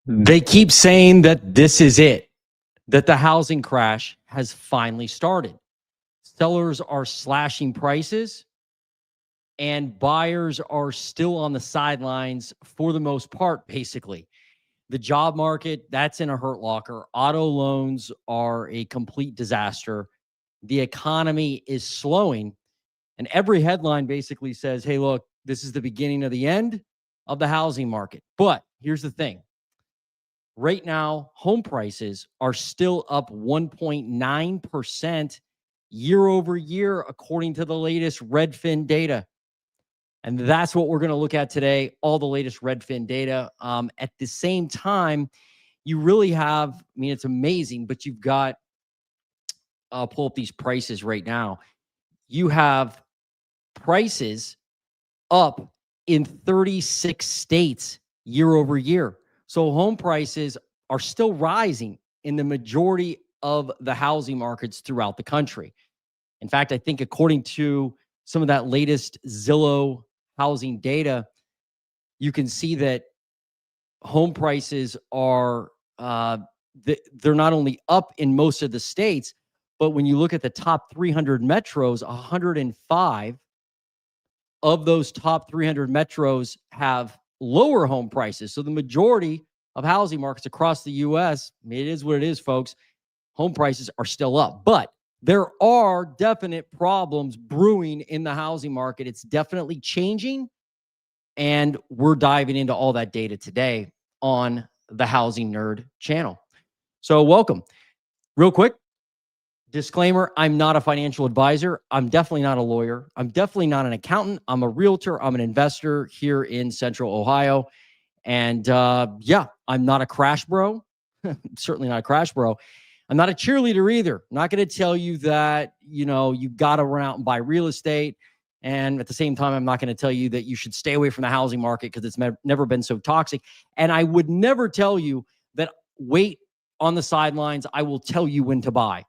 They keep saying that this is it, that the housing crash has finally started. Sellers are slashing prices and buyers are still on the sidelines for the most part, basically. The job market, that's in a hurt locker. Auto loans are a complete disaster. The economy is slowing. And every headline basically says, hey, look, this is the beginning of the end of the housing market. But here's the thing. Right now, home prices are still up 1.9% year over year, according to the latest Redfin data. And that's what we're going to look at today, all the latest Redfin data. At the same time, you really have, I mean, it's amazing, but you've got, I'll pull up these prices right now. You have prices up in 36 states year over year. So home prices are still rising in the majority of the housing markets throughout the country. In fact, I think according to some of that latest Zillow housing data, you can see that home prices are, they're not only up in most of the states, but when you look at the top 300 metros, 105 of those top 300 metros have lower home prices. So the majority of housing markets across the U.S., it is what it is, folks. Home prices are still up, but there are definite problems brewing in the housing market. It's definitely changing, and we're diving into all that data today on the Housing Nerd channel. So welcome. Real quick, disclaimer, I'm not a financial advisor. I'm definitely not a lawyer. I'm definitely not an accountant. I'm a realtor. I'm an investor here in Central Ohio. And yeah, I'm not a crash bro. Certainly not a crash bro. I'm not a cheerleader either. I'm not going to tell you that, you know, you got to run out and buy real estate. And at the same time, I'm not going to tell you that you should stay away from the housing market because it's never been so toxic. And I would never tell you that wait on the sidelines. I will tell you when to buy.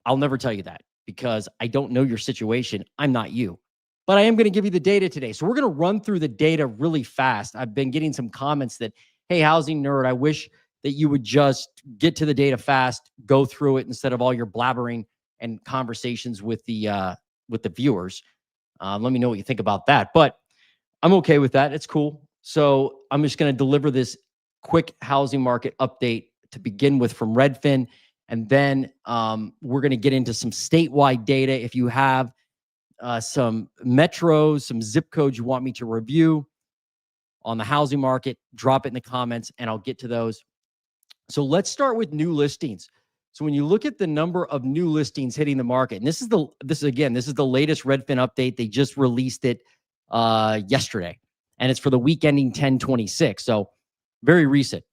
I'll never tell you that because I don't know your situation. I'm not you. But I am going to give you the data today. So we're going to run through the data really fast. I've been getting some comments that, hey, Housing Nerd, I wish that you would just get to the data fast, go through it instead of all your blabbering and conversations with the viewers. Let me know what you think about that. But I'm okay with that. It's cool. So I'm just going to deliver this quick housing market update to begin with from Redfin. And then we're going to get into some statewide data. If you have some metros, some zip codes you want me to review on the housing market, drop it in the comments and I'll get to those. So let's start with new listings. So when you look at the number of new listings hitting the market, and this is the latest Redfin update. They just released it yesterday, and it's for the week ending 10/26. So very recent.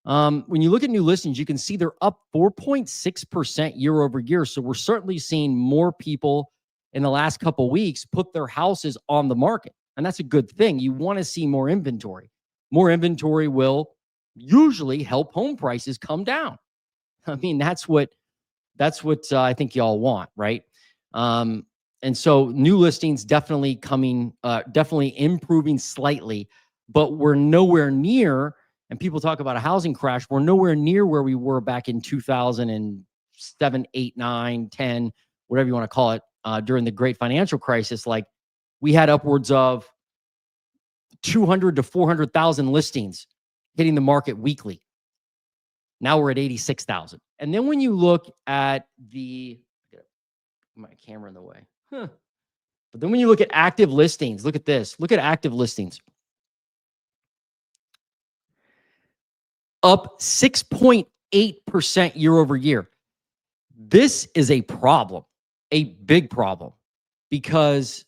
When you look at new listings, you can see they're up 4.6% year over year. So we're certainly seeing more people in the last couple of weeks put their houses on the market. And that's a good thing. You want to see more inventory. More inventory will usually help home prices come down. I mean, that's what I think y'all want, right? And so new listings definitely coming, definitely improving slightly, but we're nowhere near. And people talk about a housing crash. We're nowhere near where we were back in 2007, 8, 9, 10, whatever you want to call it, during the great financial crisis. Like we had upwards of 200 to 400,000 listings hitting the market weekly. Now we're at 86,000. And then when you look at my camera in the way. But then when you look at active listings, look at this. Look at active listings. Up 6.8% year over year. This is a problem, a big problem, because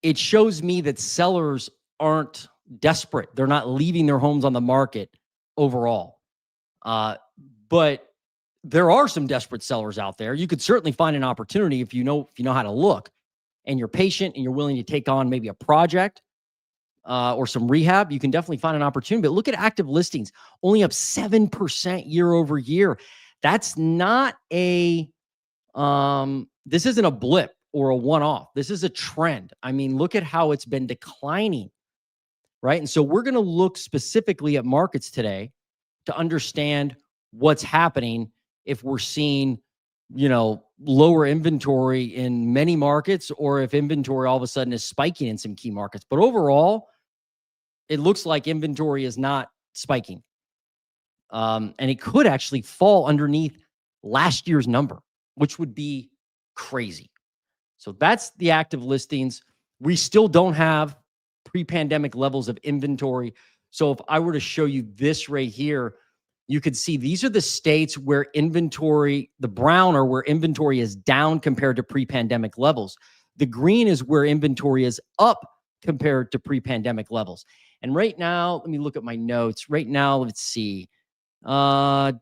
it shows me that sellers aren't desperate. They're not leaving their homes on the market overall. But there are some desperate sellers out there. You could certainly find an opportunity if you know how to look and you're patient and you're willing to take on maybe a project or some rehab. You can definitely find an opportunity. But look at active listings, only up 7% year over year. That's not this isn't a blip or a one-off. This is a trend. I mean, look at how it's been declining, right? And so we're going to look specifically at markets today to understand what's happening if we're seeing, lower inventory in many markets, or if inventory all of a sudden is spiking in some key markets. But overall, it looks like inventory is not spiking. And it could actually fall underneath last year's number, which would be crazy. So that's the active listings. We still don't have pre-pandemic levels of inventory. So if I were to show you this right here, you could see these are the states where inventory, the brown are where inventory is down compared to pre-pandemic levels. The green is where inventory is up compared to pre-pandemic levels. And right now, let me look at my notes. Right now, let's see. I've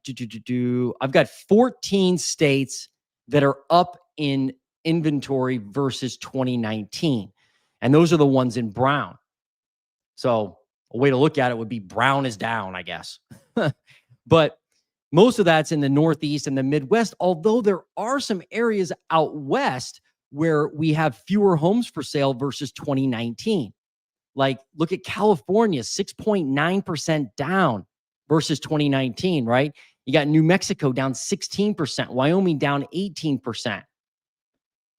got 14 states that are up in inventory versus 2019. And those are the ones in brown. So a way to look at it would be brown is down, I guess. But most of that's in the Northeast and the Midwest, although there are some areas out west where we have fewer homes for sale versus 2019. Like, look at California, 6.9% down versus 2019, right? You got New Mexico down 16%, Wyoming down 18%,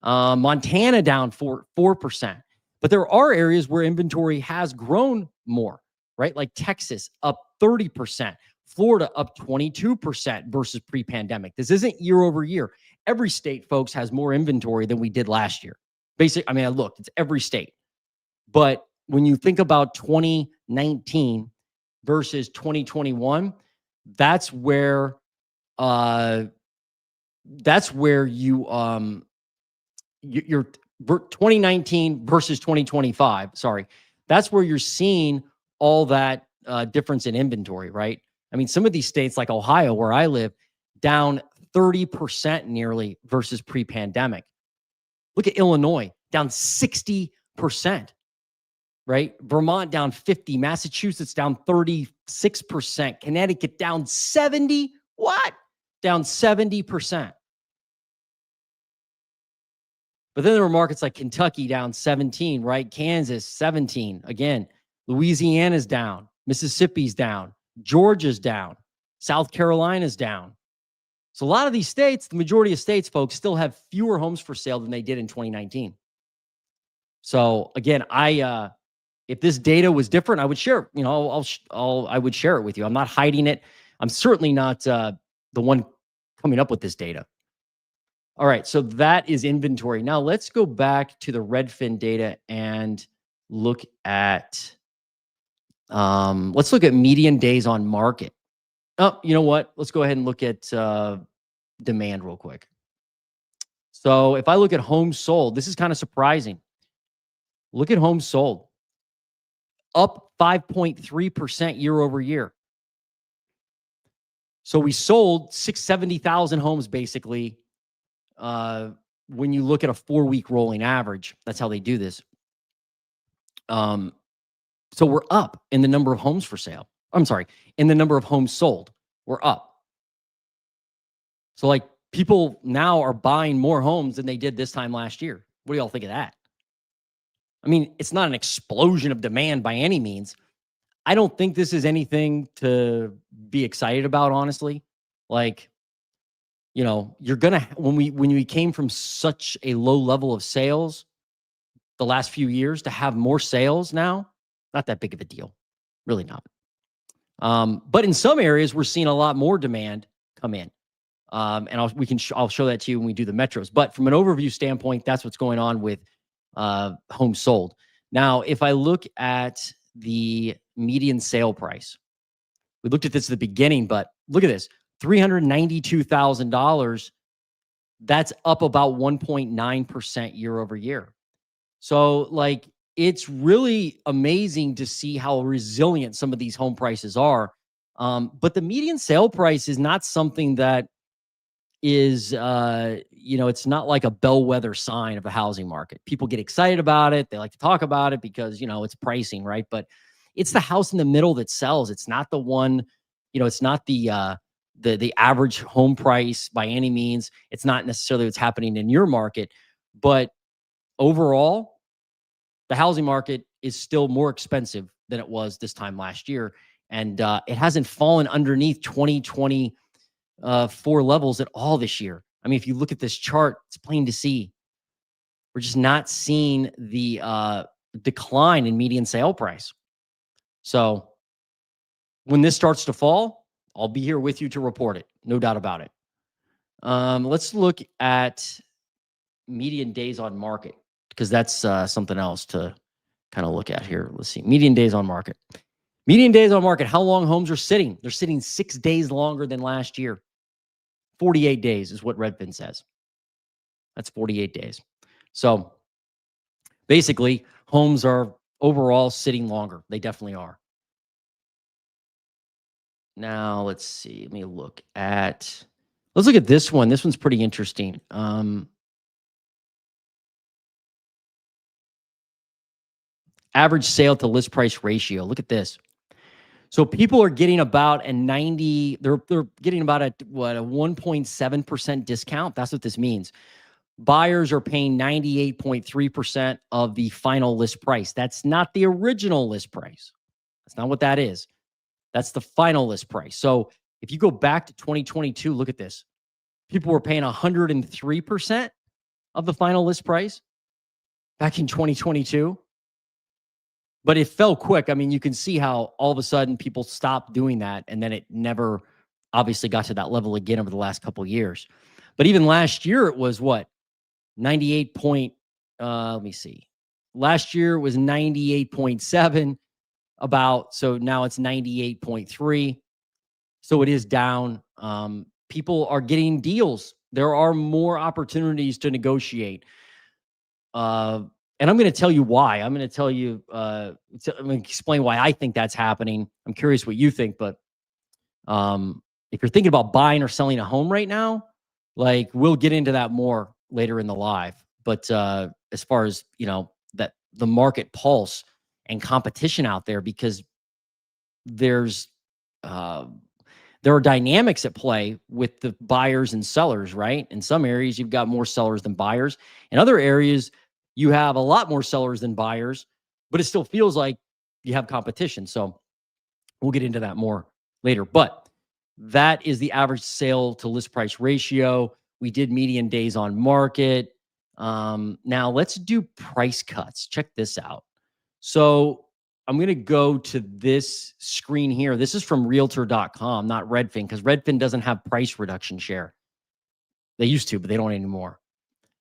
Montana down 4%. But there are areas where inventory has grown more, right? Like Texas up 30%, Florida up 22% versus pre-pandemic. This isn't year over year. Every state, folks, has more inventory than we did last year. I looked, it's every state. But when you think about 2019 versus 2021, that's where you're 2019 versus 2025. Sorry, that's where you're seeing all that difference in inventory, right? I mean, some of these states like Ohio, where I live, down 30% nearly versus pre-pandemic. Look at Illinois, down 60%, right? Vermont down 50%, Massachusetts down 36%, Connecticut down 70%. What? Down 70%. But then there were markets like Kentucky down 17%, right? Kansas 17%. Again, Louisiana's down, Mississippi's down, Georgia's down, South Carolina's down. So a lot of these states, the majority of states, folks, still have fewer homes for sale than they did in 2019. So again, if this data was different, I would share. I would share it with you. I'm not hiding it. I'm certainly not the one coming up with this data. All right, so that is inventory. Now let's go back to the Redfin data and look at. Let's look at median days on market. Oh, you know what? Let's go ahead and look at demand real quick. So if I look at homes sold, this is kind of surprising. Look at homes sold, up 5.3% year over year. So we sold 670,000 homes basically. When you look at a 4-week rolling average, that's how they do this. So we're up in the number of homes for sale. I'm sorry, in the number of homes sold, we're up. So like people now are buying more homes than they did this time last year. What do y'all think of that? I mean, it's not an explosion of demand by any means. I don't think this is anything to be excited about, honestly. Like, you're gonna when we came from such a low level of sales the last few years to have more sales now, not that big of a deal, really not. But in some areas, we're seeing a lot more demand come in, and I'll show that to you when we do the metros. But from an overview standpoint, that's what's going on with homes sold. Now, if I look at the median sale price, we looked at this at the beginning, but look at this. $392,000, that's up about 1.9% year over year. So like, it's really amazing to see how resilient some of these home prices are. But the median sale price is not something that is, it's not like a bellwether sign of the housing market. People get excited about it. They like to talk about it because, it's pricing, right? But it's the house in the middle that sells. It's not the one, it's not the average home price by any means. It's not necessarily what's happening in your market, but overall, the housing market is still more expensive than it was this time last year. And it hasn't fallen underneath 2024 levels at all this year. I mean, if you look at this chart, it's plain to see. We're just not seeing the decline in median sale price. So when this starts to fall, I'll be here with you to report it. No doubt about it. Let's look at median days on market, because that's something else to kind of look at here. Let's see. Median days on market. Median days on market, how long homes are sitting? They're sitting 6 days longer than last year. 48 days is what Redfin says. That's 48 days. So basically, homes are overall sitting longer. They definitely are. Now, let's see. Let me look at, let's look at this one. This one's pretty interesting. Average sale to list price ratio. Look at this. So people are getting about a 90, they're getting about a 1.7% discount. That's what this means. Buyers are paying 98.3% of the final list price. That's not the original list price. That's not what that is. That's the final list price. So if you go back to 2022, look at this. People were paying 103% of the final list price back in 2022. But it fell quick. I mean, you can see how all of a sudden people stopped doing that, and then it never obviously got to that level again over the last couple of years. But even last year, it was what? 98 point, let me see. Last year was 98.7 about, so now it's 98.3. So it is down. People are getting deals. There are more opportunities to negotiate. And I'm going to tell you why. I'm going to tell you, I'm going to explain why I think that's happening. I'm curious what you think, but if you're thinking about buying or selling a home right now, like, we'll get into that more later in the live. But as far as, that the market pulse and competition out there, because there are dynamics at play with the buyers and sellers, right? In some areas, you've got more sellers than buyers. In other areas, you have a lot more sellers than buyers, but it still feels like you have competition. So we'll get into that more later. But that is the average sale to list price ratio. We did median days on market. Now let's do price cuts. Check this out. So I'm going to go to this screen here. This is from realtor.com, not Redfin, because Redfin doesn't have price reduction share. They used to, but they don't anymore.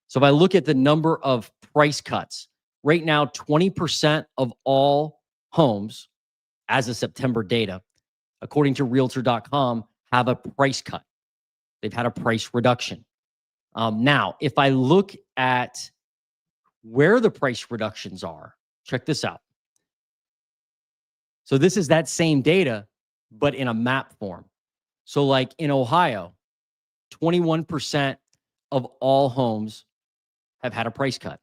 So if I look at the number of price cuts, right now, 20% of all homes as of September data, according to realtor.com, have a price cut. They've had a price reduction. Now, if I look at where the price reductions are, check this out. So this is that same data, but in a map form. So like in Ohio, 21% of all homes have had a price cut.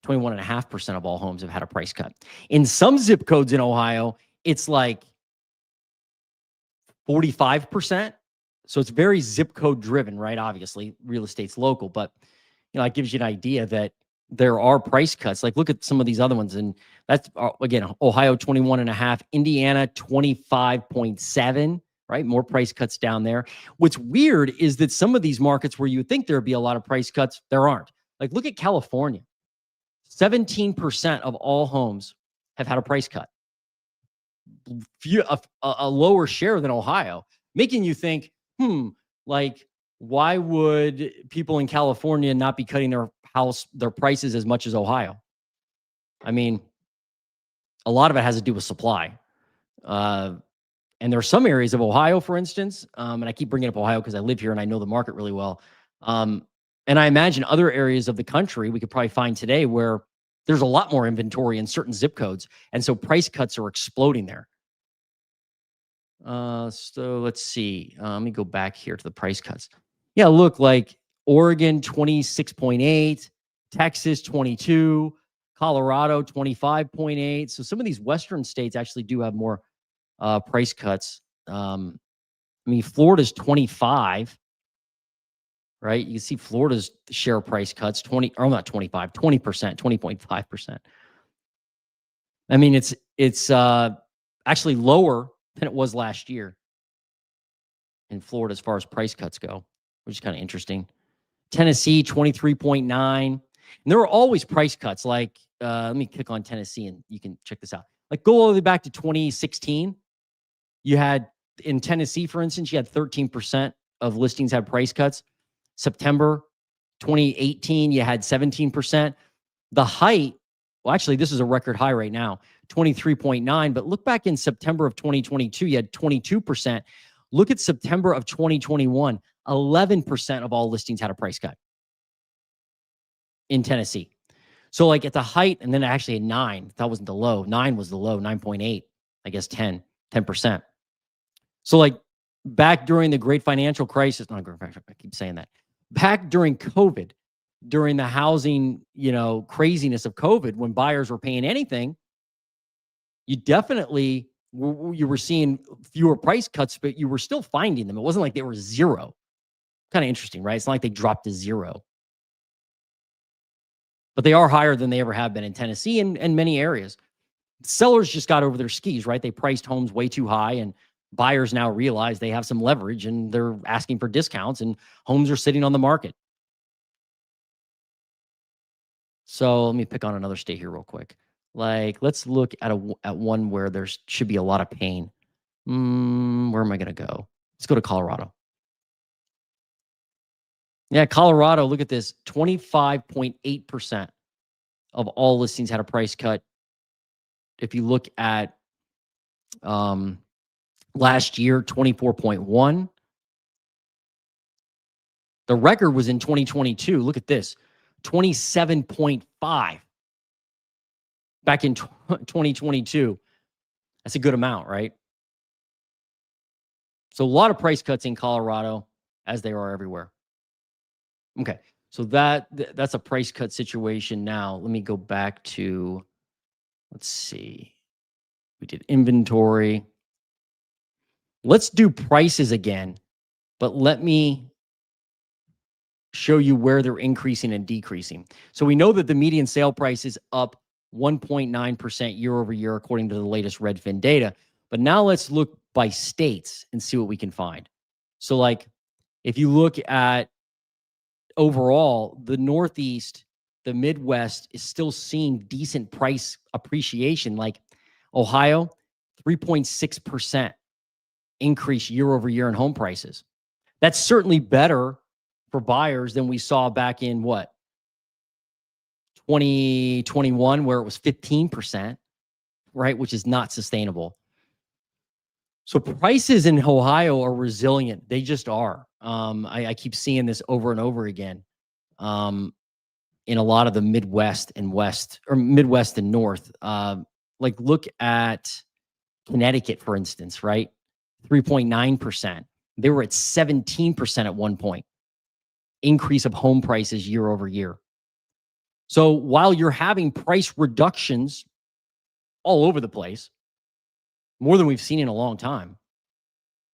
21.5% of all homes have had a price cut. In some zip codes in Ohio, it's like 45%. So it's very zip code driven, right? Obviously, real estate's local, but it gives you an idea that there are price cuts. Like, look at some of these other ones, and that's again Ohio 21.5, Indiana 25.7. Right, more price cuts down there. What's weird is that some of these markets where you think there'd be a lot of price cuts, there aren't. Like, look at California. 17% of all homes have had a price cut. A lower share than Ohio, making you think, like, why would people in California not be cutting their prices as much as Ohio? I mean, a lot of it has to do with supply. And there are some areas of Ohio, for instance, and I keep bringing up Ohio because I live here and I know the market really well. And I imagine other areas of the country we could probably find today where there's a lot more inventory in certain zip codes. And so price cuts are exploding there. So let's see. Let me go back here to the price cuts. Yeah, look, like Oregon, 26.8, Texas, 22, Colorado, 25.8. So some of these Western states actually do have more price cuts. Florida's 25, right? You can see Florida's share price cuts 20, or not 25, 20%, 20.5%. I mean, it's actually lower than it was last year in Florida as far as price cuts go, which is kind of interesting. Tennessee, 23.9. And there were always price cuts. Like, let me click on Tennessee and you can check this out. Like, go all the way back to 2016. You had, in Tennessee, for instance, you had 13% of listings had price cuts. September 2018, you had 17%. The height, well, actually, this is a record high right now, 23.9. But look back in September of 2022, you had 22%. Look at September of 2021, 11% of all listings had a price cut in Tennessee. So like at the height, and then actually at 9, that wasn't the low. 9 was the low, 9.8, I guess 10%. So like back during the great financial crisis, not great financial, I keep saying that. Back during COVID, during the housing, craziness of COVID, when buyers were paying anything, you definitely, you were seeing fewer price cuts, but you were still finding them. It wasn't like they were zero. Kind of interesting, right? It's not like they dropped to zero. But they are higher than they ever have been in Tennessee and many areas. Sellers just got over their skis, right? They priced homes way too high, and buyers now realize they have some leverage and they're asking for discounts, and homes are sitting on the market. So let me pick on another state here real quick. Like, let's look at one where there should be a lot of pain. Where am I going to go? Let's go to Colorado. Yeah, Colorado, look at this. 25.8% of all listings had a price cut. If you look at last year, 24.1. The record was in 2022. Look at this, 27.5. Back in 2022. That's a good amount, right? So a lot of price cuts in Colorado, as they are everywhere. Okay, so that's a price cut situation. Now, let me go back to, let's see. We did inventory. Let's do prices again, but let me show you where they're increasing and decreasing. So we know that the median sale price is up 1.9% year over year, according to the latest Redfin data. But now let's look by states and see what we can find. So like, if you look at overall, the Northeast, the Midwest is still seeing decent price appreciation. Like Ohio, 3.6% increase year over year in home prices. That's certainly better for buyers than we saw back in 2021, where it was 15%, right? Which is not sustainable. So prices in Ohio are resilient. They just are. I keep seeing this over and over again in a lot of the Midwest and West, or Midwest and North. Like look at Connecticut, for instance, right? 3.9%. They were at 17% at one point. Increase of home prices year over year. So while you're having price reductions all over the place, more than we've seen in a long time,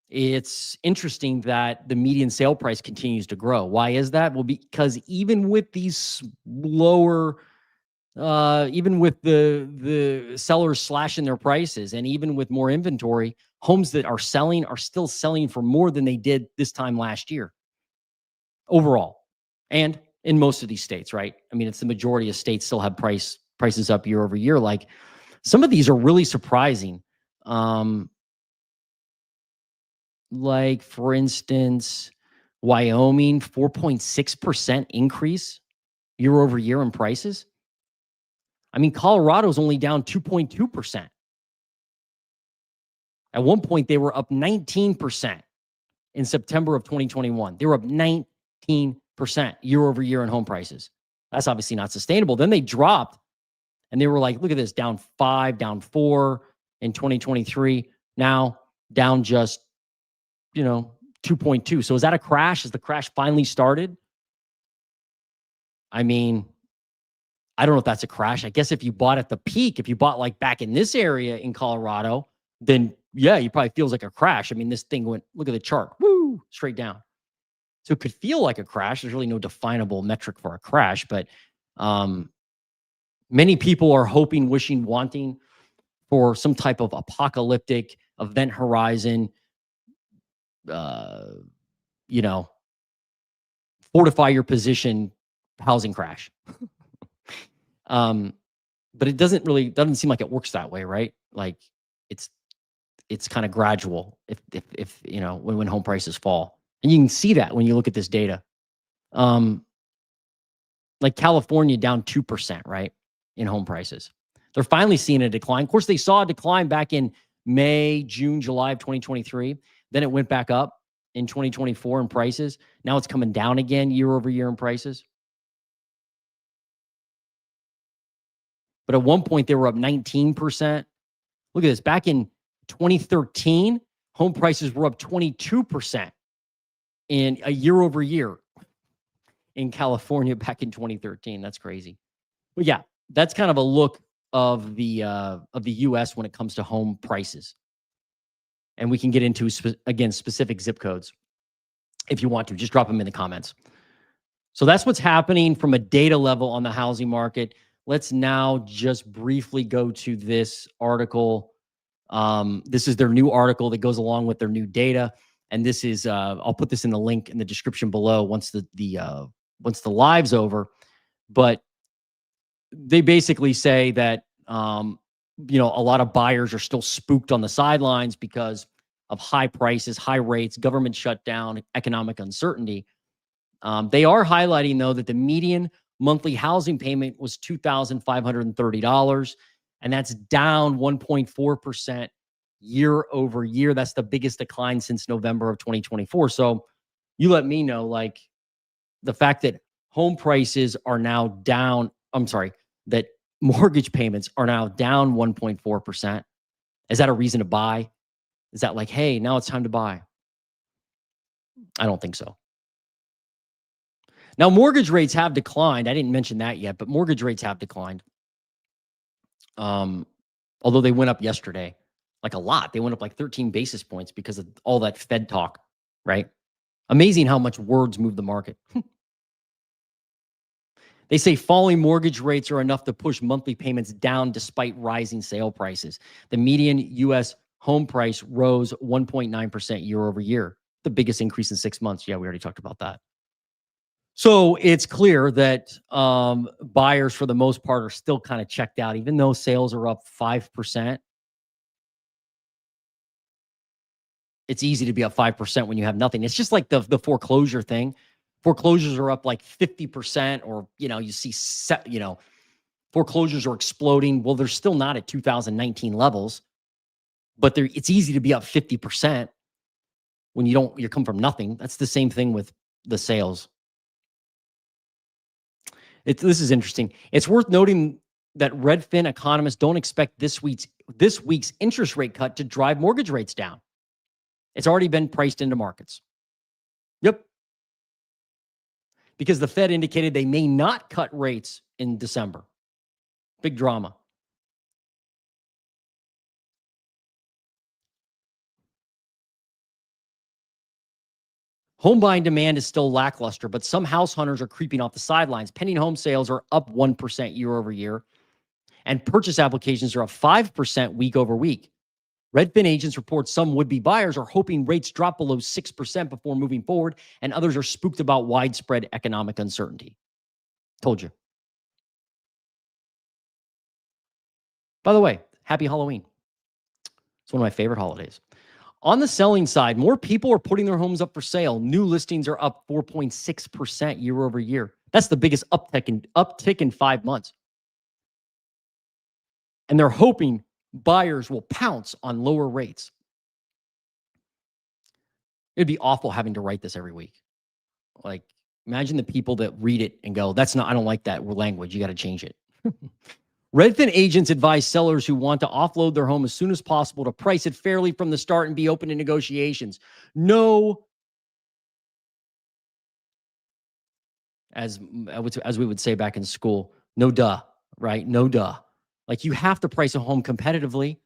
it's interesting that the median sale price continues to grow. Why is that? Well, because even with these lower, even with the sellers slashing their prices, and even with more inventory, homes that are selling are still selling for more than they did this time last year overall. And in most of these states, right? I mean, it's the majority of states still have prices up year over year. Like some of these are really surprising. Like for instance, Wyoming, 4.6% increase year over year in prices. I mean, Colorado is only down 2.2%. At one point, they were up 19% in September of 2021. They were up 19% year over year in home prices. That's obviously not sustainable. Then they dropped and they were like, look at this, down 5, down 4 in 2023. Now down just, 2.2. So is that a crash? Has the crash finally started? I mean, I don't know if that's a crash. I guess if you bought at the peak, if you bought like back in this area in Colorado, then yeah, it probably feels like a crash. I mean, this thing went, look at the chart, woo, straight down. So it could feel like a crash. There's really no definable metric for a crash, but many people are hoping, wishing, wanting for some type of apocalyptic event horizon, you know, fortify your position, housing crash. But it doesn't seem like it works that way, right? Like it's kind of gradual if you know when home prices fall. And you can see that when you look at this data. Like California down 2%, right? In home prices. They're finally seeing a decline. Of course, they saw a decline back in May, June, July of 2023. Then it went back up in 2024 in prices. Now it's coming down again year over year in prices. But at one point, they were up 19%. Look at this. Back in 2013, home prices were up 22% in a year over year in California back in 2013. That's crazy. But yeah, that's kind of a look of the U.S. when it comes to home prices. And we can get into, again, specific zip codes if you want to. Just drop them in the comments. So that's what's happening from a data level on the housing market. Let's now just briefly go to this article. This is their new article that goes along with their new data. And this is, I'll put this in the link in the description below once once the live's over. But they basically say that, you know, a lot of buyers are still spooked on the sidelines because of high prices, high rates, government shutdown, economic uncertainty. They are highlighting, though, that the median monthly housing payment was $2,530, and that's down 1.4% year over year. That's the biggest decline since November of 2024. So you let me know, like, the fact that home prices are now down, that mortgage payments are now down 1.4%. Is that a reason to buy? Is that like, hey, now it's time to buy? I don't think so. Now, mortgage rates have declined. I didn't mention that yet, but mortgage rates have declined. Although they went up yesterday, like a lot. They went up like 13 basis points because of all that Fed talk, right? Amazing how much words move the market. They say falling mortgage rates are enough to push monthly payments down despite rising sale prices. The median U.S. home price rose 1.9% year over year, the biggest increase in 6 months. Yeah, we already talked about that. So it's clear that buyers, for the most part, are still kind of checked out, even though sales are up 5%. It's easy to be up 5% when you have nothing. It's just like the foreclosure thing. Foreclosures are up like 50%, or, you know, you see, foreclosures are exploding. Well, they're still not at 2019 levels, but it's easy to be up 50% when you come from nothing. That's the same thing with the sales. This is interesting. It's worth noting that Redfin economists don't expect this week's interest rate cut to drive mortgage rates down. It's already been priced into markets. Yep. Because the Fed indicated they may not cut rates in December. Big drama. Home buying demand is still lackluster, but some house hunters are creeping off the sidelines. Pending home sales are up 1% year over year, and purchase applications are up 5% week over week. Redfin agents report some would-be buyers are hoping rates drop below 6% before moving forward, and others are spooked about widespread economic uncertainty. Told you. By the way, happy Halloween. It's one of my favorite holidays. On the selling side, more people are putting their homes up for sale. New listings are up 4.6% year over year. That's the biggest uptick in 5 months. And they're hoping buyers will pounce on lower rates. It'd be awful having to write this every week. Like, imagine the people that read it and go, I don't like that language. You got to change it. Redfin agents advise sellers who want to offload their home as soon as possible to price it fairly from the start and be open to negotiations. No, as we would say back in school, no duh, right? No duh. Like, you have to price a home competitively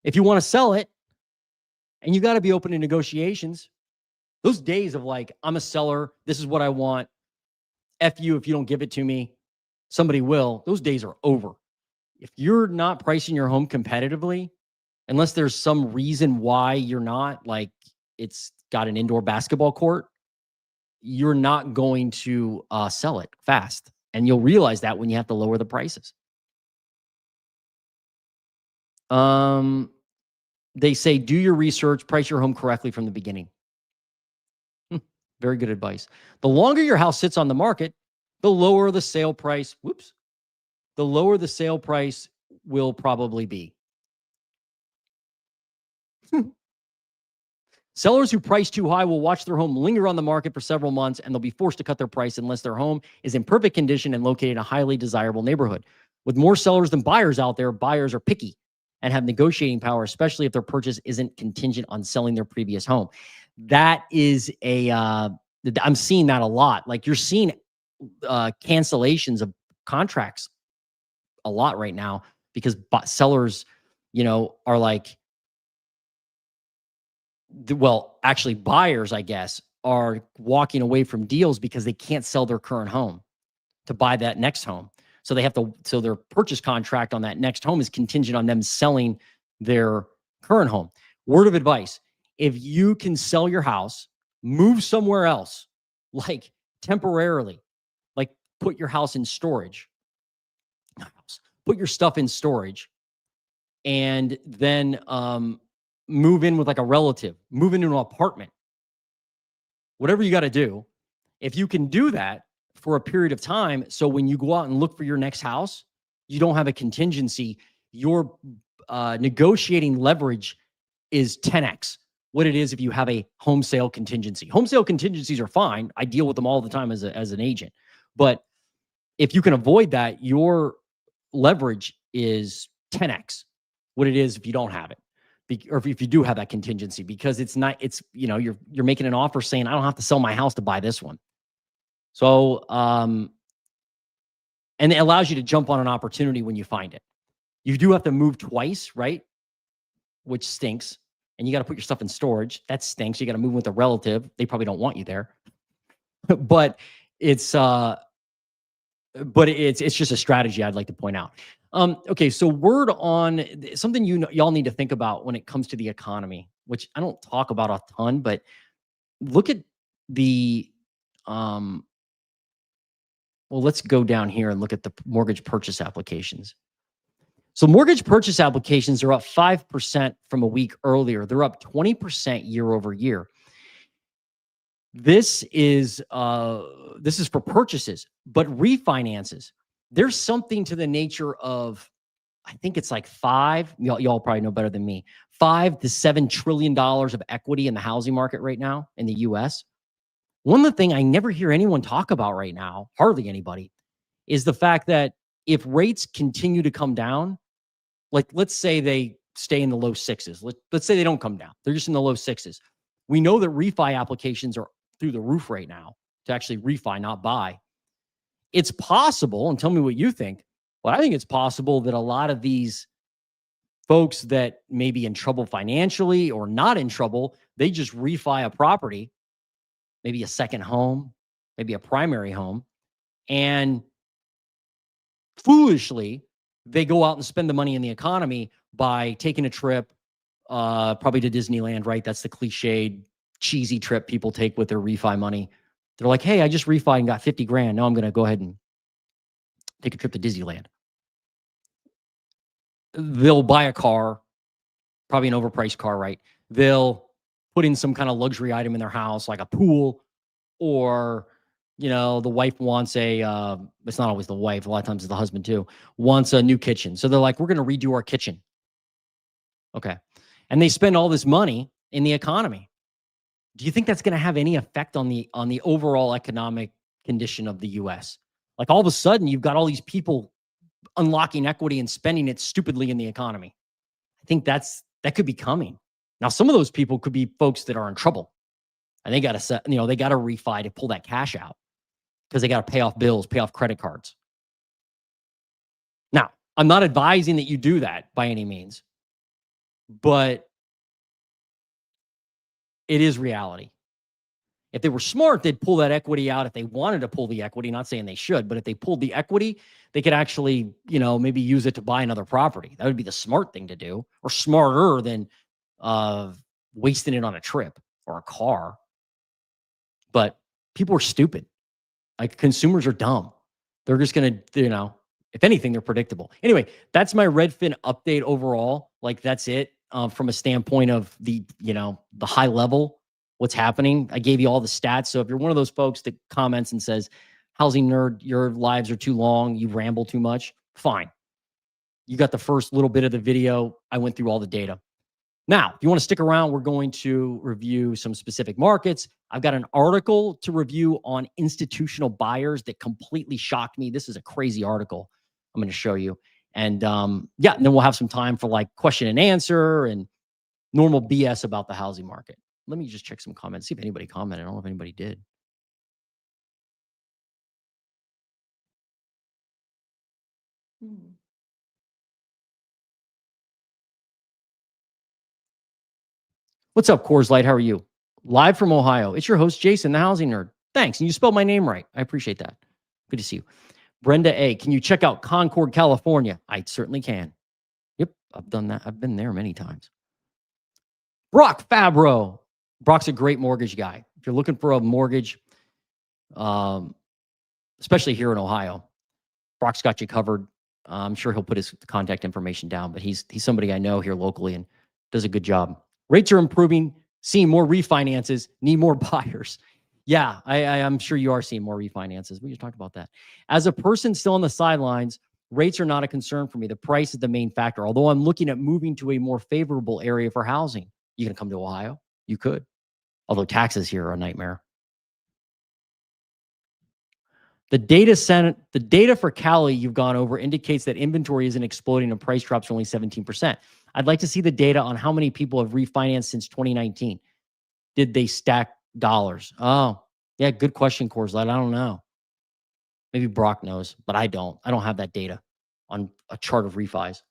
if you want to sell it, and you got to be open to negotiations. Those days of like, I'm a seller, this is what I want, F you if you don't give it to me, somebody will, those days are over. If you're not pricing your home competitively unless there's some reason why you're not, like it's got an indoor basketball court, you're not going to sell it fast. And you'll realize that when you have to lower the prices. They say, do your research, price your home correctly from the beginning. Very good advice. The longer your house sits on the market, the lower the sale price. The lower the sale price will probably be. Sellers who price too high will watch their home linger on the market for several months, and they'll be forced to cut their price unless their home is in perfect condition and located in a highly desirable neighborhood. With more sellers than buyers out there, buyers are picky and have negotiating power, especially if their purchase isn't contingent on selling their previous home. That is I'm seeing that a lot. Like you're seeing cancellations of contracts a lot right now because sellers, are like, well, actually buyers, I guess, are walking away from deals because they can't sell their current home to buy that next home. So they have to, so their purchase contract on that next home is contingent on them selling their current home. Word of advice: if you can sell your house, move somewhere else, like temporarily, like put your house in storage, put your stuff in storage, and then move in with like a relative, move into an apartment, whatever you got to do. If you can do that for a period of time, so when you go out and look for your next house, you don't have a contingency. Your negotiating leverage is 10x what it is if you have a home sale contingency. Home sale contingencies are fine. I deal with them all the time as an agent. But if you can avoid that, your leverage is 10x what it is if you don't have it. Or if you do have that contingency, because you're making an offer saying, I don't have to sell my house to buy this one. So, and it allows you to jump on an opportunity when you find it. You do have to move twice, right? Which stinks. And you got to put your stuff in storage. That stinks. You got to move with a relative. They probably don't want you there. But it's just a strategy I'd like to point out. Okay, so word on something y'all need to think about when it comes to the economy, which I don't talk about a ton, but look at the well, let's go down here and look at the mortgage purchase applications. So mortgage purchase applications are up 5% from a week earlier. They're up 20% year over year. This is for purchases, but refinances, there's something to the nature of, I think it's like y'all probably know better than me, $5 to $7 trillion of equity in the housing market right now in the US. One of the things I never hear anyone talk about right now, hardly anybody, is the fact that if rates continue to come down, like let's say they stay in the low sixes, let's say they don't come down, they're just in the low sixes. We know that refi applications are through the roof right now to actually refi, not buy. It's possible, and tell me what you think, but I think it's possible that a lot of these folks that may be in trouble financially or not in trouble, they just refi a property, maybe a second home, maybe a primary home, and foolishly, they go out and spend the money in the economy by taking a trip, probably to Disneyland, right? That's the cliched, cheesy trip people take with their refi money. They're like, hey, I just refi and got 50 grand. Now I'm going to go ahead and take a trip to Disneyland. They'll buy a car, probably an overpriced car, right? They'll put in some kind of luxury item in their house, like a pool, or, the wife wants it's not always the wife, a lot of times it's the husband too, wants a new kitchen. So they're like, we're going to redo our kitchen. Okay. And they spend all this money in the economy. Do you think that's going to have any effect on the overall economic condition of the US? Like all of a sudden, you've got all these people unlocking equity and spending it stupidly in the economy. I think that could be coming. Now, some of those people could be folks that are in trouble, and they got to they got to refi to pull that cash out because they got to pay off bills, pay off credit cards. Now, I'm not advising that you do that by any means, but it is reality. If they were smart, they'd pull that equity out if they wanted to pull the equity. Not saying they should, but if they pulled the equity, they could actually, maybe use it to buy another property. That would be the smart thing to do, or smarter than wasting it on a trip or a car. But people are stupid. Like, consumers are dumb. They're just going to, if anything, they're predictable. Anyway, that's my Redfin update overall. Like, that's it from a standpoint of the high level, what's happening. I gave you all the stats. So if you're one of those folks that comments and says, housing nerd, your lives are too long, you ramble too much, fine. You got the first little bit of the video. I went through all the data. Now, if you want to stick around, we're going to review some specific markets. I've got an article to review on institutional buyers that completely shocked me. This is a crazy article I'm going to show you. And and then we'll have some time for like question and answer and normal BS about the housing market. Let me just check some comments, see if anybody commented. I don't know if anybody did. What's up, Coors Light? How are you? Live from Ohio. It's your host, Jason, the housing nerd. Thanks. And you spelled my name right. I appreciate that. Good to see you. Brenda A., can you check out Concord, California? I certainly can. Yep, I've done that. I've been there many times. Brock Fabro. Brock's a great mortgage guy. If you're looking for a mortgage, especially here in Ohio, Brock's got you covered. I'm sure he'll put his contact information down, but he's somebody I know here locally and does a good job. Rates are improving, seeing more refinances, need more buyers. Yeah, I'm sure you are seeing more refinances. We just talked about that. As a person still on the sidelines, rates are not a concern for me. The price is the main factor. Although I'm looking at moving to a more favorable area for housing. You can come to Ohio? You could. Although taxes here are a nightmare. The data for Cali you've gone over indicates that inventory isn't exploding and price drops are only 17%. I'd like to see the data on how many people have refinanced since 2019. Did they stack dollars? Oh, yeah, good question, Coors Light. I don't know. Maybe Brock knows, but I don't. I don't have that data on a chart of refis.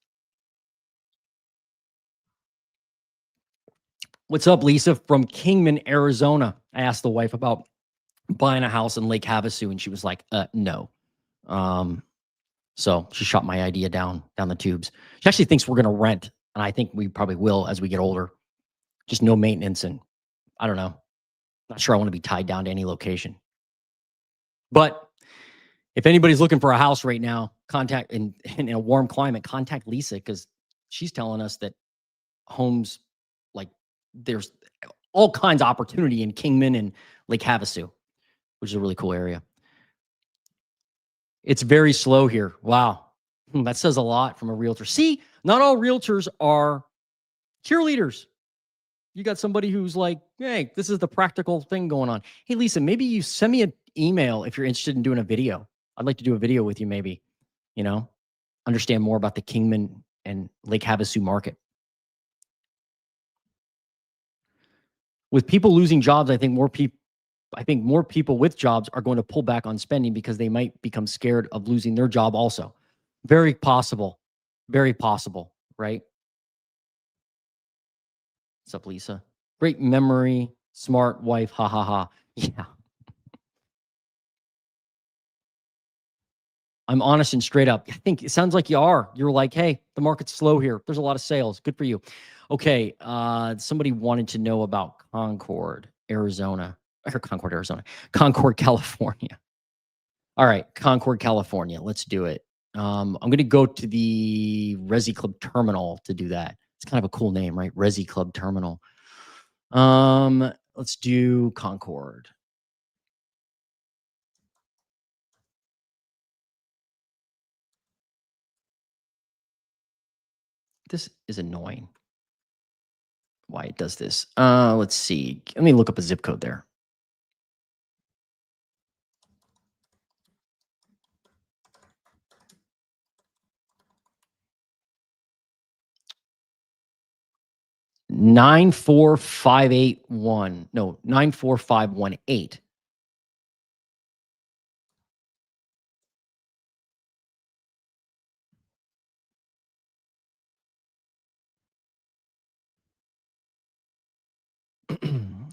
What's up, Lisa from Kingman, Arizona? I asked the wife about buying a house in Lake Havasu, and she was like, no. So she shot my idea down the tubes. She actually thinks we're going to rent, and I think we probably will as we get older. Just no maintenance, and I don't know. Not sure I want to be tied down to any location. But if anybody's looking for a house right now, contact in a warm climate, contact Lisa, because she's telling us that homes, like, there's all kinds of opportunity in Kingman and Lake Havasu, which is a really cool area. It's very slow here. Wow. That says a lot from a realtor. See, not all realtors are cheerleaders. You got somebody who's like, hey, this is the practical thing going on. Hey, Lisa, maybe you send me an email if you're interested in doing a video. I'd like to do a video with you, maybe, understand more about the Kingman and Lake Havasu market. With people losing jobs, I think more people with jobs are going to pull back on spending because they might become scared of losing their job also. Very possible. Very possible, right? What's up, Lisa? Great memory, smart wife, ha ha ha. Yeah. I'm honest and straight up. I think it sounds like you are. You're like, hey, the market's slow here. There's a lot of sales. Good for you. Okay. Somebody wanted to know about Concord, Arizona. Concord, California. All right. Concord, California. Let's do it. I'm going to go to the Resi Club Terminal to do that. It's kind of a cool name, right? Resi Club Terminal. Let's do Concord. This is annoying. Why it does this. Let's see. Let me look up a zip code there. Nine four five eight one. No, 94518.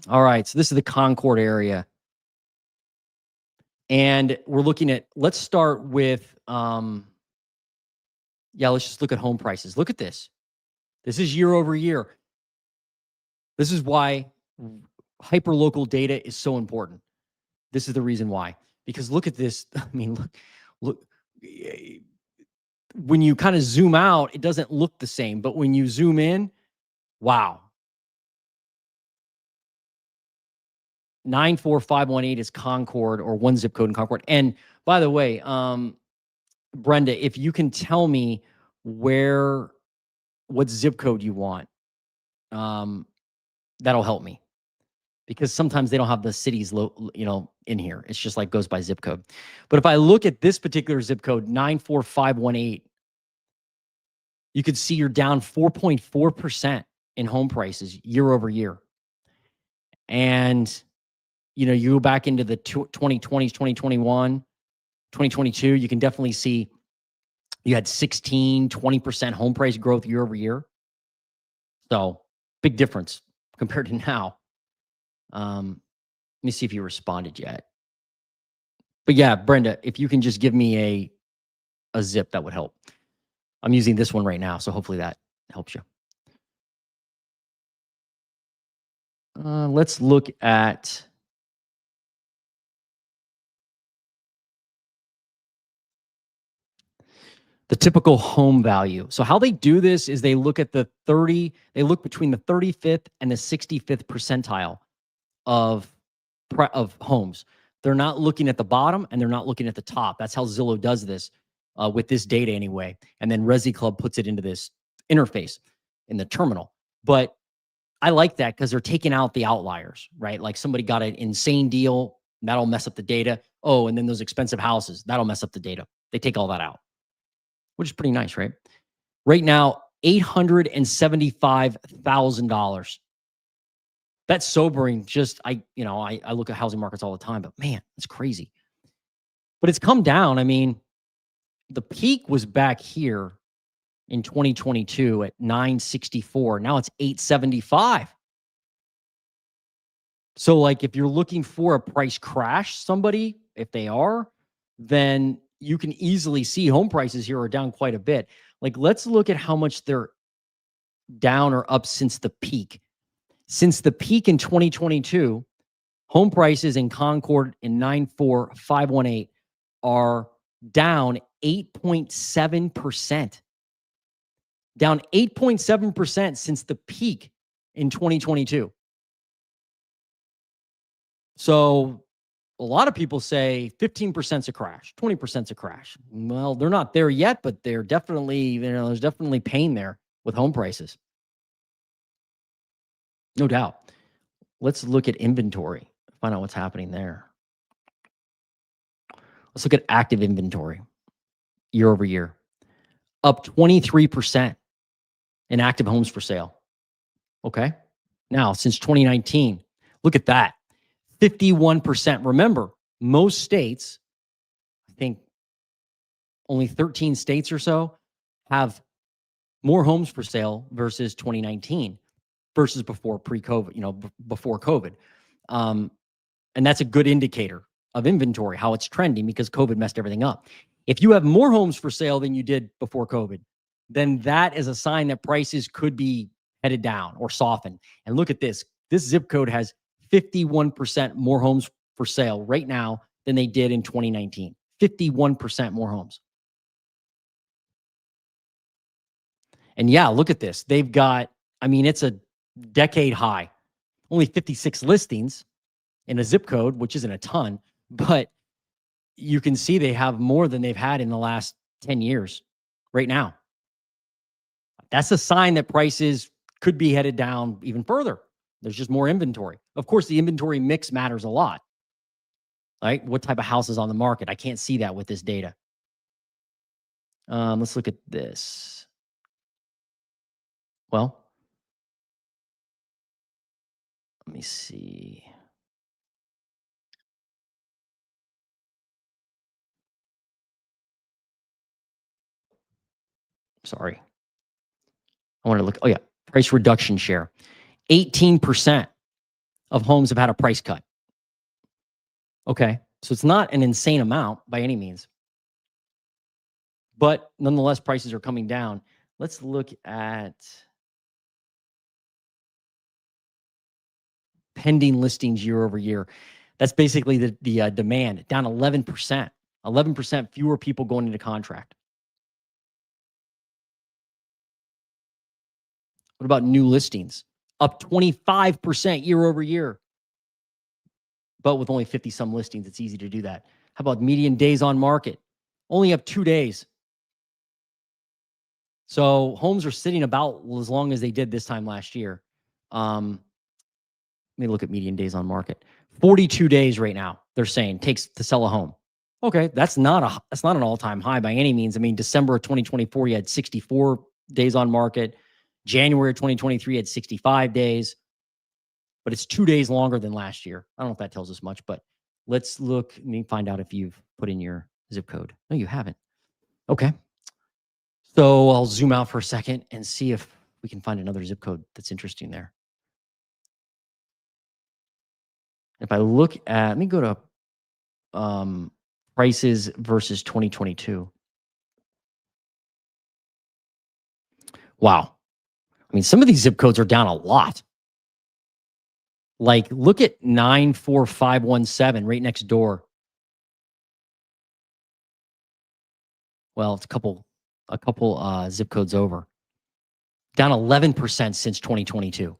All right, so this is the Concord area. And we're looking at, let's start with, let's just look at home prices. Look at this. This is year over year. This is why hyperlocal data is so important. This is the reason why. Because look at this. I mean, look. When you kind of zoom out, it doesn't look the same. But when you zoom in, wow. 94518 is Concord, or one zip code in Concord. And by the way, Brenda, if you can tell me what zip code you want, that'll help me, because sometimes they don't have the cities, in here. It's just like goes by zip code. But if I look at this particular zip code, 94518, you could see you're down 4.4% in home prices year over year. And, you go back into the 2020s, 2021, 2022, you can definitely see you had 16, 20% home price growth year over year. So big difference compared to now. Let me see if you responded yet. But yeah, Brenda, if you can just give me a zip, that would help. I'm using this one right now, so hopefully that helps you. Let's look at the typical home value. So how they do this is they look at they look between the 35th and the 65th percentile of homes. They're not looking at the bottom and they're not looking at the top. That's how Zillow does this with this data anyway. And then Resi Club puts it into this interface in the terminal. But I like that because they're taking out the outliers, right? Like somebody got an insane deal, that'll mess up the data. Oh, and then those expensive houses, that'll mess up the data. They take all that out, which is pretty nice, right? Right now, $875,000. That's sobering. Just I look at housing markets all the time, but man, it's crazy. But it's come down. I mean, the peak was back here in 2022 at 964. Now it's 875. So like if you're looking for a price crash, somebody, if they are, then you can easily see home prices here are down quite a bit. Like let's look at how much they're down or up since the peak. Since the peak in 2022, home prices in Concord in 94518 are down 8.7%. Down 8.7% since the peak in 2022. So a lot of people say 15% is a crash, 20% is a crash. Well, they're not there yet, but they're definitely, there's definitely pain there with home prices. No doubt. Let's look at inventory, find out what's happening there. Let's look at active inventory year over year. Up 23% in active homes for sale. Okay. Now, since 2019, look at that. 51%. Remember, most states, I think only 13 states or so, have more homes for sale versus 2019 versus before pre-COVID, before COVID. And that's a good indicator of inventory, how it's trending, because COVID messed everything up. If you have more homes for sale than you did before COVID, then that is a sign that prices could be headed down or soften. And look at this. This zip code has 51% more homes for sale right now than they did in 2019. 51% more homes. And yeah, look at this. They've got, it's a decade high. Only 56 listings in a zip code, which isn't a ton, but you can see they have more than they've had in the last 10 years right now. That's a sign that prices could be headed down even further. There's just more inventory. Of course, the inventory mix matters a lot, right? What type of house is on the market? I can't see that with this data. Let's look at this. Well, let me see. Sorry. I want to look. Oh, yeah. Price reduction share. 18%. of homes have had a price cut. Okay. So it's not an insane amount by any means, but nonetheless, prices are coming down. Let's look at pending listings year over year. That's basically the demand, down 11%. 11% fewer people going into contract. What about new listings? Up 25% year over year. But with only 50 some listings, it's easy to do that. How about median days on market? Only up 2 days. So homes are sitting about as long as they did this time last year. Let me look at median days on market. 42 days right now, they're saying, takes to sell a home. Okay, that's not an all-time high by any means. I mean, December of 2024, you had 64 days on market. January of 2023 had 65 days. But it's 2 days longer than last year. I don't know if that tells us much, but let's look. Let me find out if you've put in your zip code. No, you haven't. Okay. So I'll zoom out for a second and see if we can find another zip code that's interesting there. If I look at, let me go to prices versus 2022. Wow. I mean, some of these zip codes are down a lot. Like, look at 94517 right next door. Well, it's a couple zip codes over. Down 11% since 2022.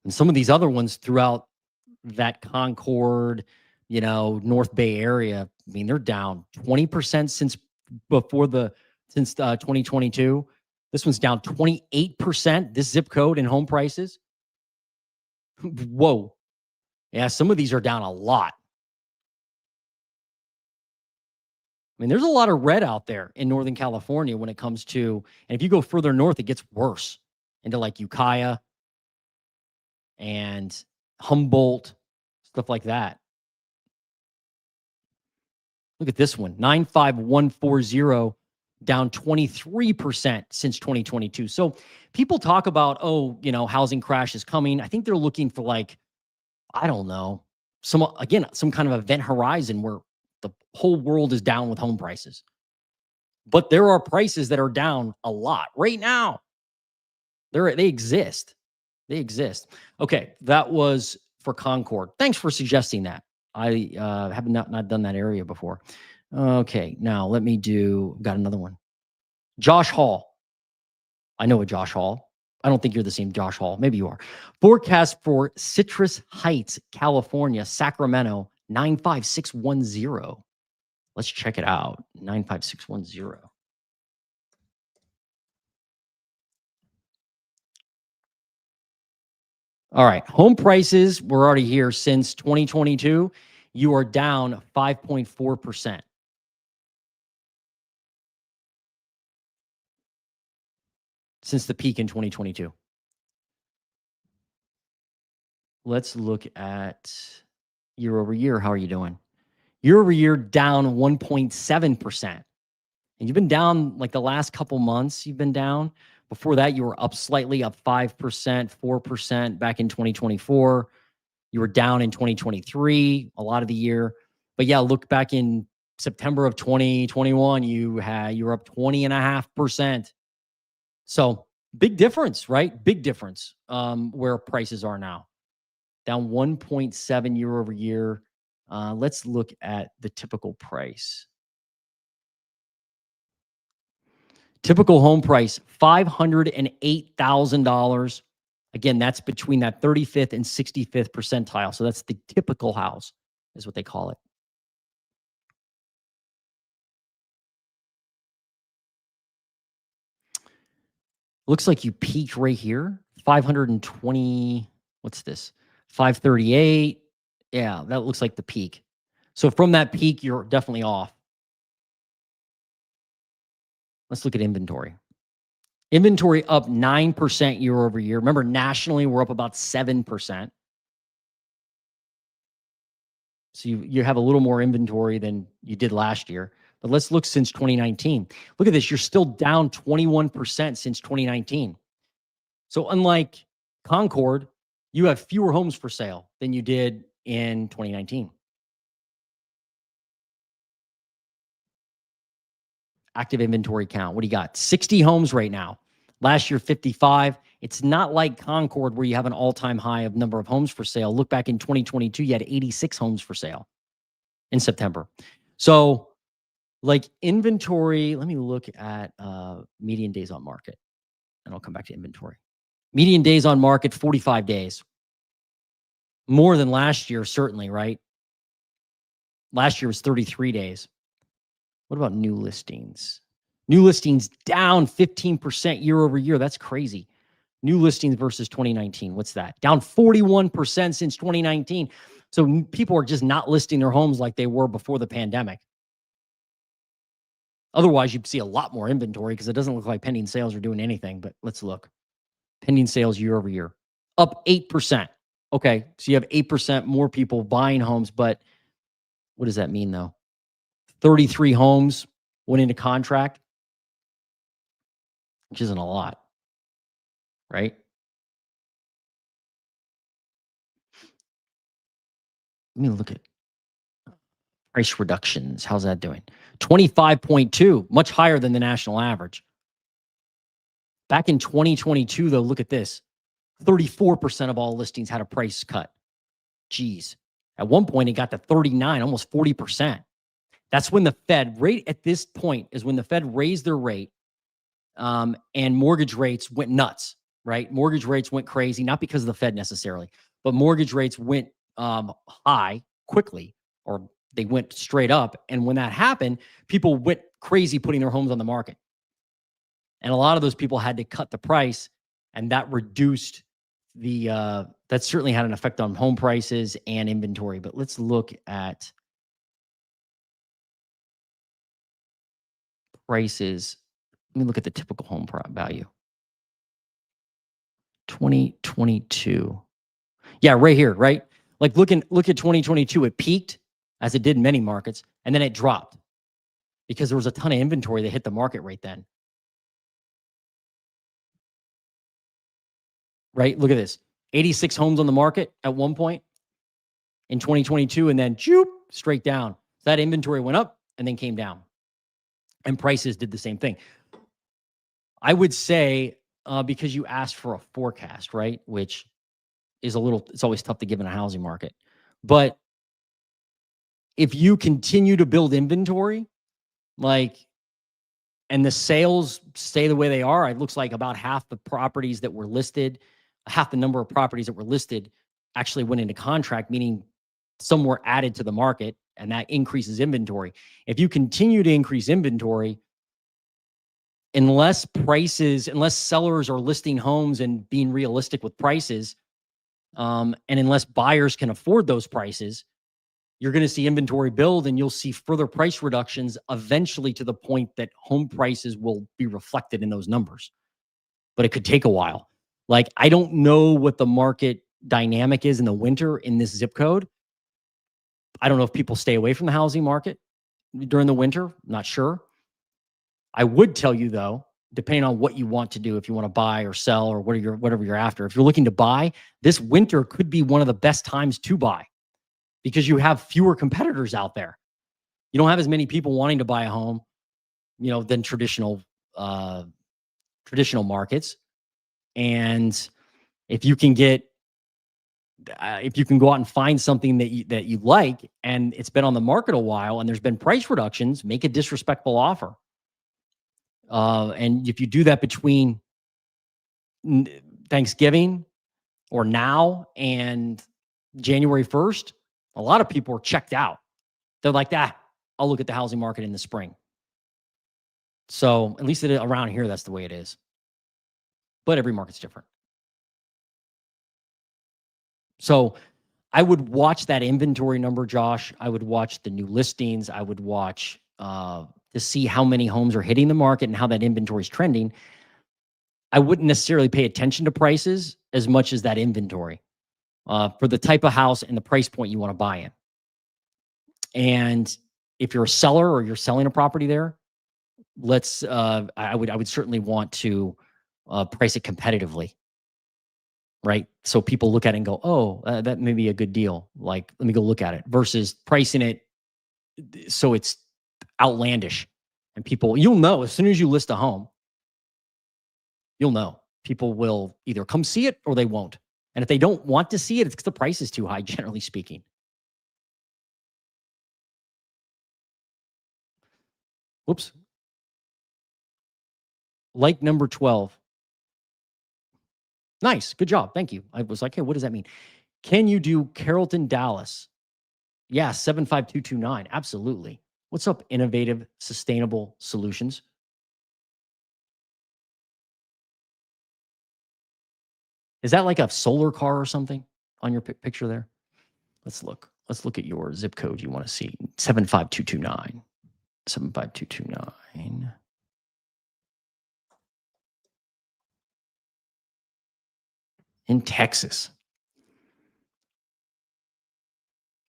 And some of these other ones throughout that Concord, North Bay area, I mean, they're down 20% since 2022. This one's down 28%, this zip code and home prices. Whoa. Yeah, some of these are down a lot. I mean, there's a lot of red out there in Northern California when it comes to, and if you go further north, it gets worse into like Ukiah and Humboldt, stuff like that. Look at this one, 95140, down 23% since 2022. So people talk about, housing crash is coming. I think they're looking for like, I don't know, some kind of event horizon where the whole world is down with home prices. But there are prices that are down a lot right now. They exist. They exist. Okay, that was for Concord. Thanks for suggesting that. I have not done that area before. Okay, now let me got another one. Josh Hall. I know a Josh Hall. I don't think you're the same Josh Hall. Maybe you are. Forecast for Citrus Heights, California, Sacramento, 95610. Let's check it out. 95610. All right. Home prices, we're already here since 2022. You are down 5.4%. Since the peak in 2022. Let's look at year over year. How are you doing? Year over year, down 1.7%. And you've been down like the last couple months. You've been down. Before that, you were up slightly, up 5%, 4% back in 2024. You were down in 2023, a lot of the year. But yeah, look back in September of 2021, you were up 20.5%. So big difference, right? Big difference where prices are now. Down 1.7 year over year. Let's look at the typical price. Typical home price, $508,000. Again, that's between that 35th and 65th percentile. So that's the typical house, is what they call it. Looks like you peaked right here, 520. What's this? 538. Yeah, that looks like the peak. So from that peak, you're definitely off. Let's look at inventory. Inventory up 9% year over year. Remember, nationally, we're up about 7%. So you have a little more inventory than you did last year. But let's look since 2019. Look at this. You're still down 21% since 2019. So unlike Concord, You have fewer homes for sale than you did in 2019. Active inventory count. What do you got? 60 homes right now. Last year, 55. It's not like Concord where you have an all-time high of number of homes for sale. Look back in 2022, you had 86 homes for sale in September. So like inventory, let me look at median days on market and I'll come back to inventory. Median days on market, 45 days. More than last year, certainly, right? Last year was 33 days. What about new listings? New listings down 15% year over year. That's crazy. New listings versus 2019. What's that? Down 41% since 2019. So people are just not listing their homes like they were before the pandemic. Otherwise, you'd see a lot more inventory because it doesn't look like pending sales are doing anything. But let's look. Pending sales year over year, up 8%. Okay, so you have 8% more people buying homes, but what does that mean though? 33 homes went into contract, which isn't a lot, right? Let me look at price reductions. How's that doing? 25.2, much higher than the national average. Back in 2022, though, look at this. 34% of all listings had a price cut. Geez. At one point, it got to 39, almost 40%. That's when the Fed, rate at this point is when the Fed raised their rate and mortgage rates went nuts, right? Mortgage rates went crazy, not because of the Fed necessarily, but mortgage rates went high quickly, or they went straight up. And when that happened, people went crazy putting their homes on the market. And a lot of those people had to cut the price, and that reduced the, that certainly had an effect on home prices and inventory. But let's look at prices. Let me look at the typical home value. 2022. Yeah, right here, right? Like look at 2022, it peaked as it did in many markets, and then it dropped because there was a ton of inventory that hit the market right then. Right? Look at this. 86 homes on the market at one point in 2022, and then straight down. That inventory went up and then came down. And prices did the same thing. I would say, because you asked for a forecast, right? Which is it's always tough to give in a housing market. But if you continue to build inventory, and the sales stay the way they are, it looks like about half the properties that were listed, half the number of properties that were listed actually went into contract, meaning some were added to the market, and that increases inventory. If you continue to increase inventory, unless sellers are listing homes and being realistic with prices, and unless buyers can afford those prices, you're going to see inventory build, and you'll see further price reductions eventually to the point that home prices will be reflected in those numbers. But it could take a while. I don't know what the market dynamic is in the winter in this zip code. I don't know if people stay away from the housing market during the winter. I'm not sure. I would tell you though, depending on what you want to do, if you want to buy or sell or whatever you're after, if you're looking to buy, this winter could be one of the best times to buy because you have fewer competitors out there. You don't have as many people wanting to buy a home, than traditional markets. And if you can go out and find something that you like, and it's been on the market a while, and there's been price reductions, make a disrespectful offer. And if you do that between Thanksgiving or now and January 1st, a lot of people are checked out. They're like, I'll look at the housing market in the spring. So at least around here, that's the way it is. But every market's different. So I would watch that inventory number, Josh. I would watch the new listings. I would watch to see how many homes are hitting the market and how that inventory is trending. I wouldn't necessarily pay attention to prices as much as that inventory for the type of house and the price point you want to buy in. And if you're a seller or you're selling a property there, I would certainly want to price it competitively. right? So people look at it and go, oh, that may be a good deal. Like, let me go look at it versus pricing it so it's outlandish. And people, you'll know as soon as you list a home, you'll know. People will either come see it or they won't. And if they don't want to see it, it's because the price is too high, generally speaking. Whoops. Like number 12. Nice. Good job. Thank you. I was like, hey, what does that mean? Can you do Carrolton, Dallas? Yeah, 75229. Absolutely. What's up, Innovative Sustainable Solutions? Is that like a solar car or something on your picture there? Let's look. Let's look at your zip code you want to see. 75229. 75229. In Texas.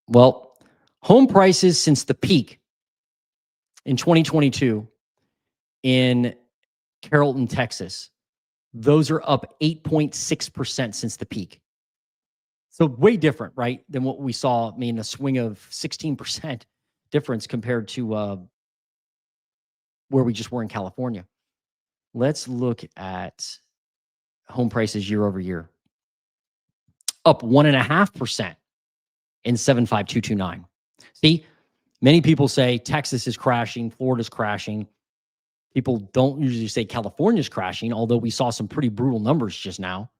Well, home prices since the peak in 2022 in Carrolton, Texas, those are up 8.6% since the peak. So way different, right, than what we saw. I mean, a swing of 16% difference compared to where we just were in California. Let's look at home prices year over year. Up 1.5% in 75229. See, many people say Texas is crashing, Florida's crashing. People don't usually say California's crashing, although we saw some pretty brutal numbers just now.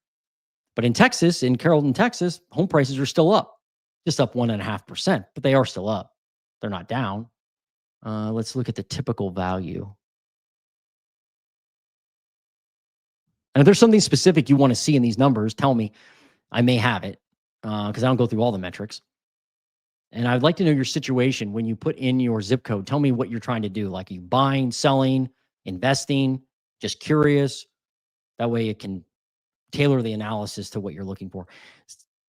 But in Texas, in Carrollton, Texas, home prices are still up, just up 1.5%, but they are still up. They're not down. Let's look at the typical value. And if there's something specific you want to see in these numbers, tell me. I may have it because I don't go through all the metrics. And I'd like to know your situation when you put in your zip code. Tell me what you're trying to do. Like, are you buying, selling, investing, just curious? That way it can tailor the analysis to what you're looking for.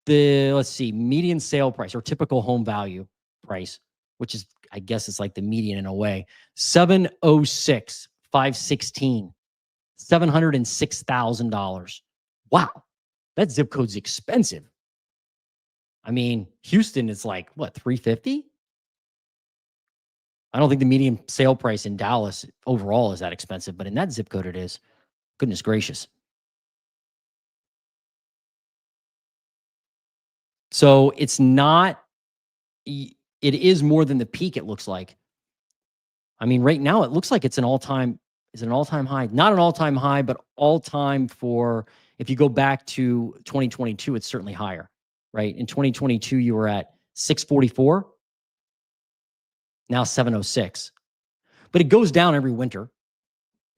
Let's see, median sale price or typical home value price, which is, I guess it's like the median in a way, 706, 516, $706,000. Wow, that zip code's expensive. I mean, Houston is like, what, 350? I don't think the median sale price in Dallas overall is that expensive, but in that zip code it is. Goodness gracious. So it's not, it is more than the peak, it looks like. I mean, right now it looks like it's an all-time, is it an all-time high? Not an all-time high, but all-time for, if you go back to 2022, it's certainly higher, right? In 2022, you were at 644, now 706. But it goes down every winter.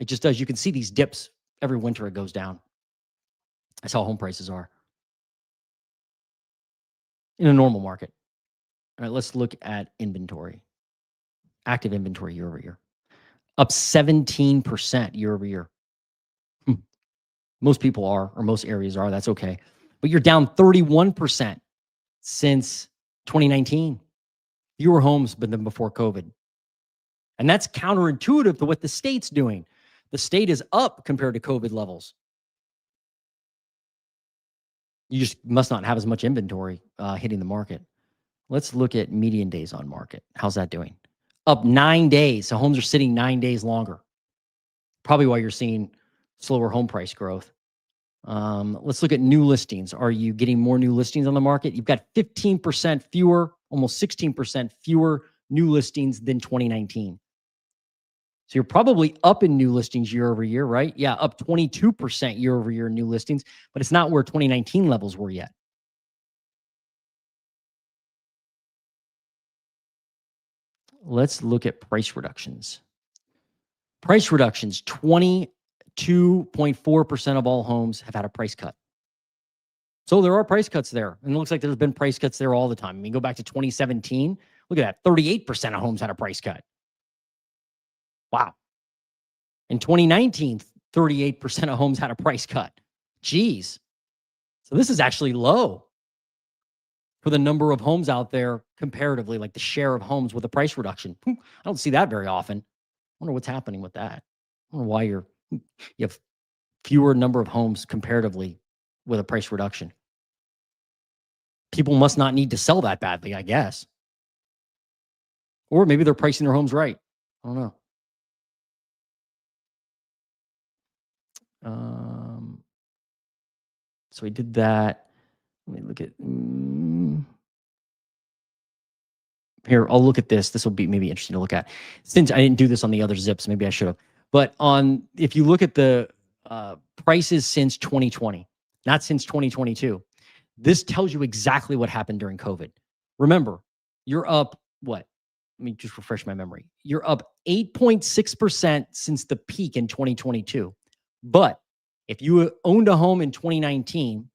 It just does. You can see these dips every winter, it goes down. That's how home prices are in a normal market. All right, let's look at inventory. Active inventory year over year. Up 17% year over year. Most people are, or most areas are. That's okay. But you're down 31% since 2019. Fewer homes than before COVID. And that's counterintuitive to what the state's doing. The state is up compared to COVID levels. You just must not have as much inventory hitting the market. Let's look at median days on market. How's that doing? Up 9 days. So homes are sitting 9 days longer. Probably why you're seeing slower home price growth. Let's look at new listings. Are you getting more new listings on the market? You've got 15% fewer, almost 16% fewer new listings than 2019. So you're probably up in new listings year over year, right? Yeah, up 22% year over year in new listings, but it's not where 2019 levels were yet. Let's look at price reductions. Price reductions, 22.4% of all homes have had a price cut. So there are price cuts there. And it looks like there's been price cuts there all the time. I mean, go back to 2017. Look at that. 38% of homes had a price cut. Wow. In 2019, 38% of homes had a price cut. Geez. So this is actually low for the number of homes out there comparatively, like the share of homes with a price reduction. I don't see that very often. I wonder what's happening with that. I wonder why you have fewer number of homes comparatively with a price reduction. People must not need to sell that badly, I guess. Or maybe they're pricing their homes right. I don't know. So we did that. Let me look at here. I'll look at this. This will be maybe interesting to look at. Since I didn't do this on the other zips, maybe I should have. But if you look at the prices since 2020, not since 2022, this tells you exactly what happened during COVID. Remember, you're up what? Let me just refresh my memory. You're up 8.6% since the peak in 2022. But if you owned a home in 2019,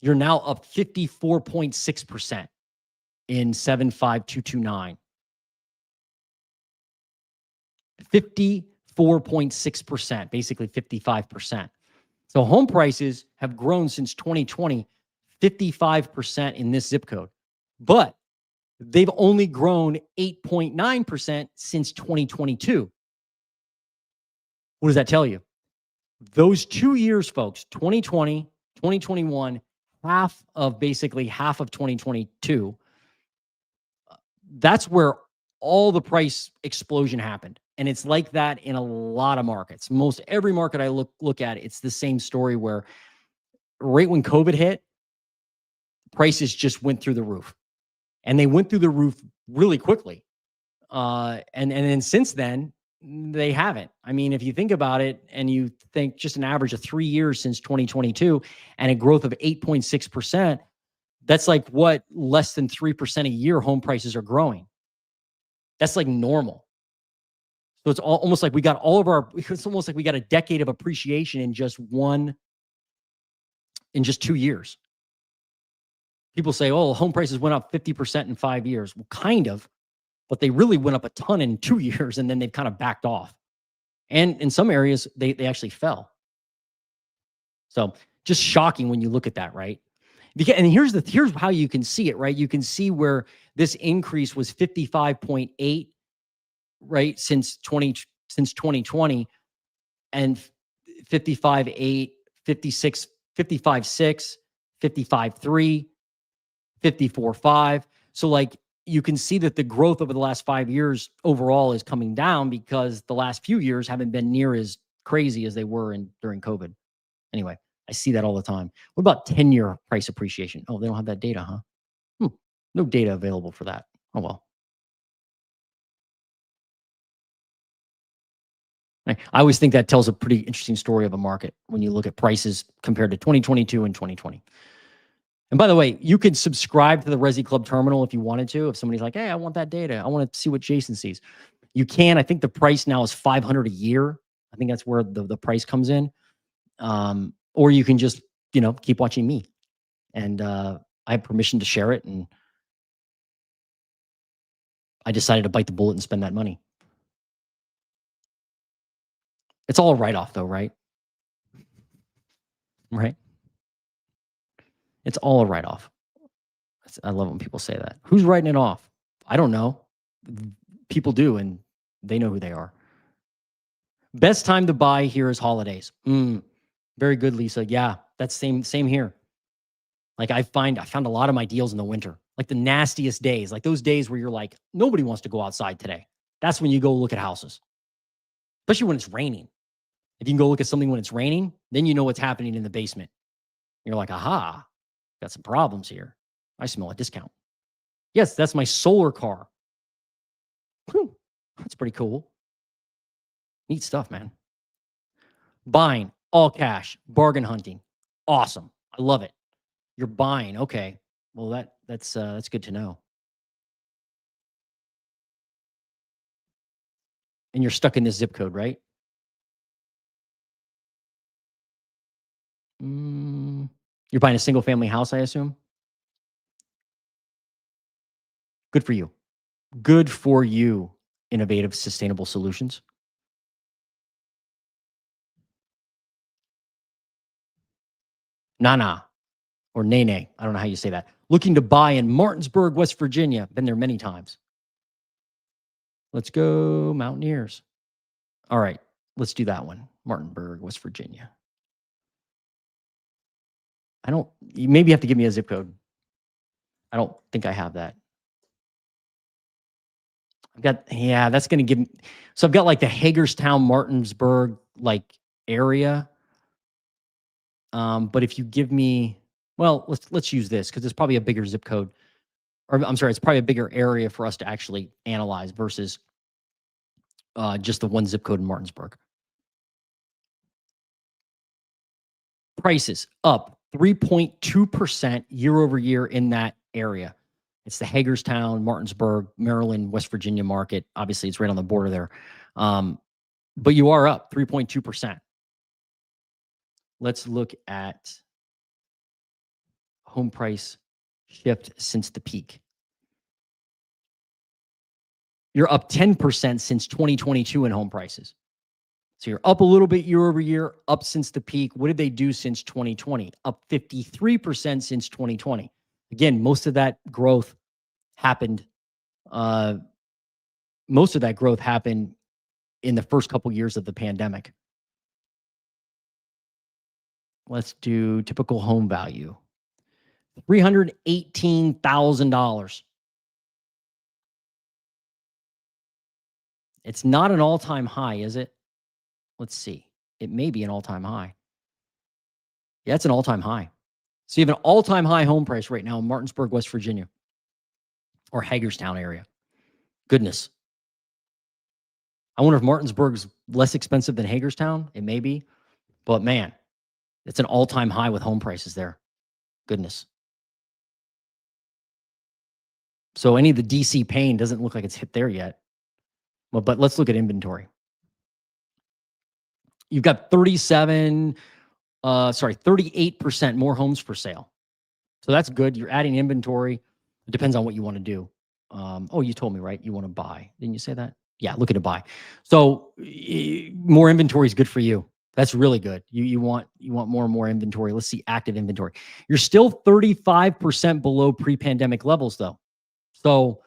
you're now up 54.6% in 75229. 54.6%, basically 55%. So home prices have grown since 2020, 55% in this zip code. But they've only grown 8.9% since 2022. What does that tell you? Those 2 years, folks, 2020, 2021, half of 2022, that's where all the price explosion happened. And it's like that in a lot of markets. Most every market I look at, it's the same story where right when COVID hit, prices just went through the roof. And they went through the roof really quickly. And then since then, they haven't. I mean, if you think about it and you think just an average of 3 years since 2022 and a growth of 8.6%, that's like what, less than 3% a year home prices are growing. That's like normal. So it's almost like we got it's almost like we got a decade of appreciation in just 2 years. People say, oh, home prices went up 50% in 5 years. Well, kind of, but they really went up a ton in 2 years and then they've kind of backed off. And in some areas, they actually fell. So just shocking when you look at that, right? And here's how you can see it, right? You can see where this increase was 55.8, right, since 2020, and 55.8, 56, 55.6, 55.3, 54.5. So like you can see that the growth over the last 5 years overall is coming down because the last few years haven't been near as crazy as they were during COVID. Anyway, I see that all the time. What about 10-year price appreciation? Oh, they don't have that data, huh? No data available for that. Oh, well. I always think that tells a pretty interesting story of a market when you look at prices compared to 2022 and 2020. And by the way, you could subscribe to the Resi Club terminal if you wanted to. If somebody's like, hey, I want that data, I want to see what Jason sees. You can. I think the price now is $500 a year. I think that's where the price comes in. Or you can just, keep watching me. And I have permission to share it. And I decided to bite the bullet and spend that money. It's all a write-off though, right? Right? It's all a write-off. I love when people say that. Who's writing it off? I don't know. People do, and they know who they are. Best time to buy here is holidays. Very good, Lisa. Yeah, that's same here. Like I found a lot of my deals in the winter, like the nastiest days, like those days where you're like, nobody wants to go outside today. That's when you go look at houses, especially when it's raining. If you can go look at something when it's raining, then you know what's happening in the basement. You're like, aha, got some problems here. I smell a discount. Yes, that's my solar car. Whew, that's pretty cool. Neat stuff, man. Buying, all cash, bargain hunting. Awesome. I love it. You're buying. Okay. Well, that's good to know. And you're stuck in this zip code, right? You're buying a single family house, I assume? Good for you. Good for you, Innovative Sustainable Solutions. Nana or Nene. I don't know how you say that. Looking to buy in Martinsburg, West Virginia. Been there many times. Let's go Mountaineers. All right, let's do that one. Martinsburg, West Virginia. You maybe have to give me a zip code. I don't think I have that. That's going to give me, so I've got like the Hagerstown, Martinsburg, like area. But if you give me, well, let's use this because it's probably a bigger zip code, or I'm sorry, it's probably a bigger area for us to actually analyze versus just the one zip code in Martinsburg. Prices up 3.2% year over year in that area. It's the Hagerstown, Martinsburg, Maryland, West Virginia market. Obviously, it's right on the border there. But you are up 3.2%. Let's look at home price shift since the peak. You're up 10% since 2022 in home prices. So you're up a little bit year over year, up since the peak. What did they do since 2020? Up 53% since 2020. Again, most of that growth happened. Most of that growth happened in the first couple years of the pandemic. Let's do typical home value. $318,000. It's not an all-time high, is it? Let's see. It may be an all-time high. Yeah, it's an all-time high. So you have an all-time high home price right now in Martinsburg, West Virginia, or Hagerstown area. Goodness. I wonder if Martinsburg's less expensive than Hagerstown. It may be, but man, it's an all-time high with home prices there. Goodness. So any of the DC pain doesn't look like it's hit there yet. Well, but let's look at inventory. You've got 38% more homes for sale. So that's good. You're adding inventory. It depends on what you want to do. Oh, you told me, right? You want to buy. Didn't you say that? Yeah, looking to buy. So more inventory is good for you. That's really good. You want more and more inventory. Let's see active inventory. You're still 35% below pre-pandemic levels though. So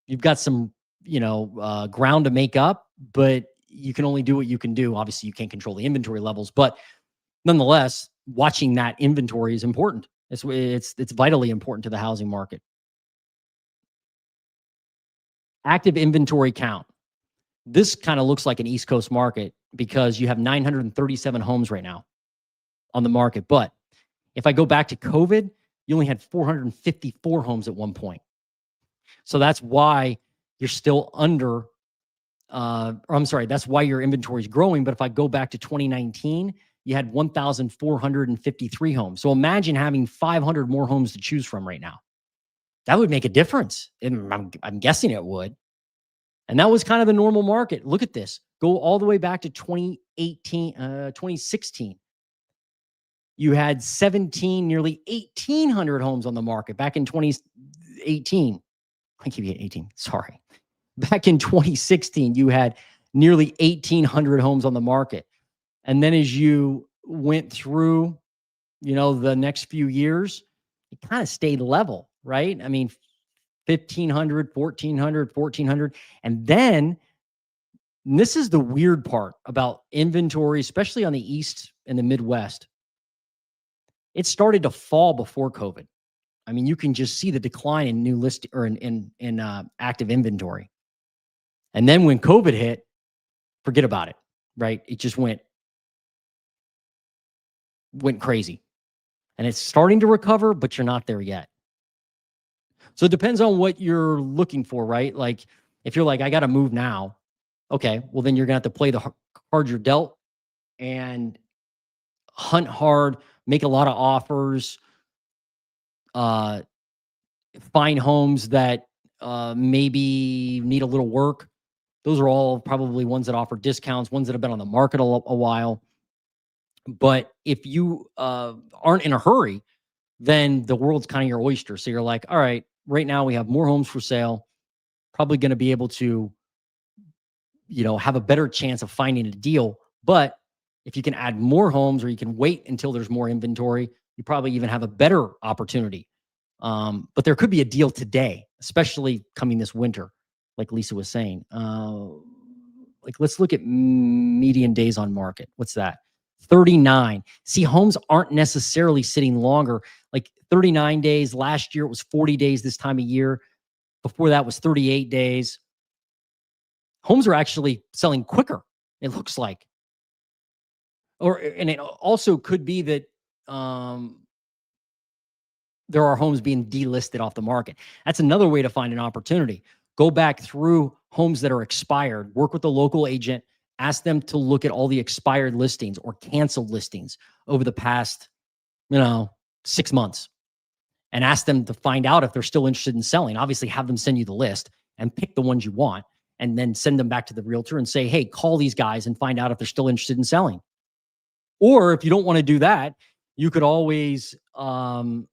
you've got some, ground to make up, but you can only do what you can do. Obviously, you can't control the inventory levels, but nonetheless, watching that inventory is important. It's vitally important to the housing market. Active inventory count. This kind of looks like an East Coast market because you have 937 homes right now on the market. But if I go back to COVID, you only had 454 homes at one point. So that's why you're still under, that's why your inventory is growing. But if I go back to 2019, you had 1,453 homes. So imagine having 500 more homes to choose from right now. That would make a difference. And I'm guessing it would. And that was kind of the normal market. Look at this. Go all the way back to 2016. You had nearly 1,800 homes on the market back in 2018. I keep getting 18. Sorry. Back in 2016, you had nearly 1,800 homes on the market. And then as you went through, the next few years, it kind of stayed level, right? I mean, 1,500, 1,400, 1,400. And then, and this is the weird part about inventory, especially on the East and the Midwest. It started to fall before COVID. I mean, you can just see the decline in new list or in active inventory. And then when COVID hit, forget about it, right? It just went crazy. And it's starting to recover, but you're not there yet. So it depends on what you're looking for, right? Like if you're like, I got to move now. Okay, well then you're going to have to play the cards you're dealt and hunt hard, make a lot of offers, find homes that maybe need a little work. Those are all probably ones that offer discounts, ones that have been on the market a while. But if you aren't in a hurry, then the world's kind of your oyster. So you're like, all right, right now we have more homes for sale, probably going to be able to, have a better chance of finding a deal. But if you can add more homes or you can wait until there's more inventory, you probably even have a better opportunity. But there could be a deal today, especially coming this winter, like Lisa was saying. Let's look at median days on market. What's that? 39. See, homes aren't necessarily sitting longer. Like 39 days. Last year, it was 40 days this time of year. Before that was 38 days. Homes are actually selling quicker, it looks like. And it also could be that there are homes being delisted off the market. That's another way to find an opportunity. Go back through homes that are expired, work with a local agent, ask them to look at all the expired listings or canceled listings over the past, 6 months, and ask them to find out if they're still interested in selling. Obviously, have them send you the list and pick the ones you want, and then send them back to the realtor and say, hey, call these guys and find out if they're still interested in selling. Or if you don't want to do that, you could always get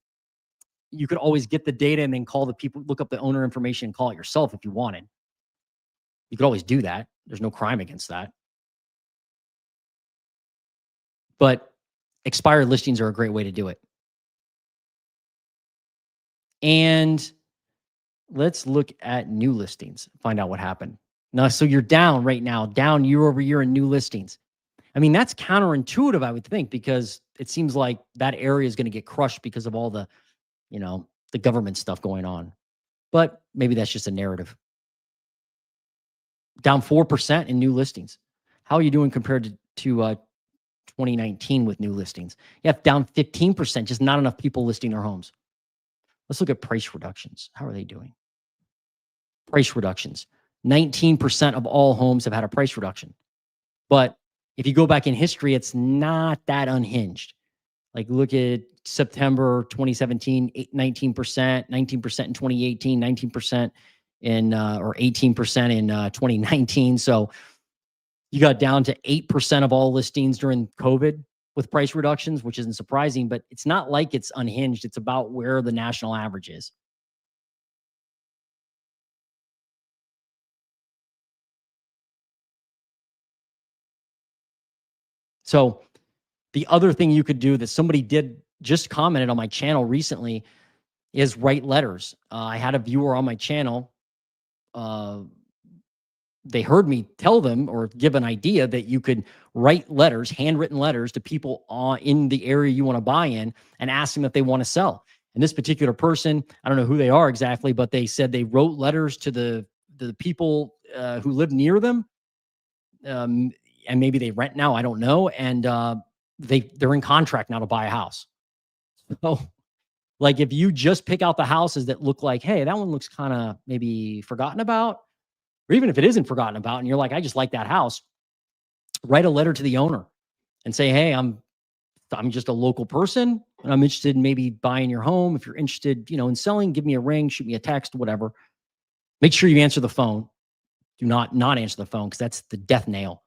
the data and then call the people, look up the owner information and call it yourself if you wanted. You could always do that. There's no crime against that. But expired listings are a great way to do it. And let's look at new listings, find out what happened. Now, so you're down right now, down year over year in new listings. I mean, that's counterintuitive, I would think, because it seems like that area is going to get crushed because of all the, the government stuff going on. But maybe that's just a narrative. Down 4% in new listings. How are you doing compared to 2019 with new listings? Yeah, down 15%, just not enough people listing their homes. Let's look at price reductions. How are they doing? Price reductions. 19% of all homes have had a price reduction. But if you go back in history, it's not that unhinged. Like look at September 2017, 19%, 19% in 2018, 19% in or 18% in 2019. So you got down to 8% of all listings during COVID with price reductions, which isn't surprising, but it's not like it's unhinged. It's about where the national average is. So the other thing you could do that somebody did just commented on my channel recently is write letters. I had a viewer on my channel. They heard me tell them or give an idea that you could write letters, handwritten letters to people in the area you want to buy in and ask them if they want to sell. And this particular person, I don't know who they are exactly, but they said they wrote letters to the people who live near them. And maybe they rent now, I don't know. And they're in contract now to buy a house. So like if you just pick out the houses that look like, hey, that one looks kind of maybe forgotten about, or even if it isn't forgotten about and you're like, I just like that house, write a letter to the owner and say, hey, I'm just a local person and I'm interested in maybe buying your home. If you're interested, in selling, give me a ring, shoot me a text, whatever. Make sure you answer the phone. Do not answer the phone because that's the death nail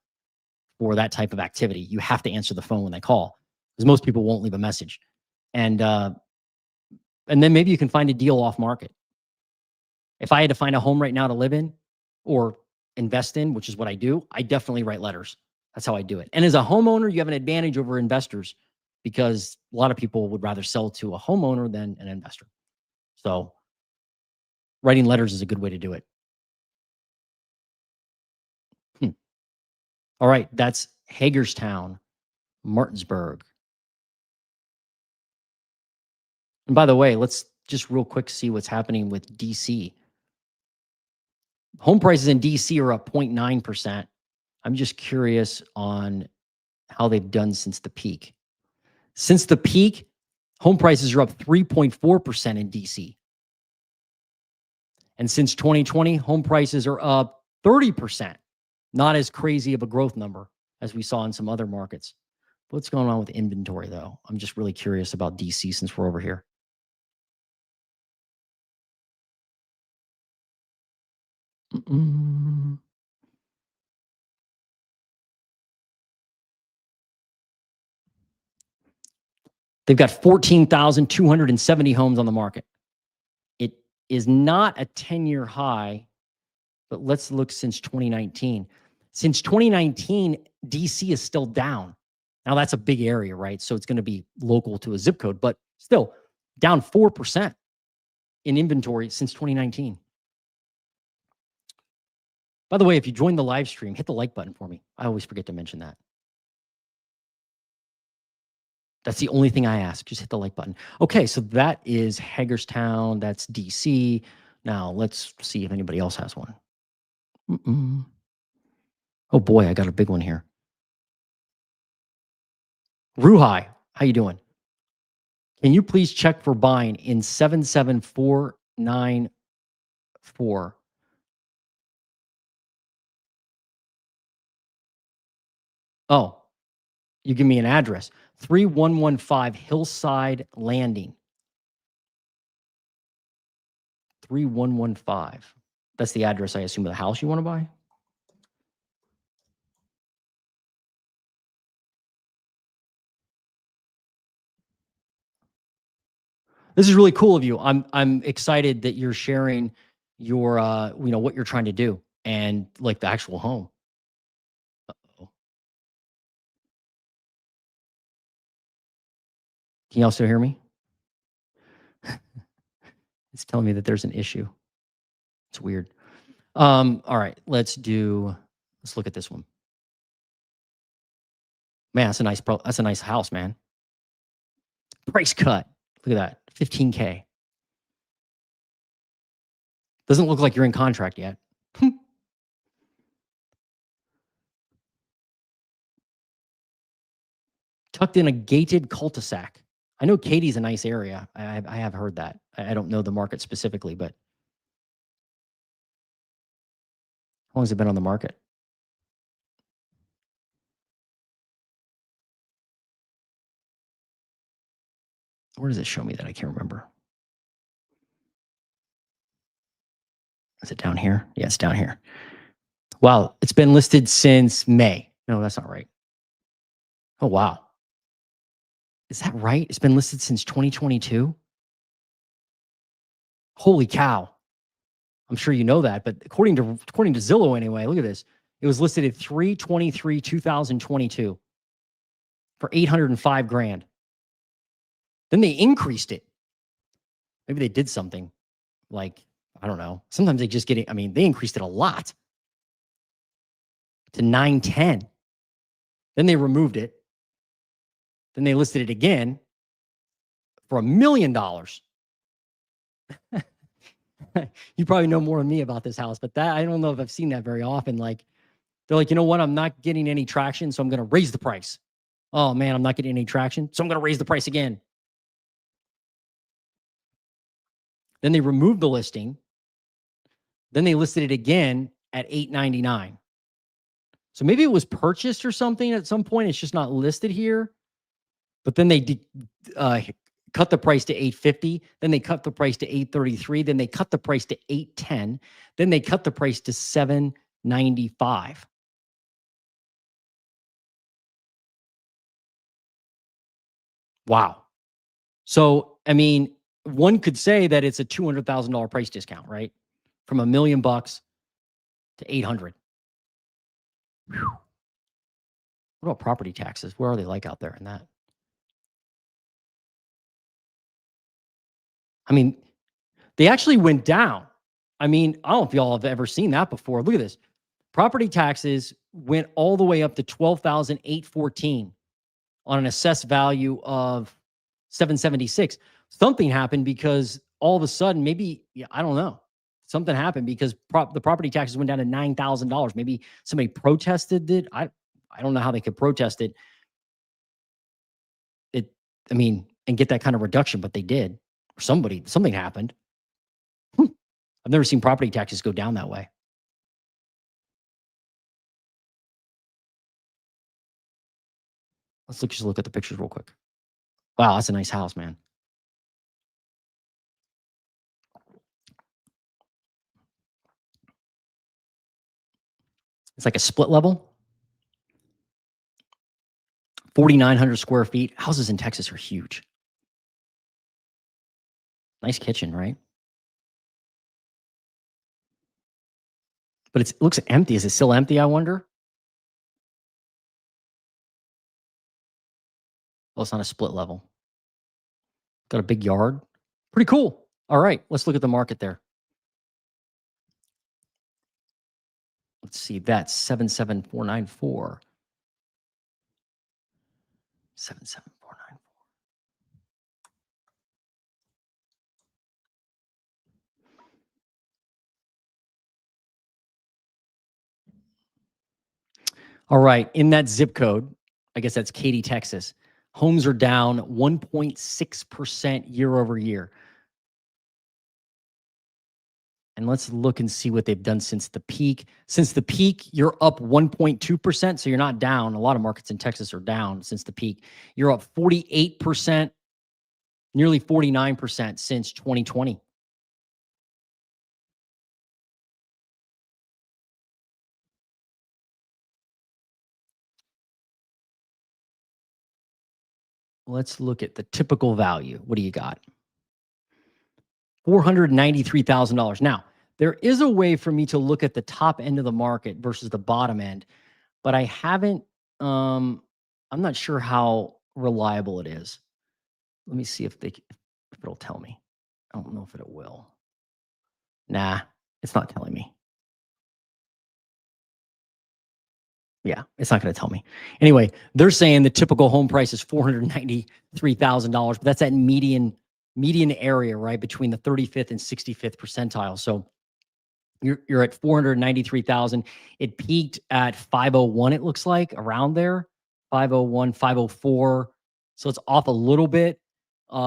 for that type of activity. You have to answer the phone when they call because most people won't leave a message. And then maybe you can find a deal off market. If I had to find a home right now to live in or invest in, which is what I do, I definitely write letters. That's how I do it. And as a homeowner, you have an advantage over investors because a lot of people would rather sell to a homeowner than an investor. So writing letters is a good way to do it. All right, that's Hagerstown, Martinsburg. And by the way, let's just real quick see what's happening with DC. Home prices in DC are up 0.9%. I'm just curious on how they've done since the peak. Since the peak, home prices are up 3.4% in DC. And since 2020, home prices are up 30%. Not as crazy of a growth number as we saw in some other markets. What's going on with inventory, though? I'm just really curious about DC since we're over here. They've got 14,270 homes on the market. It is not a 10-year high, but let's look since 2019. Since 2019, DC is still down. Now that's a big area, right? So it's going to be local to a zip code, but still down 4% in inventory since 2019. By the way, if you join the live stream, hit the like button for me. I always forget to mention that. That's the only thing I ask. Just hit the like button. Okay, so that is Hagerstown. That's DC. Now let's see if anybody else has one. Oh boy, I got a big one here. Ruhai, how you doing? Can you please check for buying in 77494? Oh, you give me an address. 3115 Hillside Landing. 3115. That's the address, I assume, of the house you want to buy? This is really cool of you. I'm excited that you're sharing your what you're trying to do and like the actual home. Uh-oh. Can y'all still hear me? It's telling me that there's an issue. It's weird. All right, let's look at this one. Man, that's a nice house, man. Price cut. Look at that. 15K. Doesn't look like you're in contract yet. Tucked in a gated cul-de-sac. I know Katy's a nice area. I have heard that. I don't know the market specifically, but how long has it been on the market? Where does it show me that? I can't remember. Is it down here? Yeah, it's down here. Wow, it's been listed since May. No, that's not right. Oh, wow. Is that right? It's been listed since 2022? Holy cow. I'm sure you know that, but according to Zillow anyway, look at this. It was listed at 3/23/2022 for 805 grand. Then they increased it. Maybe they did something like, I don't know. Sometimes they just get it. I mean, they increased it a lot to 910. Then they removed it. Then they listed it again for $1 million. You probably know more than me about this house, but that I don't know if I've seen that very often. Like, they're like, you know what? I'm not getting any traction, so I'm going to raise the price. Oh man, I'm not getting any traction, so I'm going to raise the price again. Then they removed the listing. Then they listed it again at $899. So maybe it was purchased or something at some point. It's just not listed here. But then they cut the price to $850. Then they cut the price to $833. Then they cut the price to $810. Then they cut the price to $795. Wow. So, I mean, one could say that it's a $200,000 price discount, right? From $1 million to 800. Whew. What about property taxes? Where are they like out there in that? I mean, they actually went down. I mean, I don't know if y'all have ever seen that before. Look at this. Property taxes went all the way up to $12,814 on an assessed value of $776. Something happened because all of a sudden, maybe, yeah, I don't know. Something happened because the property taxes went down to $9,000. Maybe somebody protested it. I don't know how they could protest it. I mean, and get that kind of reduction, but they did. Or something happened. I've never seen property taxes go down that way. Let's just look at the pictures real quick. Wow, that's a nice house, man. It's like a split level. 4,900 square feet. Houses in Texas are huge. Nice kitchen, right? But it looks empty. Is it still empty, I wonder? Well, it's not a split level. Got a big yard. Pretty cool. All right, let's look at the market there. Let's see. That's 77494. 77494. All right. In that zip code, I guess that's Katy, Texas, homes are down 1.6% year over year. And let's look and see what they've done since the peak. Since the peak, you're up 1.2%. So you're not down. A lot of markets in Texas are down since the peak. You're up 48%, nearly 49% since 2020. Let's look at the typical value. What do you got? $493,000. Now, there is a way for me to look at the top end of the market versus the bottom end, but I haven't, I'm not sure how reliable it is. Let me see if it'll tell me. I don't know if it will. Nah, it's not telling me. Yeah, it's not going to tell me. Anyway, they're saying the typical home price is $493,000, but that's that median area, right, between the 35th and 65th percentile. So you're at 493,000. It peaked at 501. It looks like around there, 501, 504. So it's off a little bit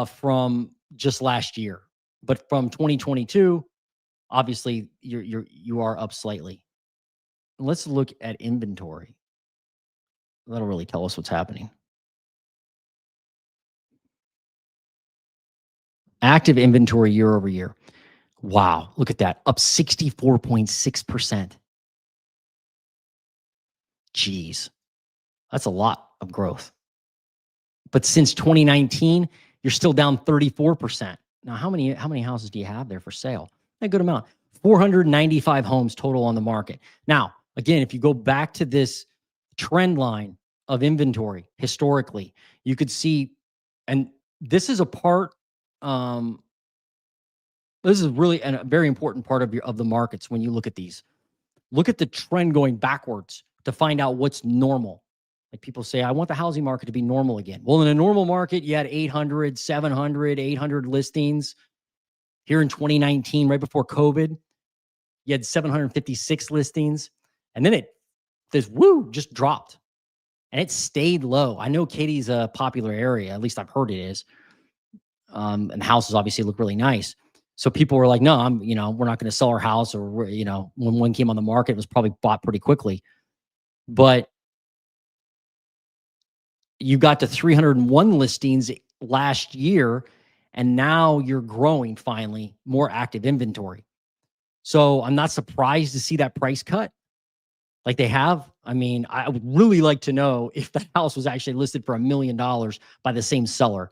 from just last year, but from 2022, obviously you are up slightly. Let's look at inventory. That'll really tell us what's happening. Active inventory year over year. Wow, look at that. Up 64.6%. Jeez. That's a lot of growth. But since 2019, you're still down 34%. Now, how many houses do you have there for sale? A good amount. 495 homes total on the market. Now, again, if you go back to this trend line of inventory historically, you could see, and this is a part, this is really a very important part of the markets when you look at these. Look at the trend going backwards to find out what's normal. Like people say, I want the housing market to be normal again. Well, in a normal market, you had 800, 700, 800 listings. Here in 2019, right before COVID, you had 756 listings. And then just dropped. And it stayed low. I know Katy's a popular area. At least I've heard it is. And the houses obviously look really nice. So people were like, no, we're not going to sell our house. Or, when one came on the market, it was probably bought pretty quickly. But you got to 301 listings last year, and now you're growing finally, more active inventory. So I'm not surprised to see that price cut like they have. I mean, I would really like to know if the house was actually listed for $1 million by the same seller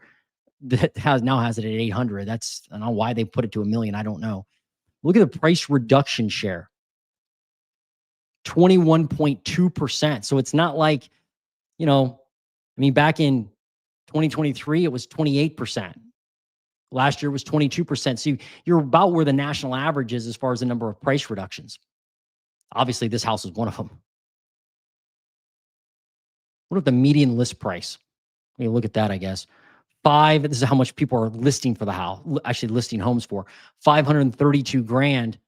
that now has it at 800. I don't know why they put it to $1 million. I don't know. Look at the price reduction share. 21.2%. So it's not like, back in 2023, it was 28%. Last year was 22%. So you're about where the national average is as far as the number of price reductions. Obviously, this house is one of them. What about the median list price? Let me look at that, I guess. This is how much people are listing for the house, actually listing homes for. 532 grand.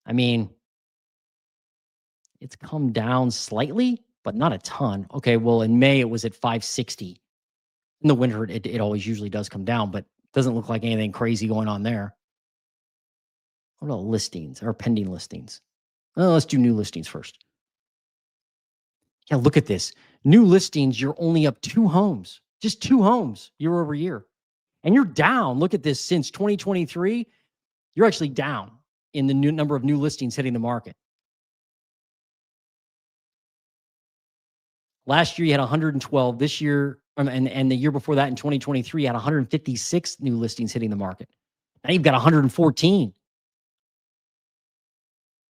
I mean, it's come down slightly, but not a ton. Okay, well, in May, it was at 560. In the winter, it always usually does come down, but it doesn't look like anything crazy going on there. What about listings or pending listings? Well, let's do new listings first. Yeah, look at this. New listings, you're only up 2 homes, just 2 homes year over year. And you're down. Look at this. Since 2023, you're actually down in the new number of new listings hitting the market. Last year, you had 112. This year, and the year before that in 2023, you had 156 new listings hitting the market. Now you've got 114.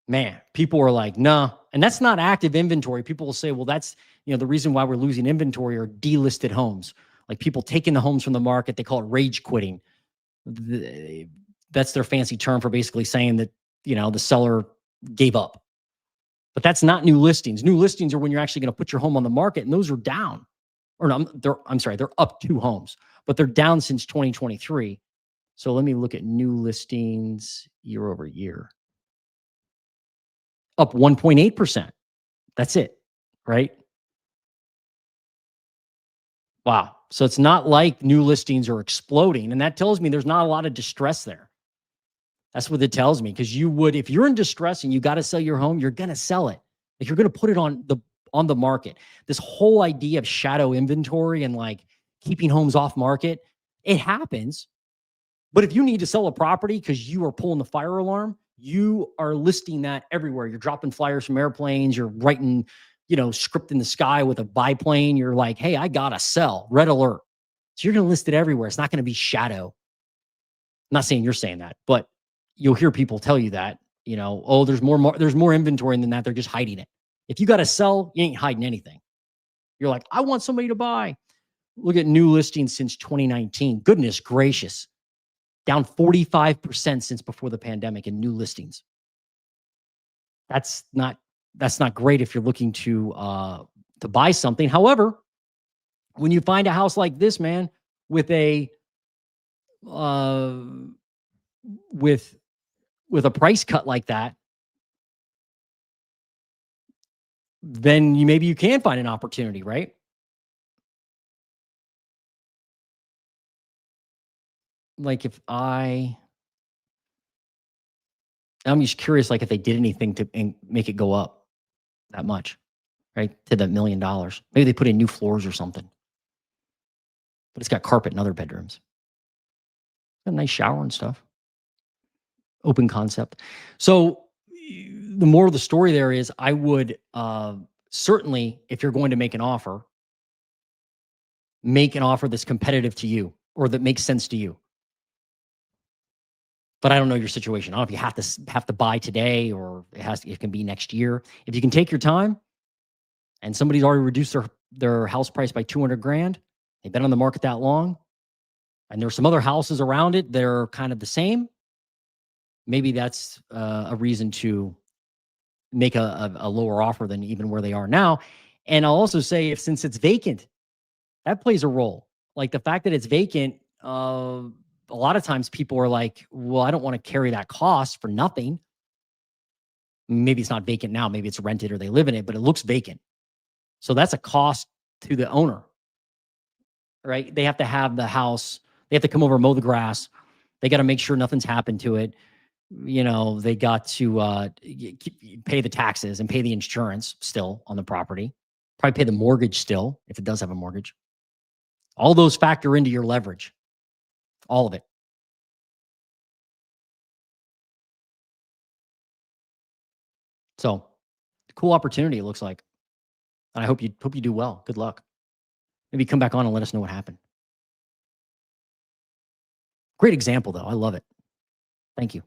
Man, people are like, no. And that's not active inventory. People will say, well, that's, the reason why we're losing inventory are delisted homes. Like people taking the homes from the market, they call it rage quitting. That's their fancy term for basically saying that, the seller gave up. But that's not new listings. New listings are when you're actually going to put your home on the market, and those are down. Or no, they're up 2 homes, but they're down since 2023. So let me look at new listings year over year. Up 1.8%. That's it. right? Wow. So it's not like new listings are exploding. And that tells me there's not a lot of distress there. That's what it tells me. Because you would, if you're in distress and you got to sell your home, you're going to sell it. Like, you're going to put it on the market. This whole idea of shadow inventory and like keeping homes off market, it happens. But if you need to sell a property because you are pulling the fire alarm, you are listing that everywhere. You're dropping flyers from airplanes. You're writing, script in the sky with a biplane. You're like, hey, I gotta sell. Red alert. So you're going to list it everywhere. It's not going to be shadow. I'm not saying you're saying that, but you'll hear people tell you that, oh, there's more inventory than that. They're just hiding it. If you got to sell, you ain't hiding anything. You're like, I want somebody to buy. Look at new listings since 2019. Goodness gracious. Down 45% since before the pandemic in new listings. That's not great if you're looking to buy something. However, when you find a house like this, man, with a with a price cut like that, then maybe you can find an opportunity, right? Like if I'm just curious, like if they did anything to make it go up that much, right? To the $1 million. Maybe they put in new floors or something. But it's got carpet in other bedrooms. Got a nice shower and stuff. Open concept. So the moral of the story there is I would certainly, if you're going to make an offer that's competitive to you or that makes sense to you. But I don't know your situation. I don't know if you have to buy today or it can be next year. If you can take your time and somebody's already reduced their house price by 200 grand, they've been on the market that long, and there's some other houses around it that are kind of the same, maybe that's a reason to make a lower offer than even where they are now. And I'll also say, since it's vacant, that plays a role. Like the fact that it's vacant, a lot of times people are like, well, I don't want to carry that cost for nothing. Maybe it's not vacant now. Maybe it's rented or they live in it, but it looks vacant. So that's a cost to the owner, right? They have to have the house. They have to come over, mow the grass. They got to make sure nothing's happened to it. They got to pay the taxes and pay the insurance still on the property. Probably pay the mortgage still, if it does have a mortgage. All those factor into your leverage. All of it. So, cool opportunity, it looks like. And I hope you do well. Good luck. Maybe come back on and let us know what happened. Great example, though. I love it. Thank you.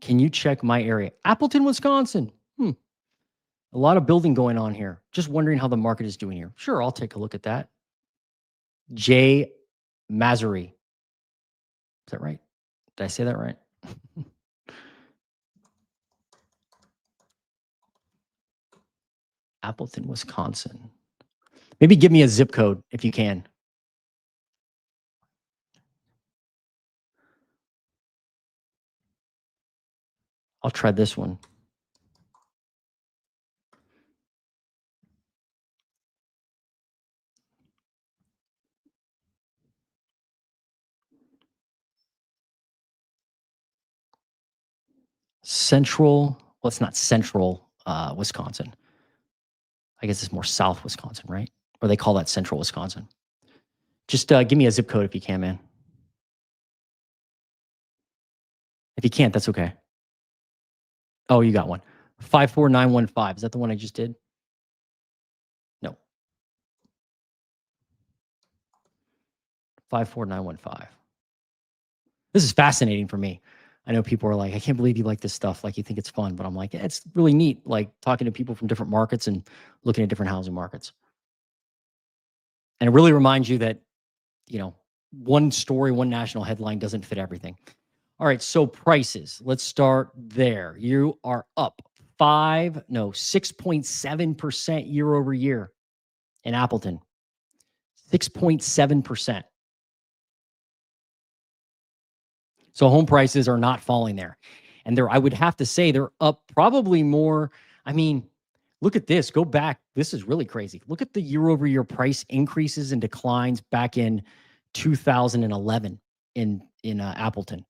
Can you check my area? Appleton, Wisconsin. A lot of building going on here. Just wondering how the market is doing here. Sure, I'll take a look at that. J. Mazuri. Is that right? Did I say that right? Appleton, Wisconsin. Maybe give me a zip code if you can. I'll try this one. Central, well, it's not central Wisconsin. I guess it's more South Wisconsin, right? Or they call that Central Wisconsin. Just give me a zip code if you can, man. If you can't, that's okay. Oh, you got one. 54915. Is that the one I just did? No. 54915. This is fascinating for me. I know people are like, I can't believe you like this stuff. Like, you think it's fun. But I'm like, yeah, it's really neat. Like, talking to people from different markets and looking at different housing markets. And it really reminds you that, one story, one national headline doesn't fit everything. All right, so prices. Let's start there. You are up 6.7% year over year in Appleton. 6.7%. So home prices are not falling there. And I would have to say they're up probably more. I mean, look at this. Go back. This is really crazy. Look at the year-over-year price increases and declines back in 2011 in Appleton.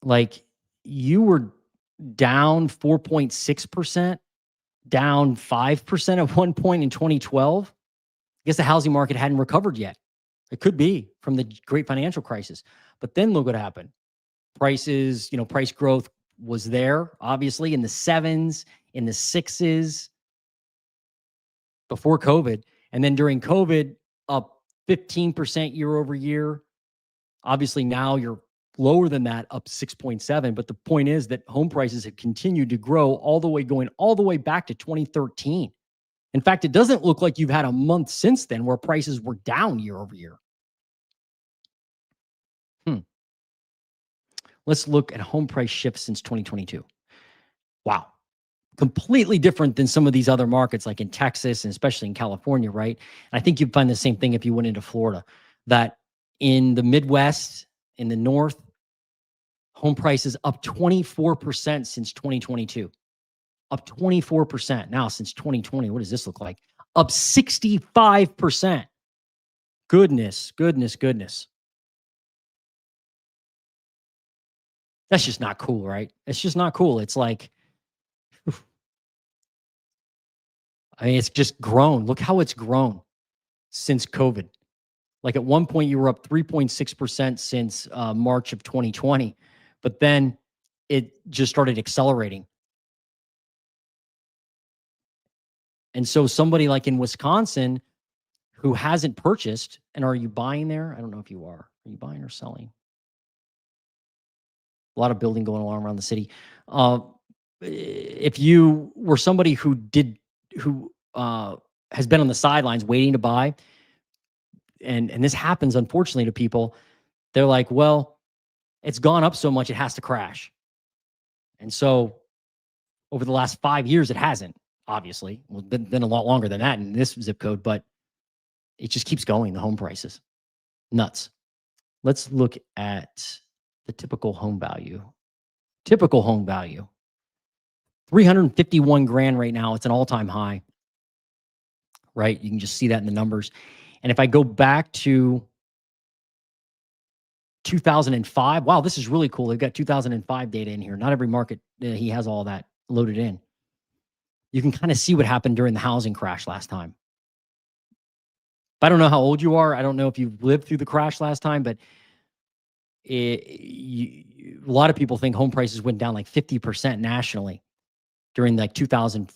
Like, you were down 4.6%, down 5% at one point in 2012. I guess the housing market hadn't recovered yet. It could be from the great financial crisis. But then look what happened. Prices, price growth was there, obviously, in the 7s, in the 6s before COVID. And then during COVID, up 15% year over year. Obviously, now you're lower than that, up 6.7. But the point is that home prices have continued to grow going all the way back to 2013. In fact, it doesn't look like you've had a month since then where prices were down year over year. Let's look at home price shifts since 2022. Wow. Completely different than some of these other markets like in Texas and especially in California, right? And I think you'd find the same thing if you went into Florida, that in the Midwest, in the North, home prices up 24% since 2022. Up 24%. Now, since 2020, what does this look like? Up 65%. Goodness. That's just not cool, right? It's just not cool. It's like, it's just grown. Look how it's grown since COVID. Like at one point, you were up 3.6% since March of 2020, but then it just started accelerating. And so somebody like in Wisconsin who hasn't purchased, and are you buying there? I don't know if you are. Are you buying or selling? A lot of building going on around the city. If you were somebody who has been on the sidelines waiting to buy, and this happens unfortunately to people, they're like, well, it's gone up so much it has to crash. And so over the last 5 years, it hasn't, obviously. Well, been a lot longer than that in this zip code, but it just keeps going, the home prices. Nuts. Let's look at the typical home value. Typical home value. 351 grand right now. It's an all-time high. Right? You can just see that in the numbers. And if I go back to 2005, wow, this is really cool. They've got 2005 data in here. Not every market, he has all that loaded in. You can kind of see what happened during the housing crash last time. I don't know how old you are. I don't know if you've lived through the crash last time, but a lot of people think home prices went down like 50% nationally during like 2000,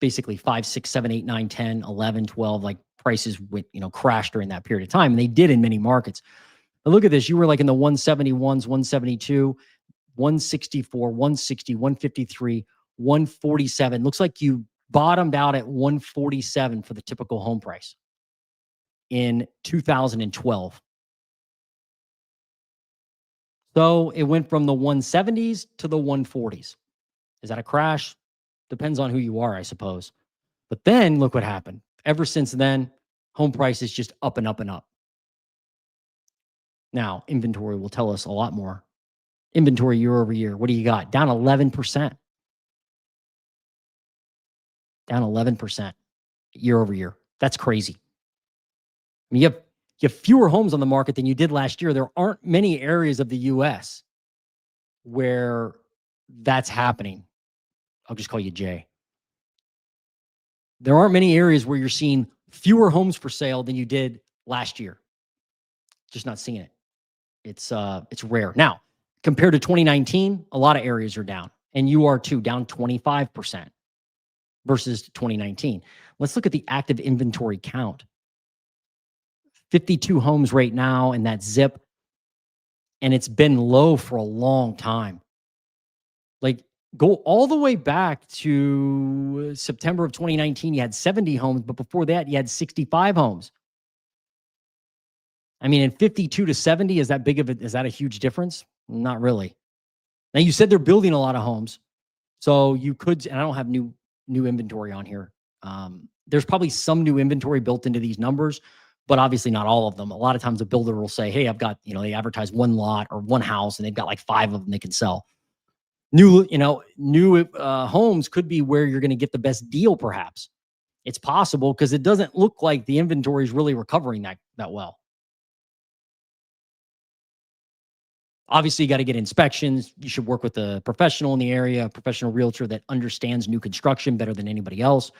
basically 5, 6, 7, 8, 9, 10, 11, 12, like prices went, crashed during that period of time. And they did in many markets. But look at this. You were like in the 171s, 172, 164, 160, 153, 147. Looks like you bottomed out at 147 for the typical home price in 2012. So it went from the 170s to the 140s. Is that a crash? Depends on who you are, I suppose. But then look what happened. Ever since then, home prices just up and up and up. Now, inventory will tell us a lot more. Inventory year over year. What do you got? Down 11%. Down 11% year over year. That's crazy. I mean, you have fewer homes on the market than you did last year. There aren't many areas of the U.S. where that's happening. I'll just call you Jay. There aren't many areas where you're seeing fewer homes for sale than you did last year. Just not seeing it. It's rare. Now, compared to 2019, a lot of areas are down. And you are too, down 25% versus 2019. Let's look at the active inventory count. 52 homes right now in that zip. And it's been low for a long time. Like, go all the way back to September of 2019, you had 70 homes, but before that, you had 65 homes. I mean, in 52 to 70, is that a huge difference? Not really. Now, you said they're building a lot of homes. So you could, and I don't have new inventory on here. There's probably some new inventory built into these numbers, but obviously not all of them. A lot of times a builder will say, hey, I've got, they advertise one lot or one house and they've got like 5 of them they can sell. New homes could be where you're going to get the best deal, perhaps. It's possible because it doesn't look like the inventory is really recovering that well. Obviously, you got to get inspections. You should work with a professional in the area, a professional realtor that understands new construction better than anybody else.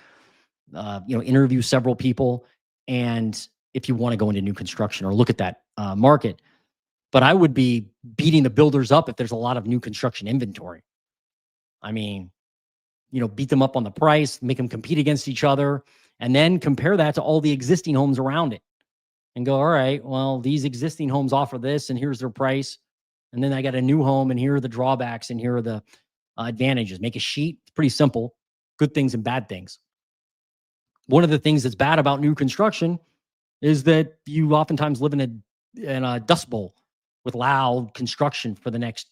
Interview several people, and if you want to go into new construction or look at that market. But I would be beating the builders up if there's a lot of new construction inventory. I mean, beat them up on the price, make them compete against each other, and then compare that to all the existing homes around it and go, all right, well, these existing homes offer this and here's their price. And then I got a new home and here are the drawbacks and here are the advantages. Make a sheet. It's pretty simple. Good things and bad things. One of the things that's bad about new construction is that you oftentimes live in a dust bowl with loud construction for the next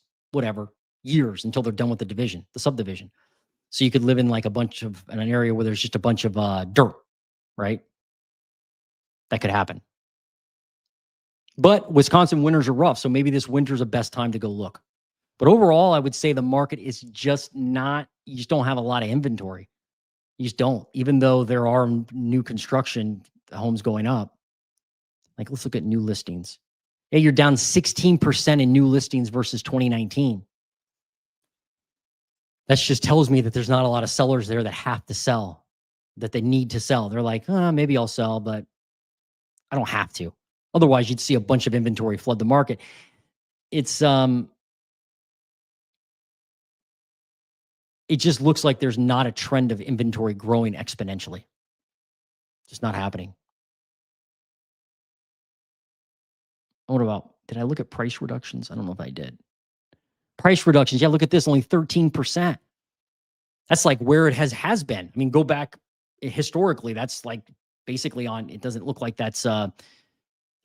years until they're done with the subdivision. So you could live in like in an area where there's just a bunch of dirt, right? That could happen. But Wisconsin winters are rough, so maybe this winter's the best time to go look. But overall, I would say the market is just you just don't have a lot of inventory. You just don't, even though there are new construction homes going up. Like, let's look at new listings. Hey, you're down 16% in new listings versus 2019. That just tells me that there's not a lot of sellers there that have to sell, that they need to sell. They're like, maybe I'll sell, but I don't have to. Otherwise, you'd see a bunch of inventory flood the market. It just looks like there's not a trend of inventory growing exponentially. Just not happening. What about, did I look at price reductions? I don't know if I did. Price reductions. Yeah, look at this, only 13%. That's like where it has been. I mean, go back historically, that's like basically it doesn't look like that's,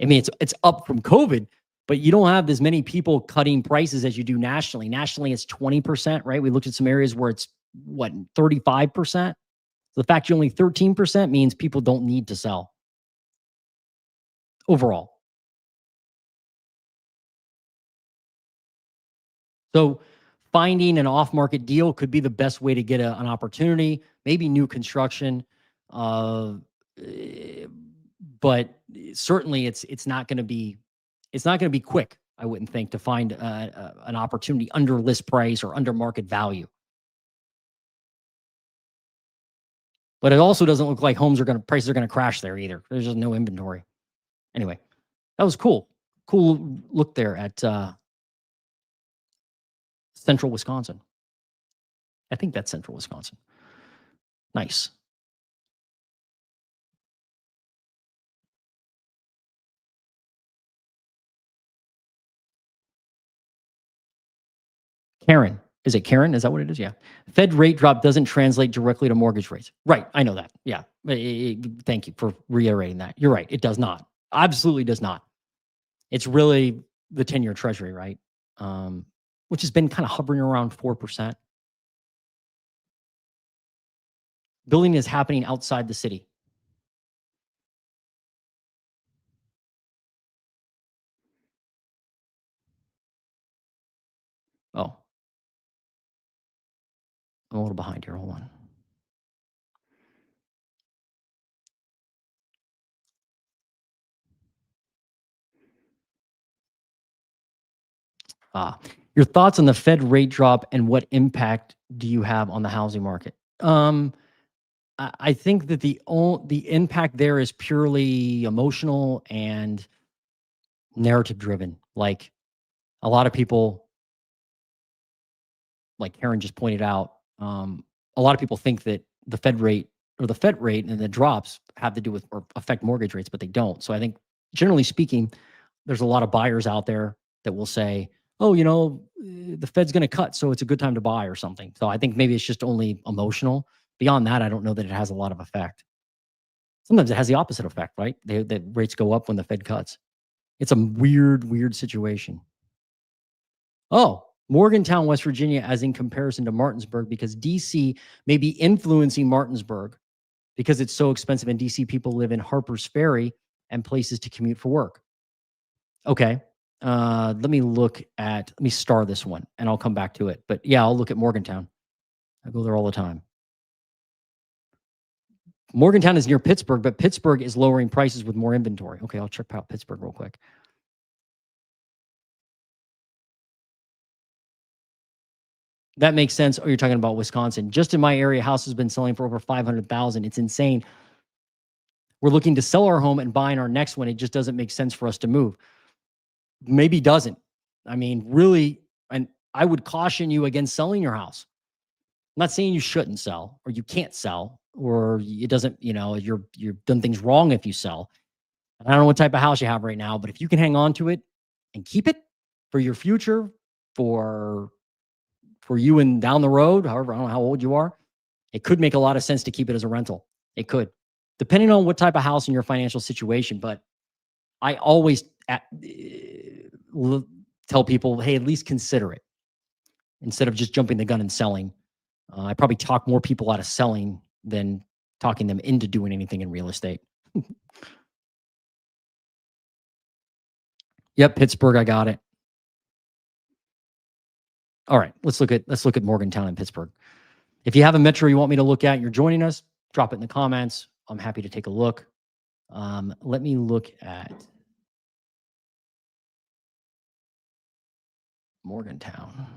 it's up from COVID, but you don't have as many people cutting prices as you do nationally. Nationally, it's 20%, right? We looked at some areas where it's 35%. So the fact you're only 13% means people don't need to sell overall. So finding an off-market deal could be the best way to get an opportunity, maybe new construction, but certainly it's not going to be quick. I wouldn't think, to find an opportunity under list price or under market value. But it also doesn't look like prices are going to crash there either. There's just no inventory. Anyway, that was cool. Cool look there at Central Wisconsin. I think that's Central Wisconsin. Nice. Karen. Is it Karen? Is that what it is? Yeah. Fed rate drop doesn't translate directly to mortgage rates. Right. I know that. Yeah. Thank you for reiterating that. You're right. It does not. Absolutely does not. It's really the 10-year treasury, right? Which has been kind of hovering around 4%. Building is happening outside the city. Oh. I'm a little behind here. Hold on. Your thoughts on the Fed rate drop and what impact do you have on the housing market? I think that the impact there is purely emotional and narrative driven. Like, a lot of people, like Karen just pointed out, a lot of people think that the Fed rate and the drops have to do with or affect mortgage rates, but they don't. So I think, generally speaking, there's a lot of buyers out there that will say, oh, the Fed's going to cut, so it's a good time to buy or something. So I think maybe it's just only emotional. Beyond that, I don't know that it has a lot of effect. Sometimes it has the opposite effect, right? The rates go up when the Fed cuts. It's a weird situation. Oh, Morgantown, West Virginia, as in comparison to Martinsburg, because DC may be influencing Martinsburg because it's so expensive, and DC people live in Harper's Ferry and places to commute for work. Okay. Let me star this one and I'll come back to it. But yeah, I'll look at Morgantown. I go there all the time. Morgantown is near Pittsburgh, but Pittsburgh is lowering prices with more inventory. Okay, I'll check out Pittsburgh real quick. That makes sense. Oh, you're talking about Wisconsin. Just in my area, house has been selling for over 500,000. It's insane. We're looking to sell our home and buying our next one. It just doesn't make sense for us to move. Maybe doesn't. I mean, really, and I would caution you against selling your house. I'm not saying you shouldn't sell or you can't sell or it doesn't, you've done things wrong if you sell. I don't know what type of house you have right now, but if you can hang on to it and keep it for your future, for you and down the road, however, I don't know how old you are, it could make a lot of sense to keep it as a rental. It could, depending on what type of house and your financial situation. But I always tell people, hey, at least consider it instead of just jumping the gun and selling. I probably talk more people out of selling than talking them into doing anything in real estate. Yep, Pittsburgh, I got it. All right, let's look at Morgantown and Pittsburgh. If you have a metro you want me to look at and you're joining us, drop it in the comments. I'm happy to take a look. Let me look at Morgantown.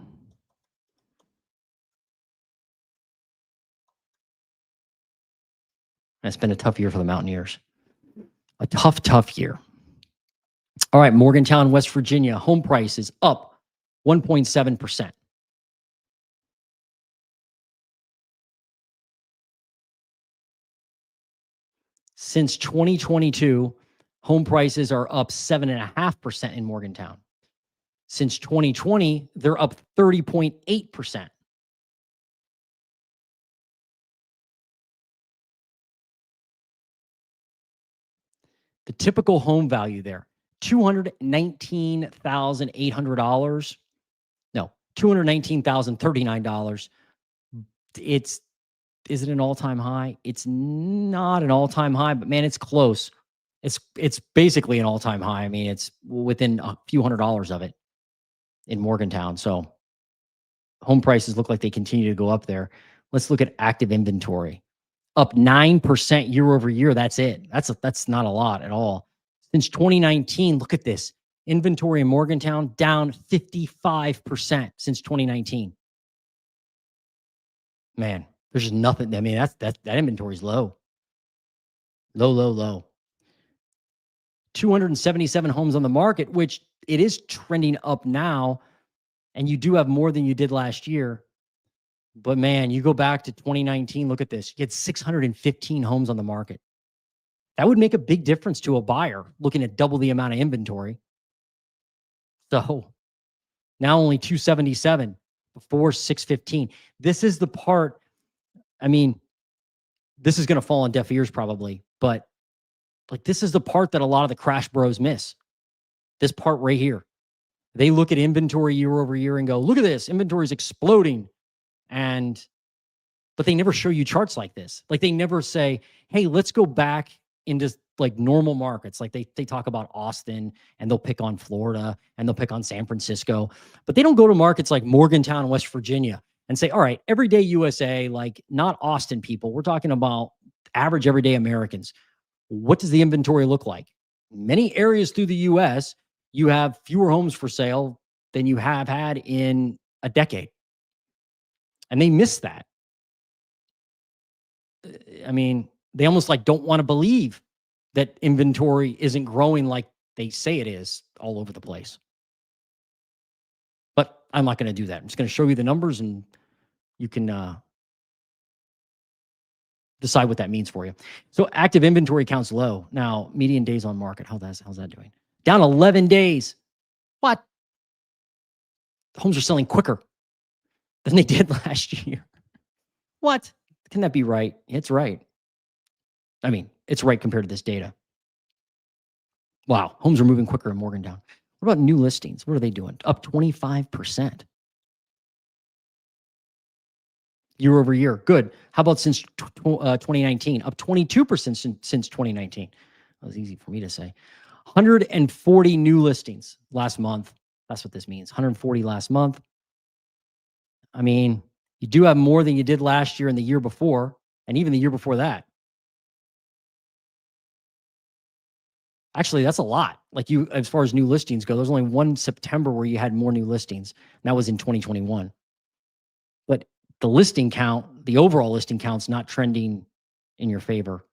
It's been a tough year for the Mountaineers. A tough year. All right, Morgantown, West Virginia, home price is up 1.7%. Since 2022, home prices are up 7.5% in Morgantown. Since 2020, they're up 30.8%. The typical home value there, $219,800. No, $219,039. Is it an all-time high? It's not an all-time high, but man, it's close. It's basically an all-time high. I mean, it's within a few $100s of it in Morgantown. So home prices look like they continue to go up there. Let's look at active inventory. Up 9% year over year. That's it. That's not a lot at all. Since 2019, look at this. Inventory in Morgantown down 55% since 2019. Man, there's just nothing. I mean, that inventory is low. Low. 277 homes on the market, which it is trending up now. And you do have more than you did last year. But man, you go back to 2019, look at this. You had 615 homes on the market. That would make a big difference to a buyer looking at double the amount of inventory. So now only 277 before 615. This is the part, I mean, this is going to fall on deaf ears probably, but like this is the part that a lot of the crash bros miss. This part right here. They look at inventory year over year and go, look at this, inventory is exploding. But they never show you charts like this. Like they never say, hey, let's go back into like normal markets. Like they talk about Austin and they'll pick on Florida and they'll pick on San Francisco, but they don't go to markets like Morgantown, West Virginia and say, all right, everyday USA, like not Austin people. We're talking about average everyday Americans. What does the inventory look like? Many areas through the US, you have fewer homes for sale than you have had in a decade. And they miss that. I mean, they almost like don't want to believe that inventory isn't growing like they say it is all over the place. But I'm not going to do that. I'm just going to show you the numbers and you can decide what that means for you. So active inventory counts low. Now, median days on market, how's that doing? Down 11 days. What? Homes are selling quicker than they did last year. What? Can that be right? It's right. I mean, it's right compared to this data. Wow. Homes are moving quicker in Morgantown. What about new listings? What are they doing? Up 25%. Year over year. Good. How about since 2019? Up 22% since 2019. That was easy for me to say. 140 new listings last month. That's what this means. 140 last month. I mean, you do have more than you did last year and the year before, and even the year before that. Actually, that's a lot. Like you, as far as new listings go, there's only one September where you had more new listings. And that was in 2021. But the listing count, the overall listing count's not trending in your favor.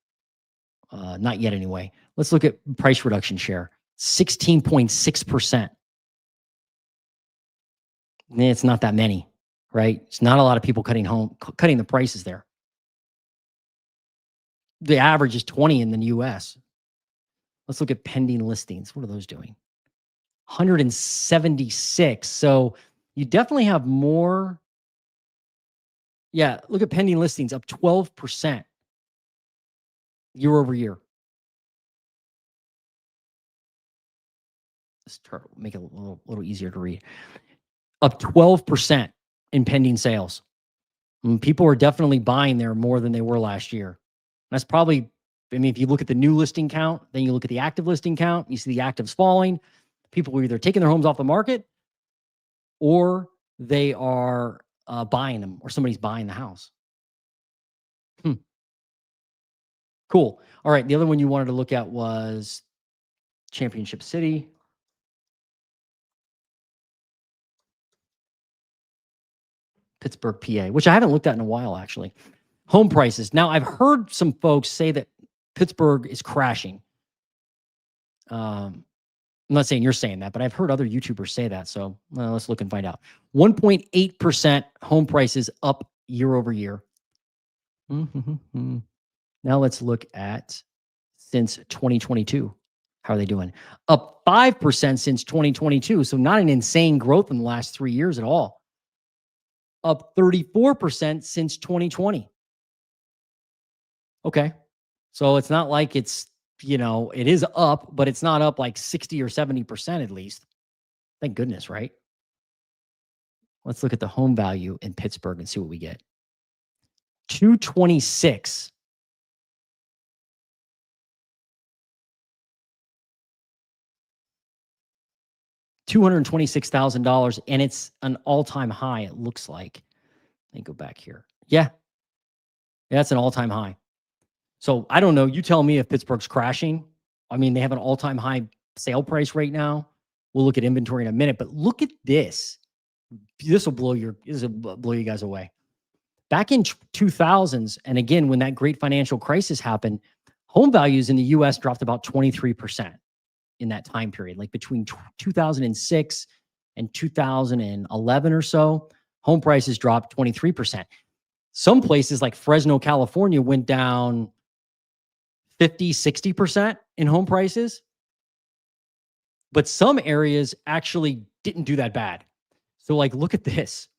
Not yet anyway. Let's look at price reduction share. 16.6%. It's not that many, right? It's not a lot of people cutting the prices there. The average is 20 in the US. Let's look at pending listings. What are those doing? 176. So you definitely have more. Yeah, look at pending listings up 12% year over year. Let's try to make it a little easier to read. Up 12% in pending sales. People are definitely buying there more than they were last year. That's probably, I mean, if you look at the new listing count, then you look at the active listing count, you see the actives falling. People are either taking their homes off the market or they are buying them, or somebody's buying the house. Cool. All right. The other one you wanted to look at was Championship City. Pittsburgh, PA, which I haven't looked at in a while, actually. Home prices. Now, I've heard some folks say that Pittsburgh is crashing. I'm not saying you're saying that, but I've heard other YouTubers say that. So let's look and find out. 1.8% home prices up year over year. Now let's look at since 2022. How are they doing? Up 5% since 2022. So not an insane growth in the last 3 years at all. Up 34% since 2020. Okay. So it's not like it's, it is up, but it's not up like 60 or 70% at least. Thank goodness, right? Let's look at the home value in Pittsburgh and see what we get. 226. $226,000, and it's an all-time high, it looks like. Let me go back here. Yeah, that's an all-time high. So I don't know. You tell me if Pittsburgh's crashing. I mean, they have an all-time high sale price right now. We'll look at inventory in a minute, but look at this. This will blow you guys away. Back in 2000s, and again, when that great financial crisis happened, home values in the U.S. dropped about 23% in that time period, like between 2006 and 2011 or so. Home prices dropped 23%. Some places like Fresno, California went down 50, 60% in home prices. But some areas actually didn't do that bad. So like, look at this.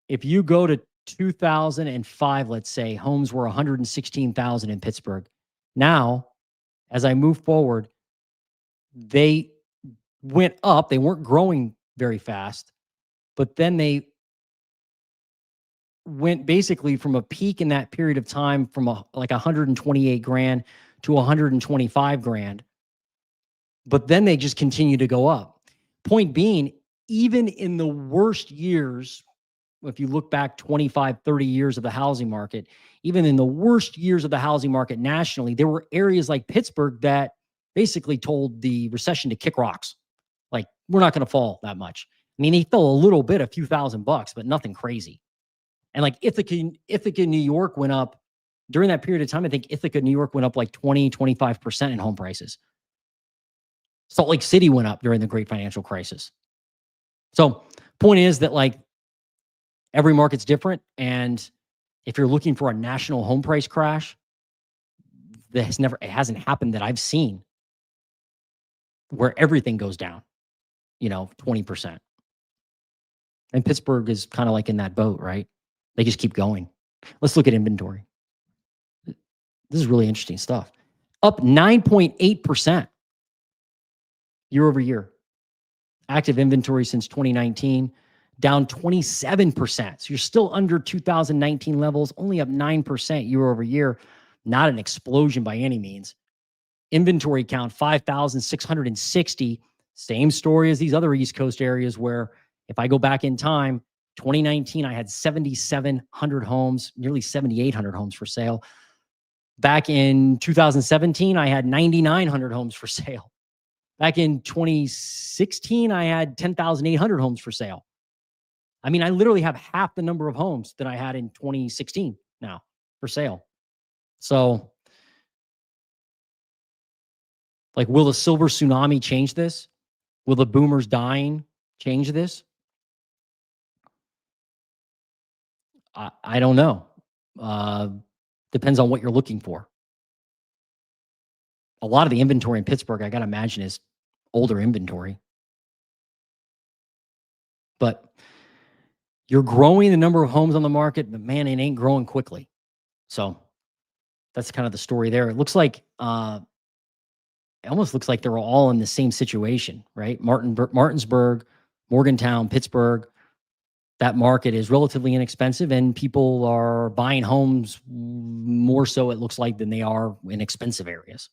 If you go to 2005, let's say, homes were 116,000 in Pittsburgh. Now, as I move forward, they went up. They weren't growing very fast, but then they went basically from a peak in that period of time from like 128 grand to 125 grand. But then they just continue to go up. Point being, even in the worst years, if you look back 25, 30 years of the housing market, even in the worst years of the housing market nationally, there were areas like Pittsburgh that basically told the recession to kick rocks. Like, we're not going to fall that much. I mean, they fell a little bit, a few $1,000, but nothing crazy. And like Ithaca, New York went up during that period of time. I think Ithaca, New York went up like 20, 25% in home prices. Salt Lake City went up during the great financial crisis. So point is that like every market's different. And if you're looking for a national home price crash, it hasn't happened that I've seen where everything goes down, 20%. And Pittsburgh is kind of like in that boat, right? They just keep going. Let's look at inventory. This is really interesting stuff. Up 9.8% year over year. Active inventory since 2019, down 27%. So you're still under 2019 levels, only up 9% year over year. Not an explosion by any means. Inventory count, 5,660. Same story as these other East Coast areas where if I go back in time, 2019, I had 7,700 homes, nearly 7,800 homes for sale. Back in 2017, I had 9,900 homes for sale. Back in 2016, I had 10,800 homes for sale. I mean, I literally have half the number of homes that I had in 2016 now for sale. So, like, will the silver tsunami change this? Will the boomers dying change this? I don't know. Depends on what you're looking for. A lot of the inventory in Pittsburgh, I got to imagine, is older inventory. But you're growing the number of homes on the market, but man, it ain't growing quickly. So that's kind of the story there. It looks like, it almost looks like they're all in the same situation, right? Martinsburg, Morgantown, Pittsburgh. That market is relatively inexpensive and people are buying homes more so, it looks like, than they are in expensive areas.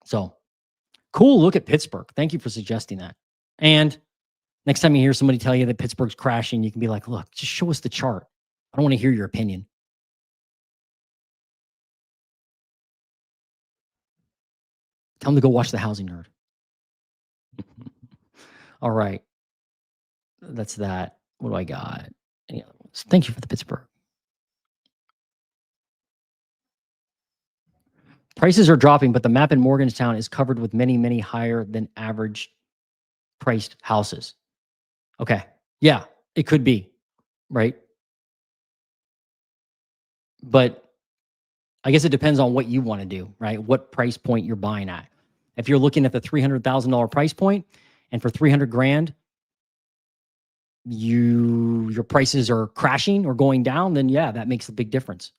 So cool look at Pittsburgh. Thank you for suggesting that. And next time you hear somebody tell you that Pittsburgh's crashing, you can be like, look, just show us the chart. I don't want to hear your opinion. Tell them to go watch The Housing Nerd. All right. That's that. What do I got? Any other ones? Thank you for the Pittsburgh. Prices are dropping, but the map in Morgantown is covered with many, many higher than average priced houses. Okay. Yeah, it could be, right? But I guess it depends on what you want to do, right? What price point you're buying at. If you're looking at the $300,000 price point and for 300 grand, your prices are crashing or going down, then yeah, that makes a big difference.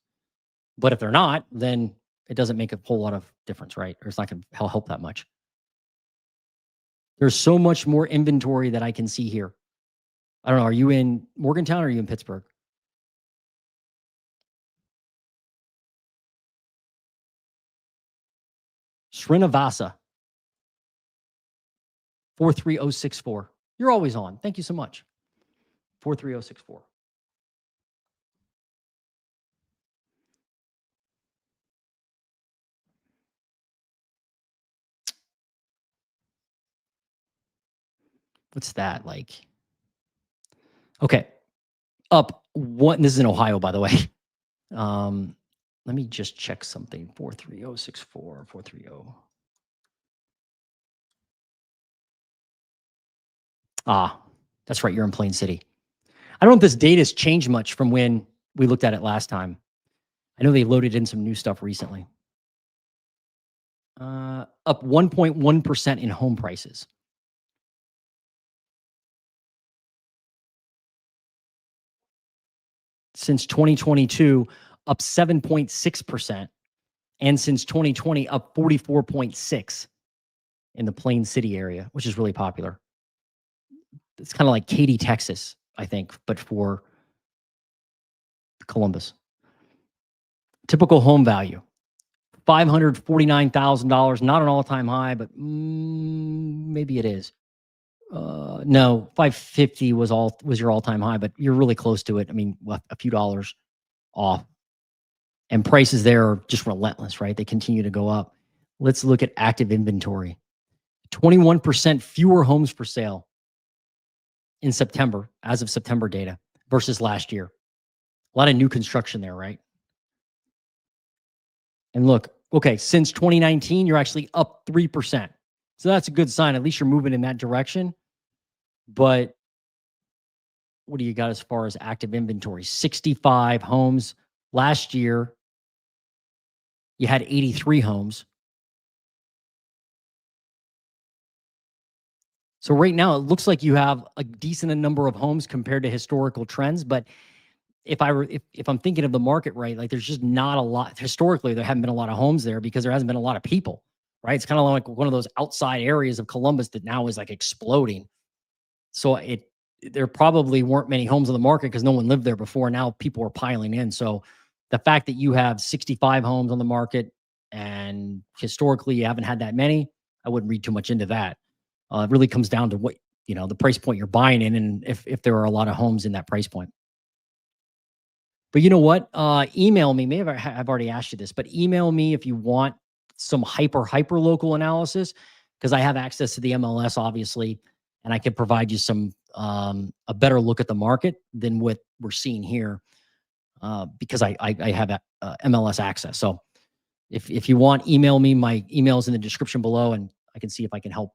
But if they're not, then it doesn't make a whole lot of difference, right? Or it's not going to help that much. There's so much more inventory that I can see here. I don't know. Are you in Morgantown or are you in Pittsburgh? Srinivasa, 43064. You're always on. Thank you so much. 43064. What's that like? Okay. Up one. This is in Ohio, by the way. Let me just check something. 43064, 430. Ah, that's right. You're in Plain City. I don't know if this data has changed much from when we looked at it last time. I know they loaded in some new stuff recently. Up 1.1% in home prices. Since 2022, up 7.6%. And since 2020, up 44.6% in the Plain City area, which is really popular. It's kind of like Katy, Texas, I think, but for Columbus. Typical home value, $549,000, not an all-time high, but maybe it is. No, 550 was your all-time high, but you're really close to it. I mean, a few dollars off. And prices there are just relentless, right? They continue to go up. Let's look at active inventory. 21% fewer homes for sale in September, as of September data, versus last year. A lot of new construction there, right? And look, okay, since 2019, you're actually up 3%. So that's a good sign. At least you're moving in that direction. But what do you got as far as active inventory? 65 homes. Last year, you had 83 homes. So right now, it looks like you have a decent number of homes compared to historical trends. But if I'm thinking of the market right, like there's just not a lot. Historically, there haven't been a lot of homes there because there hasn't been a lot of people, right? It's kind of like one of those outside areas of Columbus that now is like exploding. So there probably weren't many homes on the market because no one lived there before. Now people are piling in. So the fact that you have 65 homes on the market and historically you haven't had that many, I wouldn't read too much into that. It really comes down to what, the price point you're buying in, and if there are a lot of homes in that price point. But you know what? Email me. Maybe I've already asked you this, but email me if you want some hyper local analysis, because I have access to the MLS, obviously, and I can provide you some a better look at the market than what we're seeing here, because I have MLS access. So if you want, email me. My email is in the description below, and I can see if I can help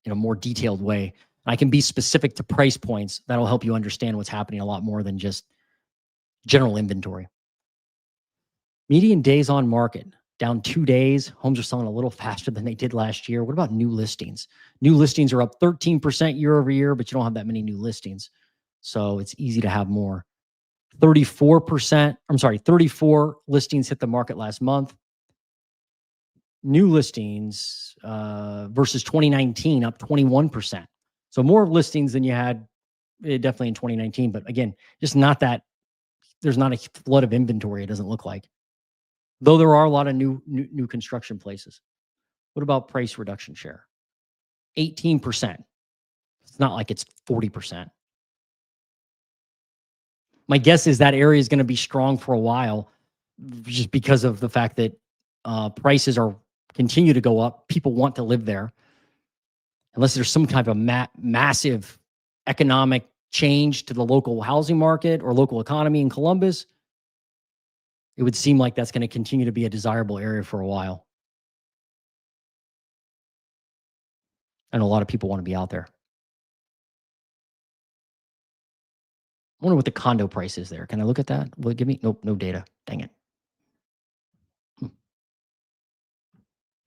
in a more detailed way. I can be specific to price points. That'll help you understand what's happening a lot more than just general inventory. Median days on market, down 2 days. Homes are selling a little faster than they did last year. What about new listings? New listings are up 13% year over year, but you don't have that many new listings. So it's easy to have more. 34 listings hit the market last month. New listings versus 2019, up 21%. So more listings than you had definitely in 2019. But again, just not that, there's not a flood of inventory, it doesn't look like. Though there are a lot of new construction places. What about price reduction share? 18%. It's not like it's 40%. My guess is that area is going to be strong for a while, just because of the fact that prices continue to go up. People want to live there. Unless there's some kind of a massive economic change to the local housing market or local economy in Columbus, it would seem like that's going to continue to be a desirable area for a while. And a lot of people want to be out there. I wonder what the condo price is there. Can I look at that? Will it give me? Nope, no data. Dang it.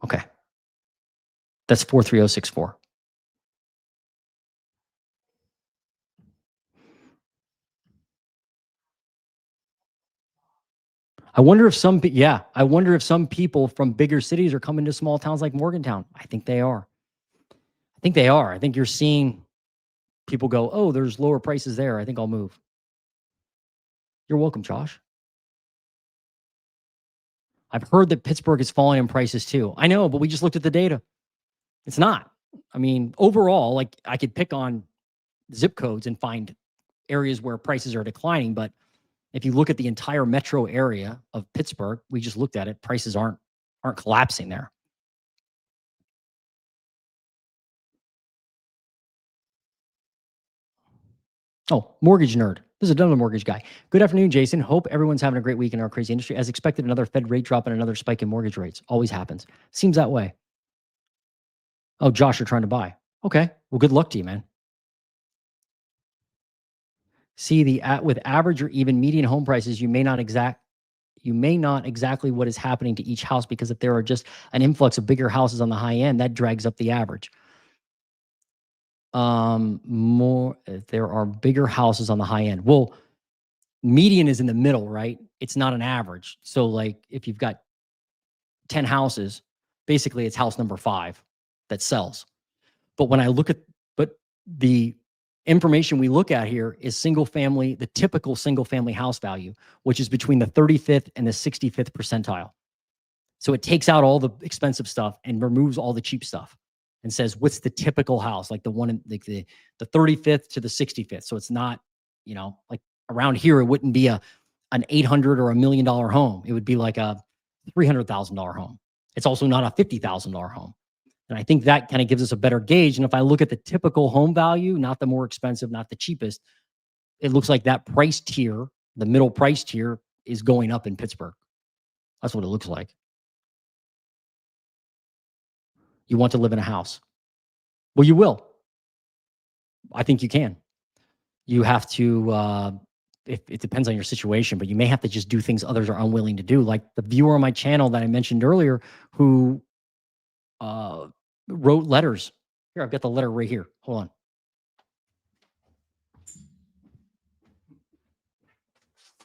Okay. That's 43064. I wonder if some people from bigger cities are coming to small towns like Morgantown. I think they are. I think you're seeing people go, oh, there's lower prices there. I think I'll move. You're welcome, Josh. I've heard that Pittsburgh is falling in prices too. I know, but we just looked at the data. It's not. I mean, overall, like, I could pick on zip codes and find areas where prices are declining, but if you look at the entire metro area of Pittsburgh, we just looked at it, prices aren't collapsing there. Oh, mortgage nerd. This is another mortgage guy. Good afternoon, Jason. Hope everyone's having a great week in our crazy industry. As expected, another Fed rate drop and another spike in mortgage rates. Always happens. Seems that way. Oh, Josh, you're trying to buy. Okay. Well, good luck to you, man. See, with average or even median home prices, you may not exactly what is happening to each house, because if there are just an influx of bigger houses on the high end, that drags up the average. If there are bigger houses on the high end. Well, median is in the middle, right? It's not an average. So like if you've got 10 houses, basically it's house number 5 that sells. But when I look at, the information we look at here is the typical single family house value, which is between the 35th and the 65th percentile. So it takes out all the expensive stuff and removes all the cheap stuff and says, what's the typical house? Like the one in the 35th to the 65th. So it's not, like around here, it wouldn't be an $800,000 or $1 million home. It would be like a $300,000 home. It's also not a $50,000 home. And I think that kind of gives us a better gauge. And if I look at the typical home value, not the more expensive, not the cheapest, it looks like that price tier, the middle price tier, is going up in Pittsburgh. That's what it looks like. You want to live in a house? Well, you will. I think you can. You have to, it depends on your situation, but you may have to just do things others are unwilling to do. Like the viewer on my channel that I mentioned earlier, who wrote letters. Here, I've got the letter right here. Hold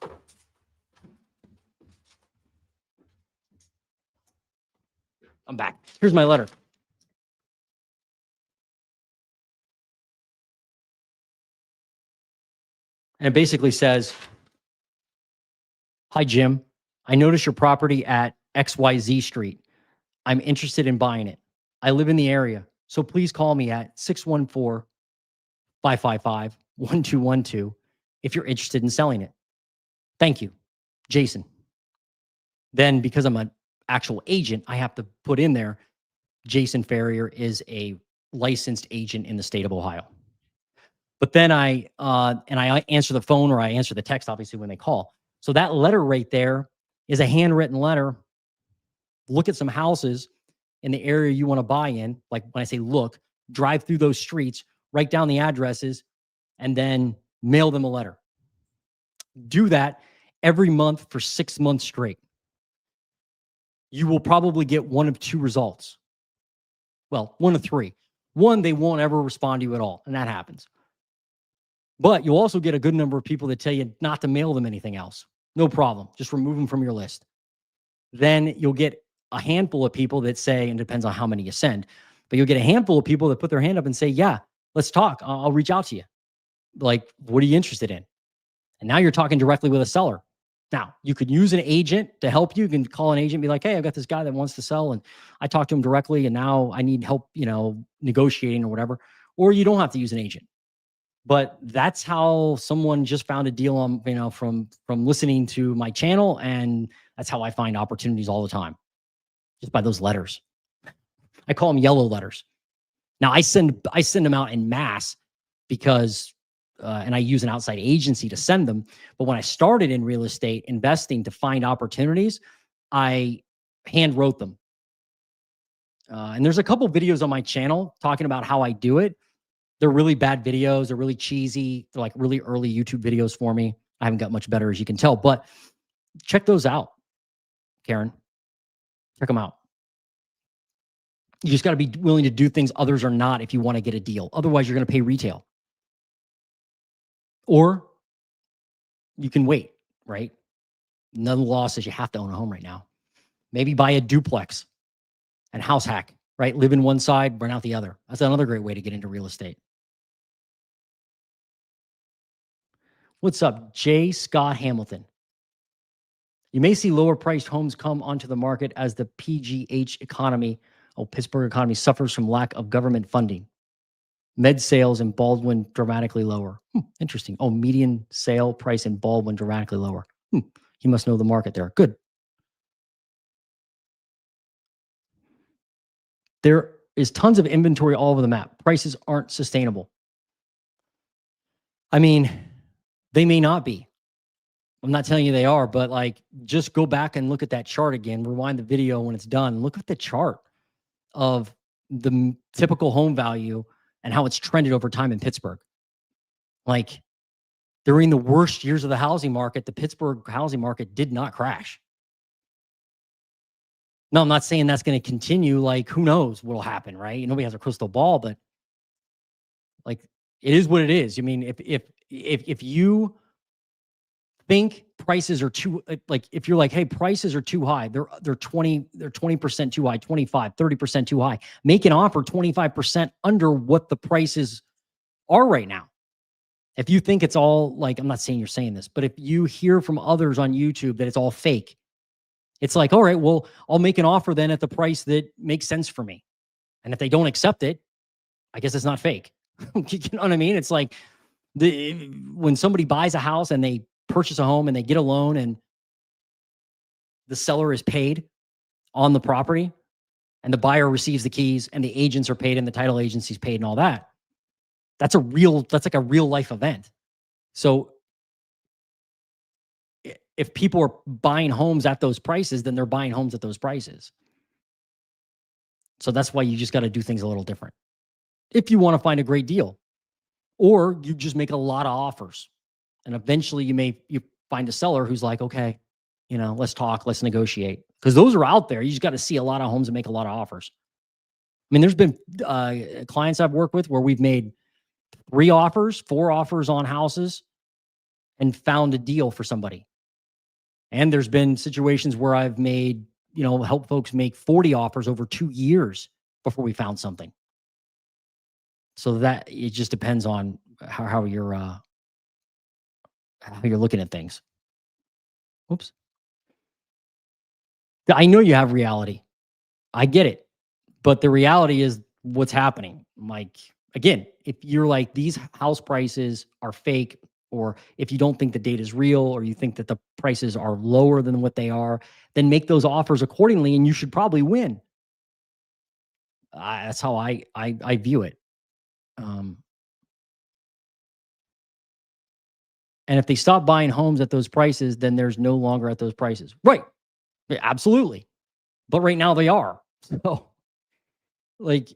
on. I'm back. Here's my letter. And it basically says, hi, Jim. I noticed your property at XYZ street. I'm interested in buying it. I live in the area. So please call me at 614-555-1212 if you're interested in selling it. Thank you, Jason. Then because I'm an actual agent, I have to put in there, Jason Ferrier is a licensed agent in the state of Ohio. But then I answer the phone or I answer the text, obviously, when they call. So that letter right there is a handwritten letter. Look at some houses in the area you want to buy in. Like when I say look, drive through those streets, write down the addresses, and then mail them a letter. Do that every month for 6 months straight. You will probably get one of two results. Well, one of three. One, they won't ever respond to you at all, and that happens. But you'll also get a good number of people that tell you not to mail them anything else. No problem. Just remove them from your list. Then you'll get a handful of people that say, and it depends on how many you send, but you'll get a handful of people that put their hand up and say, yeah, let's talk. I'll reach out to you. Like, what are you interested in? And now you're talking directly with a seller. Now, you could use an agent to help you. You can call an agent and be like, hey, I've got this guy that wants to sell, and I talked to him directly, and now I need help, negotiating or whatever. Or you don't have to use an agent. But that's how someone just found a deal on, from listening to my channel. And that's how I find opportunities all the time, just by those letters. I call them yellow letters. Now I send them out in mass because, and I use an outside agency to send them. But when I started in real estate investing to find opportunities, I hand wrote them. And there's a couple videos on my channel talking about how I do it. They're really bad videos. They're really cheesy. They're like really early YouTube videos for me. I haven't got much better, as you can tell, but check those out, Karen. Check them out. You just got to be willing to do things others are not if you want to get a deal. Otherwise, you're going to pay retail. Or you can wait, right? None of the law says you have to own a home right now. Maybe buy a duplex and house hack, right? Live in one side, burn out the other. That's another great way to get into real estate. What's up, J. Scott Hamilton? You may see lower priced homes come onto the market as the Pittsburgh economy suffers from lack of government funding. Med sales in Baldwin dramatically lower. Interesting. Oh, median sale price in Baldwin dramatically lower. He must know the market there. Good. There is tons of inventory all over the map. Prices aren't sustainable. I mean, they may not be. I'm not telling you they are, but like, just go back and look at that chart again. Rewind the video when it's done. Look at the chart of the typical home value and how it's trended over time in Pittsburgh. Like, during the worst years of the housing market, the Pittsburgh housing market did not crash. No, I'm not saying that's going to continue. Like, who knows what'll happen, right? Nobody has a crystal ball, but like, it is what it is. I mean, if you think prices are too, like, if you're like, hey, prices are too high, they're 20% too high, 25, 30% too high, make an offer 25% under what the prices are right now. If you think it's all, like, I'm not saying you're saying this, but if you hear from others on YouTube that it's all fake, it's like, all right, well, I'll make an offer then at the price that makes sense for me. And if they don't accept it, I guess it's not fake. You know what I mean? It's like when somebody buys a house and they purchase a home and they get a loan and the seller is paid on the property and the buyer receives the keys and the agents are paid and the title agency's paid and all that. That's like a real life event. So if people are buying homes at those prices, then they're buying homes at those prices. So that's why you just got to do things a little different. If you want to find a great deal, or you just make a lot of offers, and eventually you find a seller who's like, okay, let's talk, let's negotiate. Because those are out there. You just got to see a lot of homes and make a lot of offers. I mean, there's been clients I've worked with where we've made 3 offers, 4 offers on houses and found a deal for somebody. And there's been situations where I've made, help folks make 40 offers over 2 years before we found something. So that it just depends on how you're looking at things. Oops. I know you have reality. I get it. But the reality is what's happening. Like, again, if you're like, these house prices are fake, or if you don't think the data is real, or you think that the prices are lower than what they are, then make those offers accordingly, and you should probably win. That's how I view it. Um, and if they stop buying homes at those prices, then there's no longer at those prices. Right. Yeah, absolutely. But right now they are. So, like,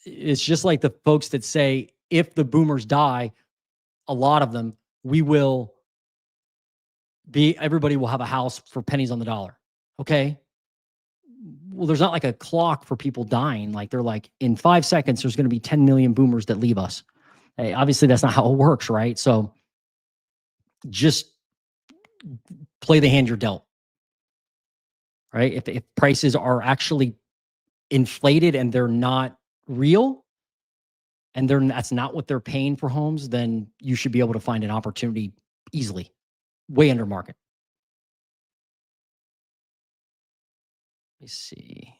it's just like the folks that say if the boomers die, a lot of them, we will everybody will have a house for pennies on the dollar. Okay. Well, there's not like a clock for people dying. Like, they're like, in 5 seconds, there's going to be 10 million boomers that leave us. Hey, obviously, that's not how it works, right? So just play the hand you're dealt, right? If prices are actually inflated and they're not real, and that's not what they're paying for homes, then you should be able to find an opportunity easily, way under market. Let me see.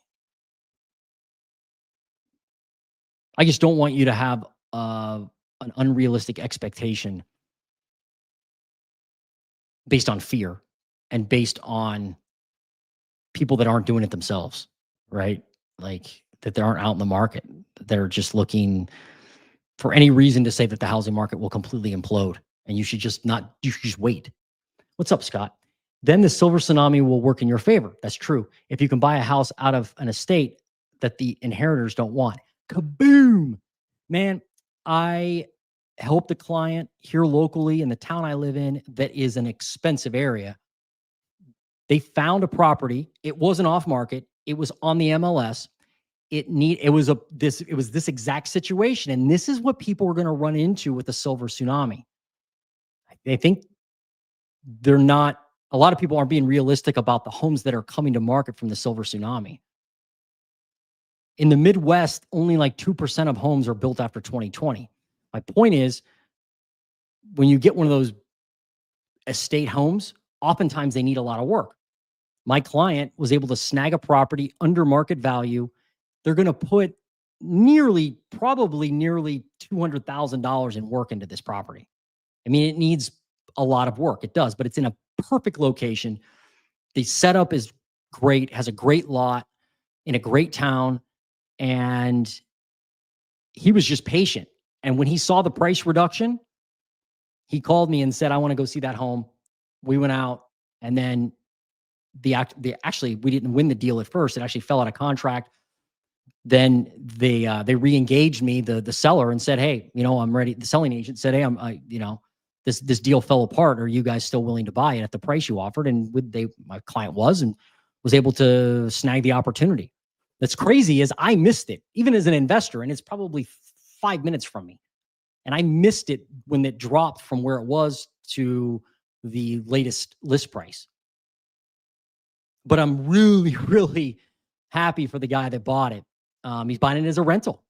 I just don't want you to have an unrealistic expectation based on fear and based on people that aren't doing it themselves, right? Like, that they aren't out in the market. They're just looking for any reason to say that the housing market will completely implode, and you should just not, you should just wait. What's up, Scott? Then the silver tsunami will work in your favor. That's true. If you can buy a house out of an estate that the inheritors don't want. Kaboom! Man, I helped a client here locally in the town I live in that is an expensive area. They found a property. It wasn't off market. It was on the MLS. It was this exact situation. And this is what people are going to run into with the silver tsunami. I think they're not, a lot of people aren't being realistic about the homes that are coming to market from the silver tsunami. In the Midwest, only like 2% of homes are built after 2020. My point is, when you get one of those estate homes, oftentimes they need a lot of work. My client was able to snag a property under market value. They're going to put probably nearly $200,000 in work into this property. I mean, it needs a lot of work. It does, but it's in a perfect location. The setup is great, has a great lot in a great town. And he was just patient. And when he saw the price reduction, he called me and said, I want to go see that home. We went out, and then actually, we didn't win the deal at first. It actually fell out of contract. Then they re-engaged me, the seller, and said, hey, I'm ready. The selling agent said, hey, this deal fell apart. Are you guys still willing to buy it at the price you offered? And my client was able to snag the opportunity. That's crazy is I missed it, even as an investor, and it's probably 5 minutes from me. And I missed it when it dropped from where it was to the latest list price. But I'm really, really happy for the guy that bought it. He's buying it as a rental,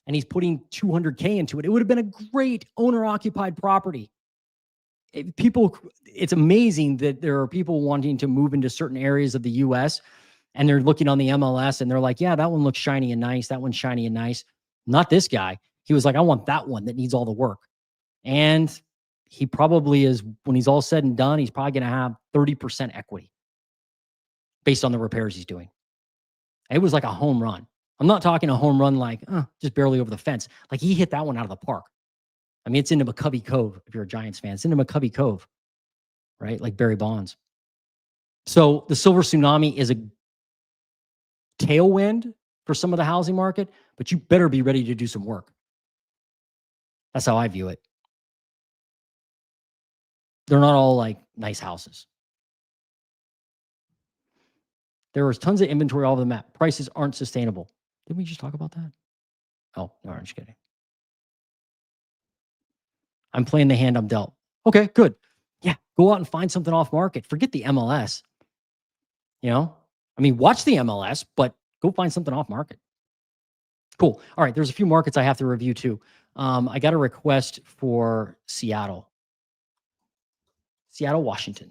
and he's putting $200K into it. It would have been a great owner-occupied property. It's amazing that there are people wanting to move into certain areas of the U.S., and they're looking on the MLS, and they're like, yeah, that one looks shiny and nice. That one's shiny and nice. Not this guy. He was like, I want that one that needs all the work. And he probably is, when he's all said and done, he's probably going to have 30% equity based on the repairs he's doing. It was like a home run. I'm not talking a home run like just barely over the fence. Like, he hit that one out of the park. I mean, it's into McCovey Cove. If you're a Giants fan, it's into McCovey Cove, right? Like Barry Bonds. So the silver tsunami is a tailwind for some of the housing market, but you better be ready to do some work. That's how I view it. They're not all like nice houses. There was tons of inventory all over the map. Prices aren't sustainable. Didn't we just talk about that? Oh, no, I'm just kidding. I'm playing the hand I'm dealt. Okay, good. Yeah, go out and find something off market. Forget the MLS. I mean, watch the MLS, but go find something off market. Cool. All right, there's a few markets I have to review too. I got a request for Seattle, Washington.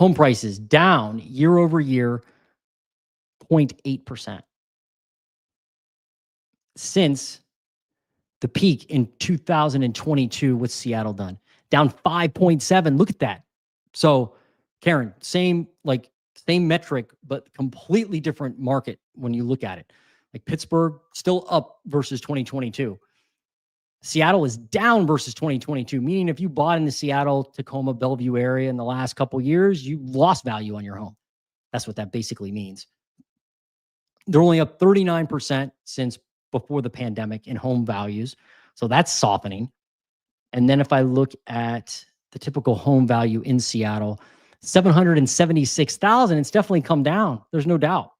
Home prices down year over year, 0.8% since the peak in 2022. What's Seattle done? Down 5.7. Look at that. So, Karen, same metric, but completely different market when you look at it. Like Pittsburgh still up versus 2022. Seattle is down versus 2022, meaning if you bought in the Seattle, Tacoma, Bellevue area in the last couple of years, you lost value on your home. That's what that basically means. They're only up 39% since before the pandemic in home values. So that's softening. And then if I look at the typical home value in Seattle, $776,000, it's definitely come down. There's no doubt.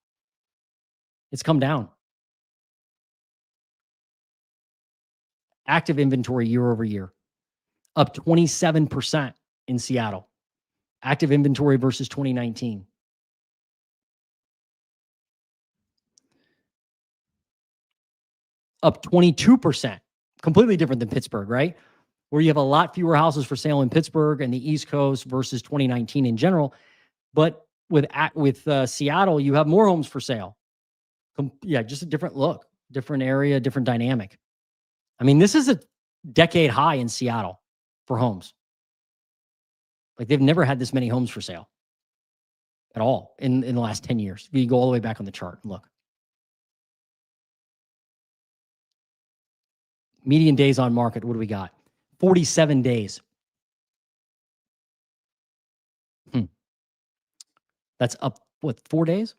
It's come down. Active inventory year over year, up 27% in Seattle. Active inventory versus 2019. Up 22%. Completely different than Pittsburgh, right? Where you have a lot fewer houses for sale in Pittsburgh and the East Coast versus 2019 in general. But with Seattle, you have more homes for sale. Yeah, just a different look, different area, different dynamic. I mean, this is a decade high in Seattle for homes. Like they've never had this many homes for sale at all in the last 10 years. You go all the way back on the chart and look. Median days on market, what do we got? 47 days. That's up, what, 4 days?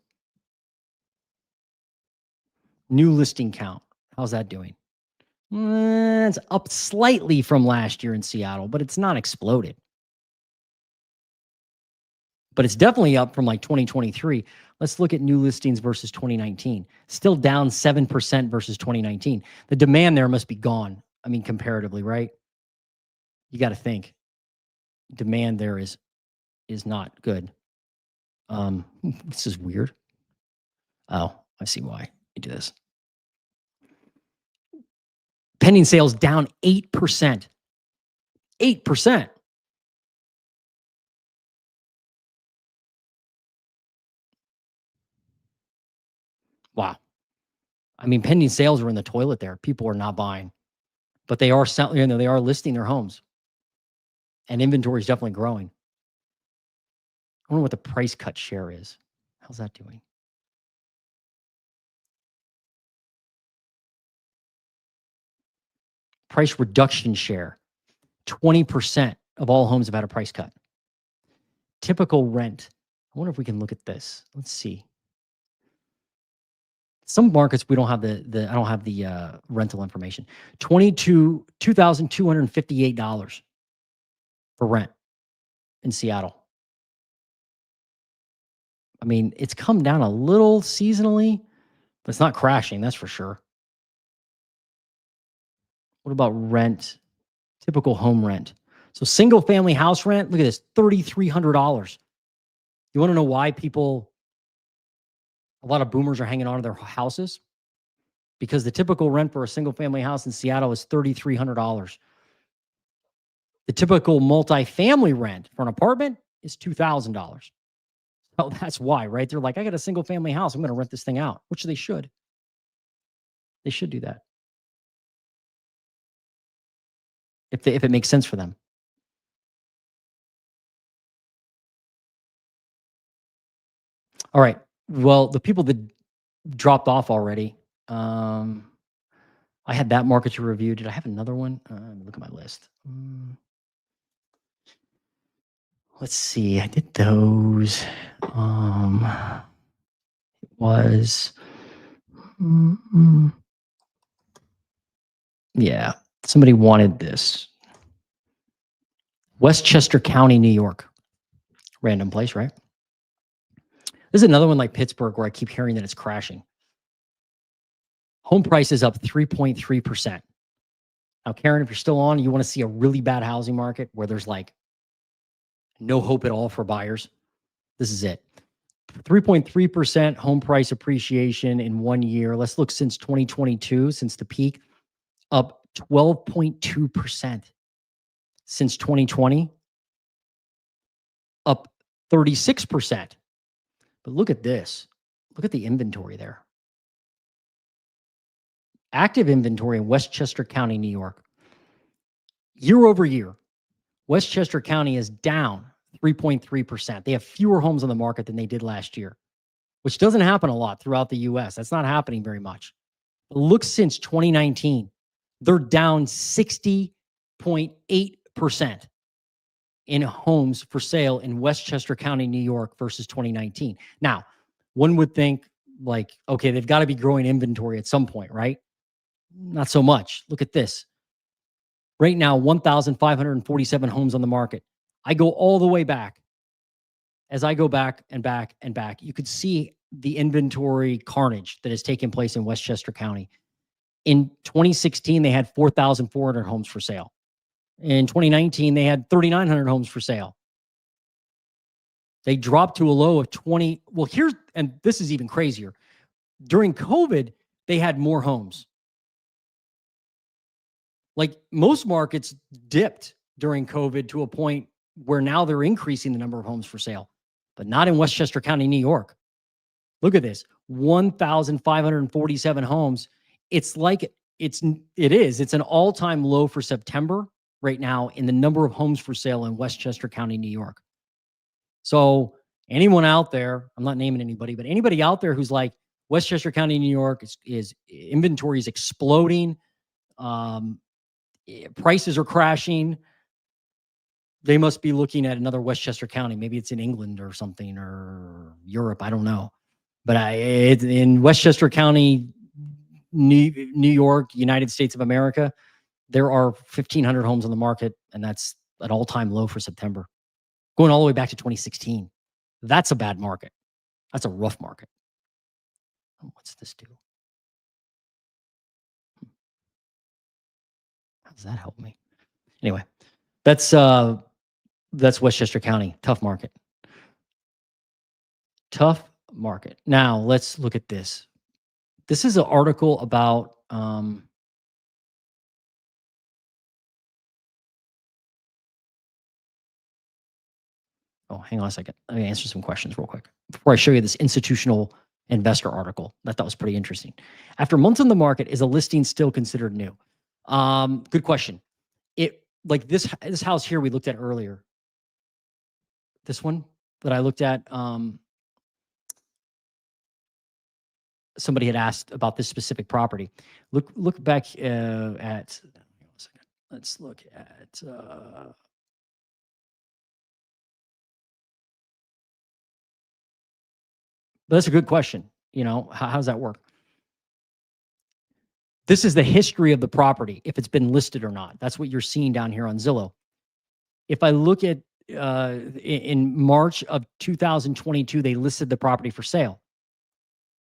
New listing count, how's that doing? It's up slightly from last year in Seattle, but it's not exploded. But it's definitely up from like 2023. Let's look at new listings versus 2019. Still down 7% versus 2019. The demand there must be gone. I mean, comparatively, right? You got to think. Demand there is not good. This is weird. Oh, I see why you do this. Pending sales down 8%. 8%. Wow. I mean, pending sales are in the toilet there. People are not buying, but they are selling, they are listing their homes. And inventory is definitely growing. I wonder what the price cut share is. How's that doing? Price reduction share, 20% of all homes have had a price cut. Typical rent. I wonder if we can look at this. Let's see. Some markets we don't have I don't have the rental information. $2,258 for rent in Seattle. I mean, it's come down a little seasonally, but it's not crashing, that's for sure. What about rent? Typical home rent. So single family house rent, look at this, $3,300. You want to know why a lot of boomers are hanging on to their houses? Because the typical rent for a single family house in Seattle is $3,300. The typical multifamily rent for an apartment is $2,000. So that's why, right? They're like, I got a single family house. I'm going to rent this thing out, which they should. They should do that. If it makes sense for them. All right. Well, the people that dropped off already, I had that market to review. Did I have another one? Let me look at my list. Let's see. I did those. It was, yeah. Somebody wanted this. Westchester County, New York. Random place, right? This is another one like Pittsburgh where I keep hearing that it's crashing. Home price is up 3.3%. Now, Karen, if you're still on, you want to see a really bad housing market where there's like no hope at all for buyers, this is it. 3.3% home price appreciation in 1 year. Let's look since 2022, since the peak, up 12.2%. Since 2020, up 36%. But look at this. Look at the inventory there. Active inventory in Westchester County, New York. Year over year, Westchester County is down 3.3%. They have fewer homes on the market than they did last year, which doesn't happen a lot throughout the US. That's not happening very much. But look, since 2019, they're down 60.8% in homes for sale in Westchester County, New York versus 2019. Now, one would think like, okay, they've got to be growing inventory at some point, right? Not so much. Look at this. Right now, 1,547 homes on the market. I go all the way back. As I go back and back and back, you could see the inventory carnage that has taken place in Westchester County. In 2016, they had 4,400 homes for sale. In 2019, they had 3,900 homes for sale. They dropped to a low of 20. Well, here's, and this is even crazier. During COVID, they had more homes. Like most markets dipped during COVID to a point where now they're increasing the number of homes for sale, but not in Westchester County, New York. Look at this, 1,547 homes. It's like it's an all-time low for September right now in the number of homes for sale in Westchester County, New York. So anyone out there, I'm not naming anybody, but anybody out there who's like Westchester County, New York is inventory is exploding. Prices are crashing. They must be looking at another Westchester County. Maybe it's in England or something, or Europe. I don't know. But in Westchester County, New York, United States of America, there are 1,500 homes on the market, and that's an all-time low for September. Going all the way back to 2016. That's a bad market. That's a rough market. What's this do? How does that help me? Anyway, that's Westchester County. Tough market. Tough market. Now let's look at this. This is an article about oh, hang on a second. Let me answer some questions real quick before I show you this institutional investor article. I thought was pretty interesting. After months on the market, is a listing still considered new? Good question. Like this house here we looked at earlier. This one that I looked at, somebody had asked about this specific property. Look back at, let's look at, but that's a good question. You know, how does that work? This is the history of the property, if it's been listed or not. That's what you're seeing down here on Zillow. If I look at in March of 2022, they listed the property for sale.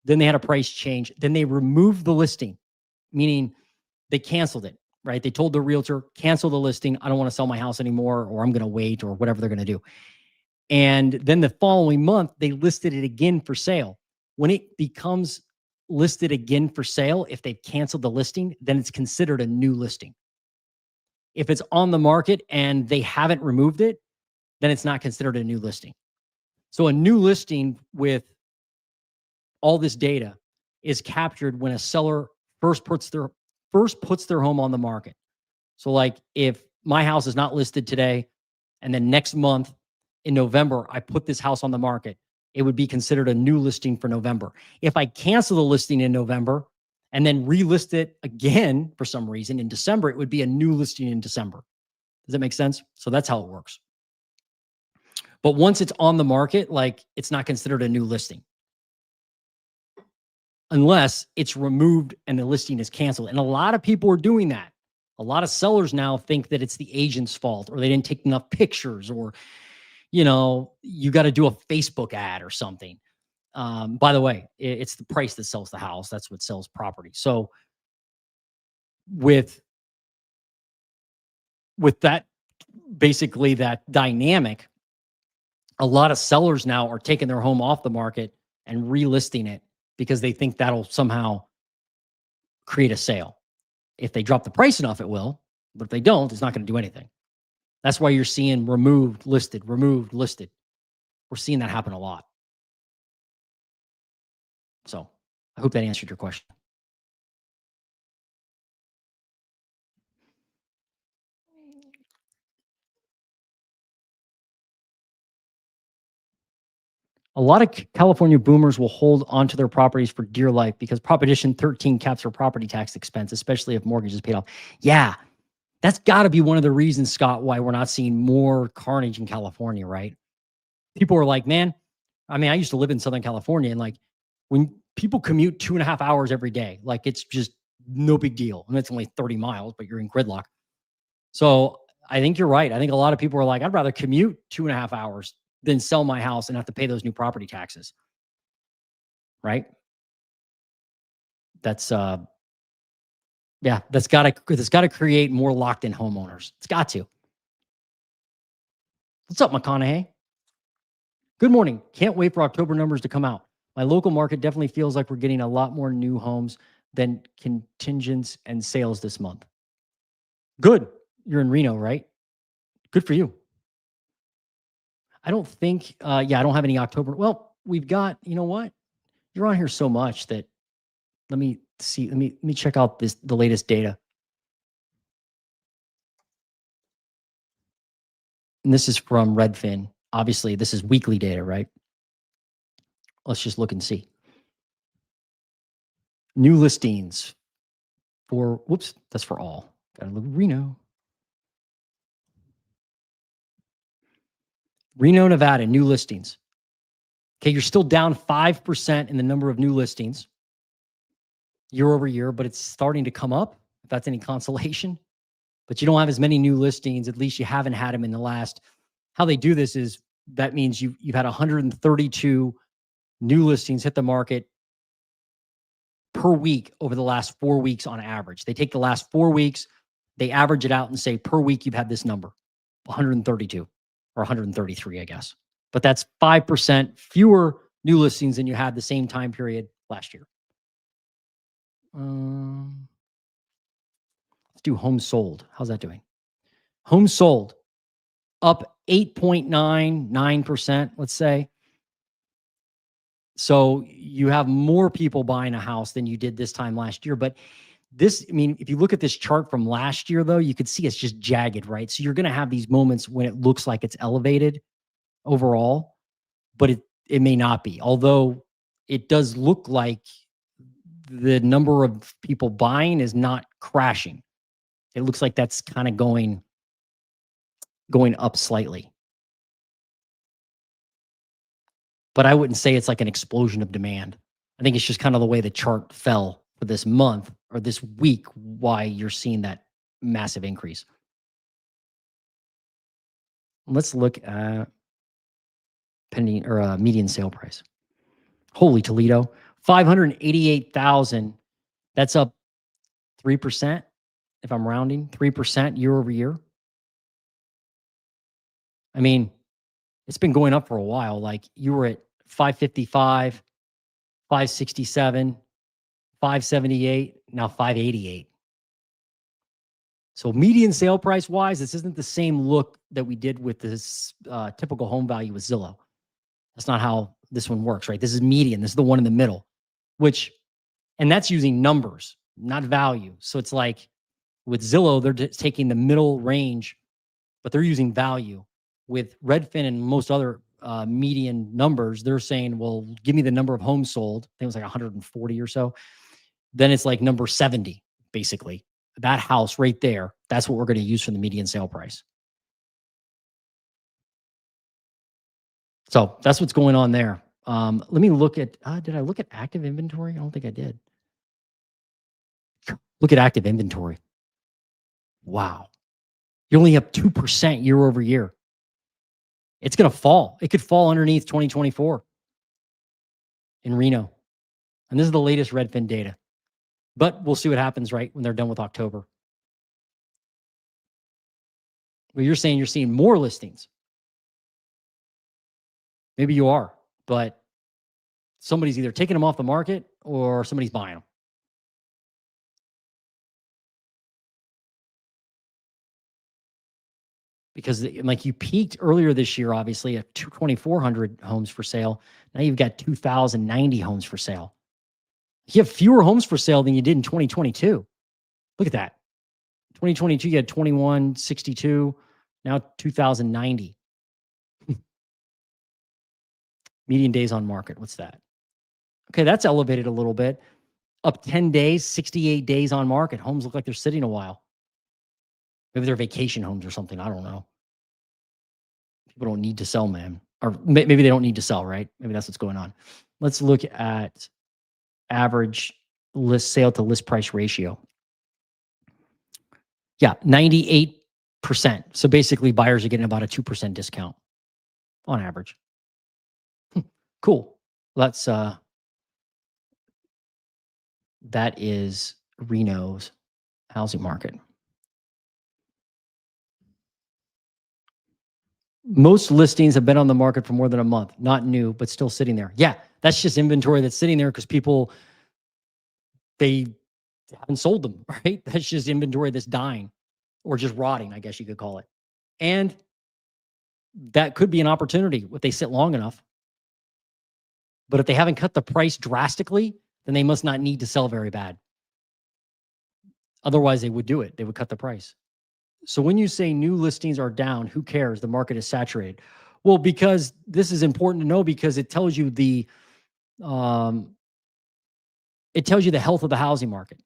Then they had a price change. Then they removed the listing, meaning they canceled it, right? They told the realtor, cancel the listing. I don't want to sell my house anymore, or I'm going to wait, or whatever they're going to do. And then the following month, they listed it again for sale. When it becomes listed again for sale, if they've canceled the listing, then it's considered a new listing. If it's on the market and they haven't removed it, then it's not considered a new listing. So a new listing with all this data is captured when a seller first puts their home on the market. So like if my house is not listed today, and then next month in November, I put this house on the market, it would be considered a new listing for November. If I cancel the listing in November and then relist it again for some reason in December, it would be a new listing in December. Does that make sense? So that's how it works. But once it's on the market, like it's not considered a new listing unless it's removed and the listing is canceled. And a lot of people are doing that. A lot of sellers now think that it's the agent's fault, or they didn't take enough pictures, or you know, you got to do a Facebook ad or something. By the way, it's the price that sells the house. That's what sells property. So with that, basically that dynamic, a lot of sellers now are taking their home off the market and relisting it because they think that'll somehow create a sale. If they drop the price enough, it will, but if they don't, it's not going to do anything. That's why you're seeing removed, listed, removed, listed. We're seeing that happen a lot. So I hope that answered your question. A lot of California boomers will hold onto their properties for dear life because Proposition 13 caps their property tax expense, especially if mortgage is paid off. Yeah, that's got to be one of the reasons, Scott, why we're not seeing more carnage in California, right? People are like, man, I mean, I used to live in Southern California, and like when people commute 2.5 hours every day, like it's just no big deal. And it's only 30 miles, but you're in gridlock. So I think you're right. I think a lot of people are like, I'd rather commute 2.5 hours than sell my house and have to pay those new property taxes. Right? That's yeah, that's gotta create more locked-in homeowners. It's got to. What's up, McConaughey? Good morning. Can't wait for October numbers to come out. My local market definitely feels like we're getting a lot more new homes than contingents and sales this month. Good. You're in Reno, right? Good for you. I don't think, I don't have any October. Well, we've got, you know what? You're on here so much that let me see. Let me check out the latest data. And this is from Redfin. Obviously, this is weekly data, right? Let's just look and see. New listings for, whoops, that's for all. Gotta look Reno. Reno, Nevada, new listings. Okay, you're still down 5% in the number of new listings year over year, but it's starting to come up, if that's any consolation. But you don't have as many new listings. At least you haven't had them in the last. How they do this is that means you've had 132 new listings hit the market per week over the last 4 weeks on average. They take the last 4 weeks, they average it out and say per week you've had this number, 132 or 133, I guess. But that's 5% fewer new listings than you had the same time period last year. Let's do homes sold. How's that doing? Homes sold up 8.99%, let's say. So you have more people buying a house than you did this time last year. But this, I mean, if you look at this chart from last year, though, you could see it's just jagged, right? So you're going to have these moments when it looks like it's elevated overall, but it may not be. Although it does look like the number of people buying is not crashing. It looks like that's kind of going up slightly. But I wouldn't say it's like an explosion of demand. I think it's just kind of the way the chart fell for this month or this week, why you're seeing that massive increase. Let's look at pending or median sale price. Holy Toledo, 588,000. That's up 3%. If I'm rounding, 3% year over year. I mean, it's been going up for a while. Like you were at 555, 567, 578, now 588. So median sale price wise, this isn't the same look that we did with this typical home value with Zillow. That's not how this one works, right? This is median. This is the one in the middle, and that's using numbers, not value. So it's like with Zillow, they're just taking the middle range, but they're using value. With Redfin and most other median numbers, they're saying, well, give me the number of homes sold. I think it was like 140 or so. Then it's like number 70, basically. That house right there, that's what we're going to use for the median sale price. So that's what's going on there. Let me look at, did I look at active inventory? I don't think I did. Look at active inventory. Wow. You're only up 2% year over year. It's going to fall. It could fall underneath 2024 in Reno. And this is the latest Redfin data. But we'll see what happens, right, when they're done with October. Well, you're saying you're seeing more listings. Maybe you are, but somebody's either taking them off the market or somebody's buying them. because like you peaked earlier this year, obviously at 2,400 homes for sale. Now you've got 2,090 homes for sale. You have fewer homes for sale than you did in 2022. Look at that. 2022, you had 2,162. Now 2,090. Median days on market. What's that? Okay, that's elevated a little bit. Up 10 days, 68 days on market. Homes look like they're sitting a while. Maybe they're vacation homes or something. I don't know. People don't need to sell, man. Or maybe they don't need to sell, right? Maybe that's what's going on. Let's look at average list sale to list price ratio. Yeah, 98%. So basically buyers are getting about a 2% discount on average. Cool. Let's that is Reno's housing market. Most listings have been on the market for more than a month, not new, but still sitting there. Yeah, that's just inventory that's sitting there because people, they haven't sold them, right? That's just inventory that's dying or just rotting, I guess you could call it. And that could be an opportunity if they sit long enough. But if they haven't cut the price drastically, then they must not need to sell very bad. Otherwise, they would do it. They would cut the price. So when you say new listings are down, who cares? The market is saturated. Well, because this is important to know because it tells you the health of the housing market.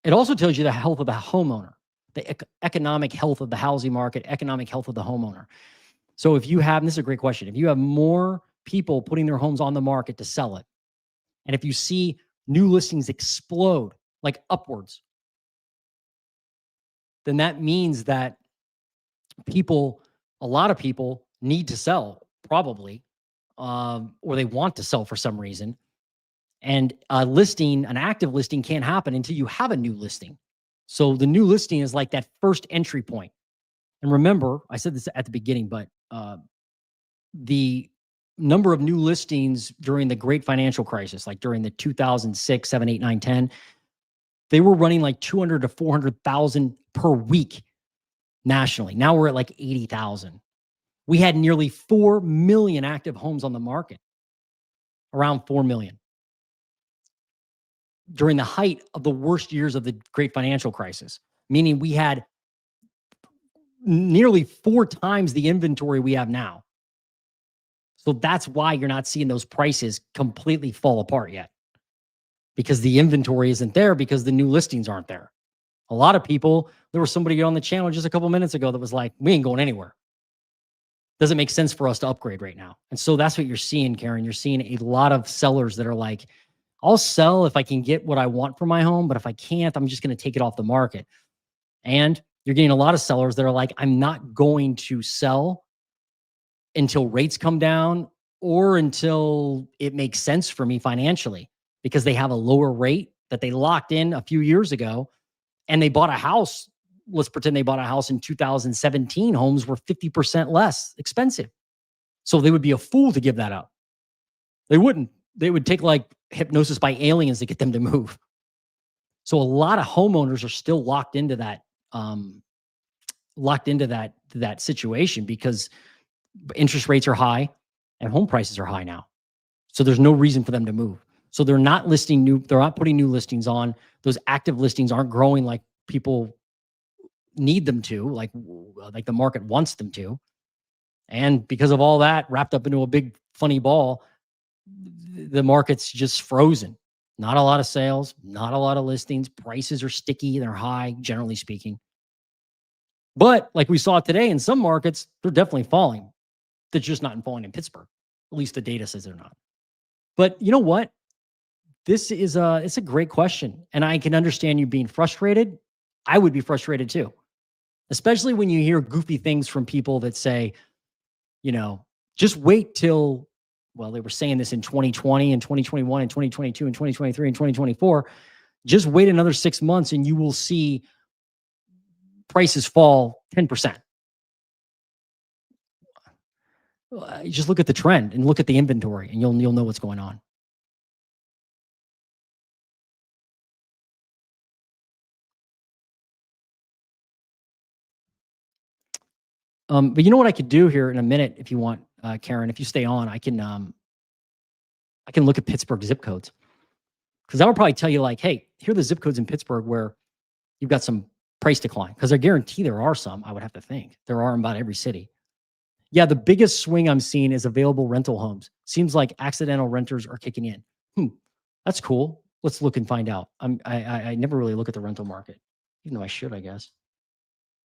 It also tells you the health of the homeowner, the economic health of the housing market, economic health of the homeowner. So if you have, and this is a great question, if you have more people putting their homes on the market to sell it, and if you see new listings explode like upwards, then that means that people, a lot of people need to sell probably, or they want to sell for some reason. And a listing, an active listing can't happen until you have a new listing. So the new listing is like that first entry point. And remember, I said this at the beginning, but the number of new listings during the great financial crisis, like during the 2006, 7, 8, 9, 10, they were running like 200 to 400,000 per week nationally. Now we're at like 80,000. We had nearly 4 million active homes on the market, around 4 million. During the height of the worst years of the great financial crisis, meaning we had nearly 4 times the inventory we have now. So that's why you're not seeing those prices completely fall apart yet, because the inventory isn't there because the new listings aren't there. A lot of people, there was somebody on the channel just a couple minutes ago that was like, we ain't going anywhere. Doesn't make sense for us to upgrade right now. And so that's what you're seeing, Karen. You're seeing a lot of sellers that are like, I'll sell if I can get what I want for my home, but if I can't, I'm just going to take it off the market. And you're getting a lot of sellers that are like, I'm not going to sell until rates come down or until it makes sense for me financially, because they have a lower rate that they locked in a few years ago and they bought a house. Let's pretend they bought a house in 2017. Homes were 50% less expensive. So they would be a fool to give that up. They wouldn't. They would take like hypnosis by aliens to get them to move. So a lot of homeowners are still locked into that situation because interest rates are high and home prices are high now. So there's no reason for them to move. So they're not listing new, they're not putting new listings on. Those active listings aren't growing like people need them to, like the market wants them to. And because of all that wrapped up into a big funny ball, the market's just frozen. Not a lot of sales, not a lot of listings. Prices are sticky, they're high, generally speaking. But like we saw today in some markets, they're definitely falling. They're just not falling in Pittsburgh. At least the data says they're not. But you know what? This is it's a great question. And I can understand you being frustrated. I would be frustrated too. Especially when you hear goofy things from people that say, you know, just wait till, well, they were saying this in 2020 and 2021 and 2022 and 2023 and 2024. Just wait another 6 months and you will see prices fall 10%. Just look at the trend and look at the inventory and you'll know what's going on. But you know what I could do here in a minute if you want, Karen, if you stay on, I can look at Pittsburgh zip codes because that would probably tell you like, hey, here are the zip codes in Pittsburgh where you've got some price decline because I guarantee there are some. I would have to think there are in about every city. Yeah, the biggest swing I'm seeing is available rental homes. Seems like accidental renters are kicking in. That's cool. Let's look and find out. I never really look at the rental market, even though I should, I guess.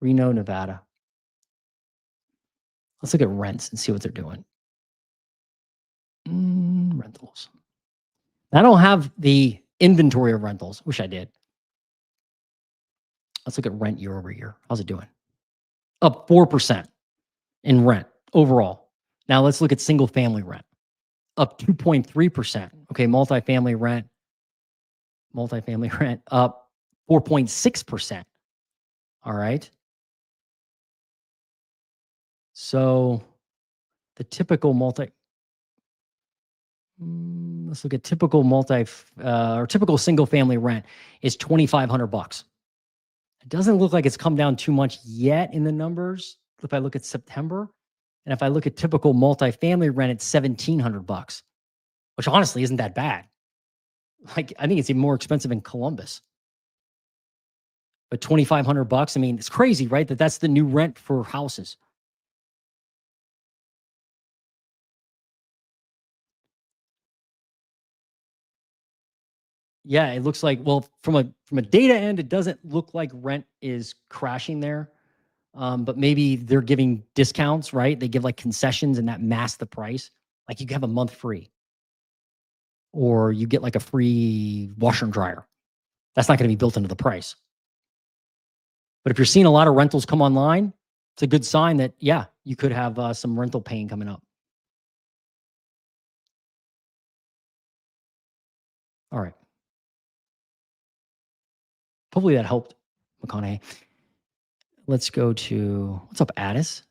Reno, Nevada. Let's look at rents and see what they're doing. Rentals. I don't have the inventory of rentals. Wish I did. Let's look at rent year over year. How's it doing? Up 4% in rent overall. Now let's look at single family rent. Up 2.3%. Okay, multifamily rent up 4.6%. All right. So the typical let's look at typical or typical single family rent is $2,500. It doesn't look like it's come down too much yet in the numbers. If I look at September, and if I look at typical multifamily rent, it's $1,700, which honestly isn't that bad. Like I think it's even more expensive in Columbus. But $2,500, I mean, it's crazy, right? That's the new rent for houses. Yeah, it looks like, well, from a data end, it doesn't look like rent is crashing there. But maybe they're giving discounts, right? They give like concessions and that mask the price. Like you can have a month free, or you get like a free washer and dryer. That's not going to be built into the price. But if you're seeing a lot of rentals come online, it's a good sign that, yeah, you could have some rental pain coming up. All right. Hopefully that helped, McConaughey. Let's go to, what's up, Addis?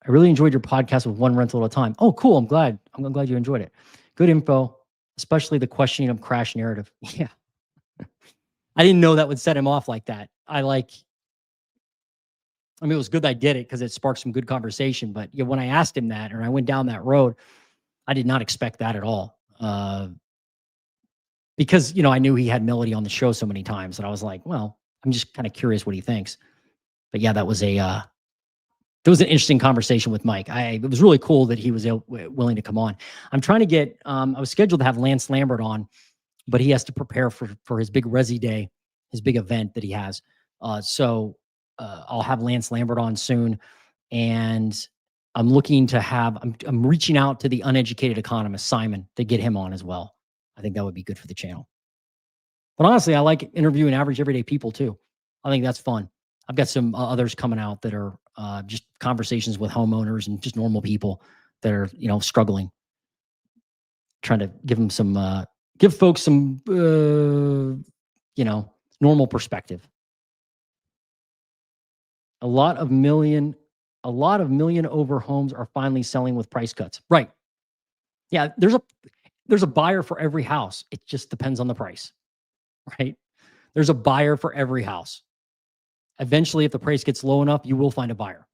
I really enjoyed your podcast with one rental at a time. Oh, cool. I'm glad you enjoyed it. Good info, especially the questioning of crash narrative. Yeah. I didn't know that would set him off like that. I mean, it was good that I did it because it sparked some good conversation. But yeah, when I asked him that, or I went down that road, I did not expect that at all. Because, I knew he had Melody on the show so many times that I was like, well, I'm just kind of curious what he thinks. But yeah, that was an interesting conversation with Mike. It was really cool that he was willing to come on. I'm trying to get, I was scheduled to have Lance Lambert on, but he has to prepare for his big Resi Day, his big event that he has. So I'll have Lance Lambert on soon. And I'm looking to I'm reaching out to the uneducated economist, Simon, to get him on as well. I think that would be good for the channel. But honestly, I like interviewing average everyday people too. I think that's fun. I've got some others coming out that are just conversations with homeowners and just normal people that are, struggling. Trying to give folks some, normal perspective. A lot of million over homes are finally selling with price cuts. Right. Yeah, there's a buyer for every house. It just depends on the price. Right? There's a buyer for every house. Eventually, if the price gets low enough, you will find a buyer.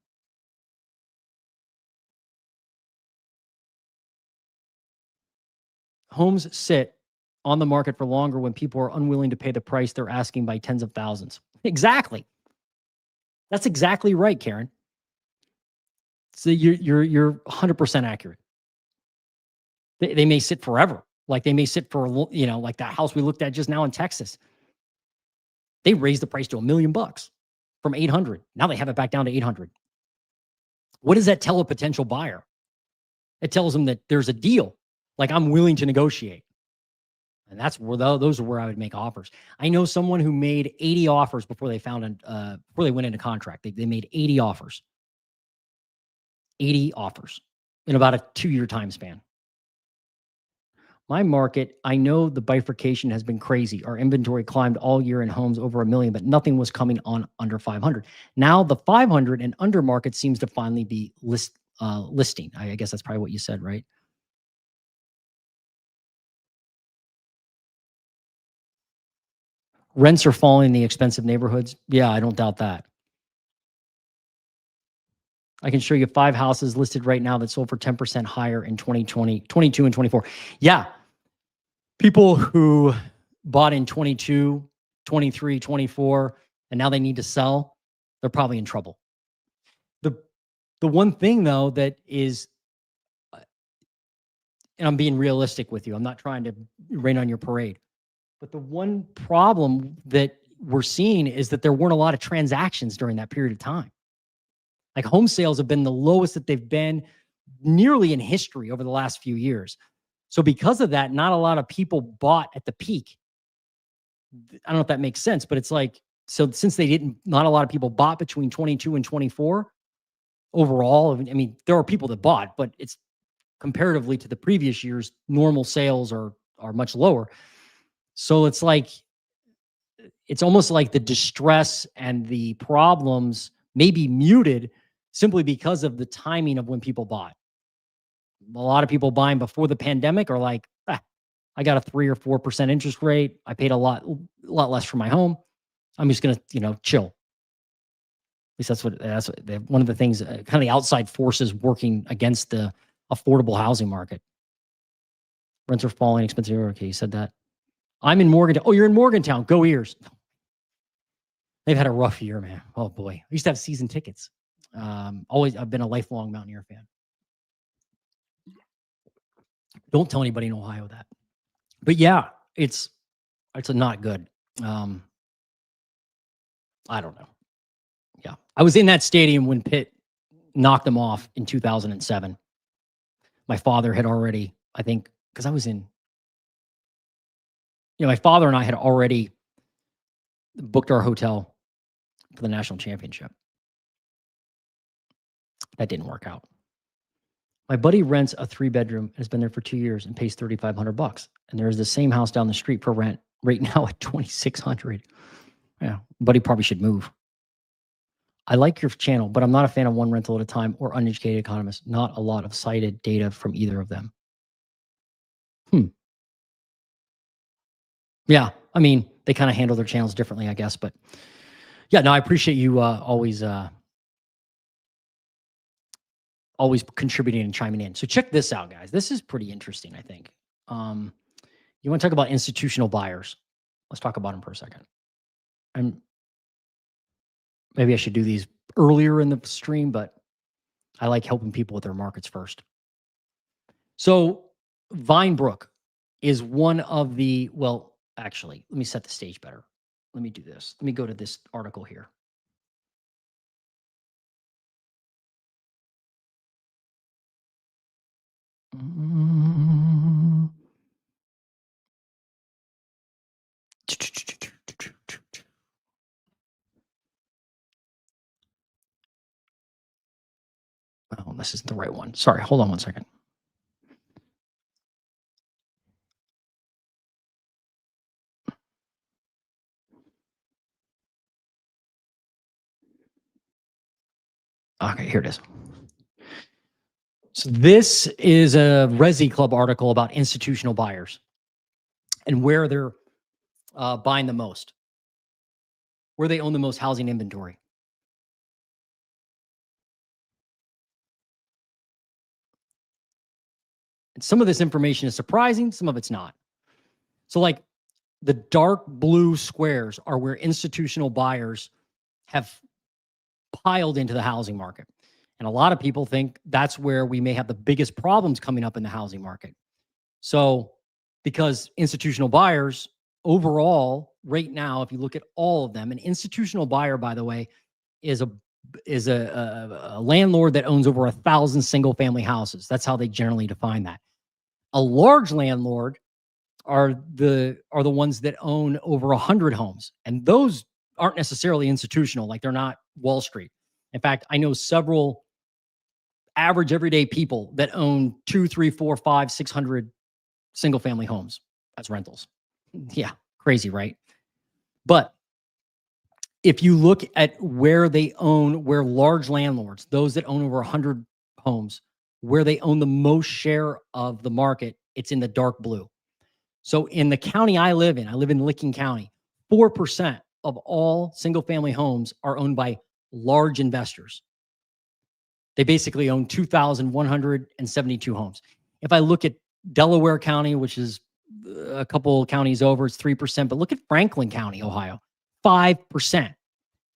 Homes sit on the market for longer when people are unwilling to pay the price they're asking by tens of thousands. Exactly. That's exactly right, Karen. So you're 100% accurate. They may sit forever. Like they may sit for, like that house we looked at just now in Texas. They raised the price to $1 million from 800. Now they have it back down to 800. What does that tell a potential buyer? It tells them that there's a deal. Like I'm willing to negotiate. And that's where those are where I would make offers. I know someone who made 80 offers before they before they went into contract. They made 80 offers. 80 offers in about a 2-year time span. My market, I know the bifurcation has been crazy. Our inventory climbed all year in homes over 1 million, but nothing was coming on under 500. Now the 500 and under market seems to finally be listing. I guess that's probably what you said, right? Rents are falling in the expensive neighborhoods. Yeah, I don't doubt that. I can show you 5 houses listed right now that sold for 10% higher in 2020, 22 and 24. Yeah. People who bought in 22, 23, 24, and now they need to sell, they're probably in trouble. The one thing though that is, and I'm being realistic with you, I'm not trying to rain on your parade, but the one problem that we're seeing is that there weren't a lot of transactions during that period of time. Like home sales have been the lowest that they've been nearly in history over the last few years. So because of that, not a lot of people bought at the peak. I don't know if that makes sense, but it's like, so since not a lot of people bought between 22 and 24 overall. I mean, there are people that bought, but it's comparatively to the previous years, normal sales are much lower. So it's like, it's almost like the distress and the problems may be muted simply because of the timing of when people bought. A lot of people buying before the pandemic are like, I got a 3 or 4% interest rate. I paid a lot less for my home. I'm just going to, chill. At least that's one of the things, kind of the outside forces working against the affordable housing market. Rents are falling, expensive. Okay, you said that. I'm in Morgantown. Oh, you're in Morgantown. Go Ears. They've had a rough year, man. Oh boy. I used to have season tickets. I've been a lifelong Mountaineer fan. Don't tell anybody in Ohio that. But yeah, it's not good. I don't know. Yeah. I was in that stadium when Pitt knocked them off in 2007. My father had already, I think, because I was in, my father and I had already booked our hotel for the national championship. That didn't work out. My buddy rents a 3-bedroom and has been there for 2 years and pays $3,500. And there's the same house down the street for rent right now at $2,600. Yeah, buddy probably should move. I like your channel, but I'm not a fan of one rental at a time or uneducated economists. Not a lot of cited data from either of them. Yeah, I mean, they kind of handle their channels differently, I guess. But yeah, no, I appreciate you always contributing and chiming in. So check this out, guys. This is pretty interesting, I think. You want to talk about institutional buyers? Let's talk about them for a second. And maybe I should do these earlier in the stream, but I like helping people with their markets first. So Vinebrook is one of the, well, actually, let me set the stage better. Let me do this. Let me go to this article here. Oh, this isn't the right one. Sorry, hold on one second. Okay, here it is. So this is a Resi Club article about institutional buyers and where they're buying the most, where they own the most housing inventory. And some of this information is surprising, some of it's not. So like the dark blue squares are where institutional buyers have piled into the housing market. And a lot of people think that's where we may have the biggest problems coming up in the housing market. So because institutional buyers overall right now, if you look at all of them, an institutional buyer, by the way, is a landlord that owns over 1,000 single family houses. That's how they generally define that. A large landlord are the ones that own over 100 homes. And those aren't necessarily institutional, like they're not Wall Street. In fact, I know several average everyday people that own 2, 3, 4, 5, 600 single family homes as rentals. Yeah, crazy, right? But if you look at where they own, where large landlords, those that own over 100 homes, where they own the most share of the market, it's in the dark blue. So in the county I live in Licking County, 4% of all single family homes are owned by large investors. They basically own 2,172 homes. If I look at Delaware County, which is a couple counties over, it's 3%. But look at Franklin County, Ohio, 5%.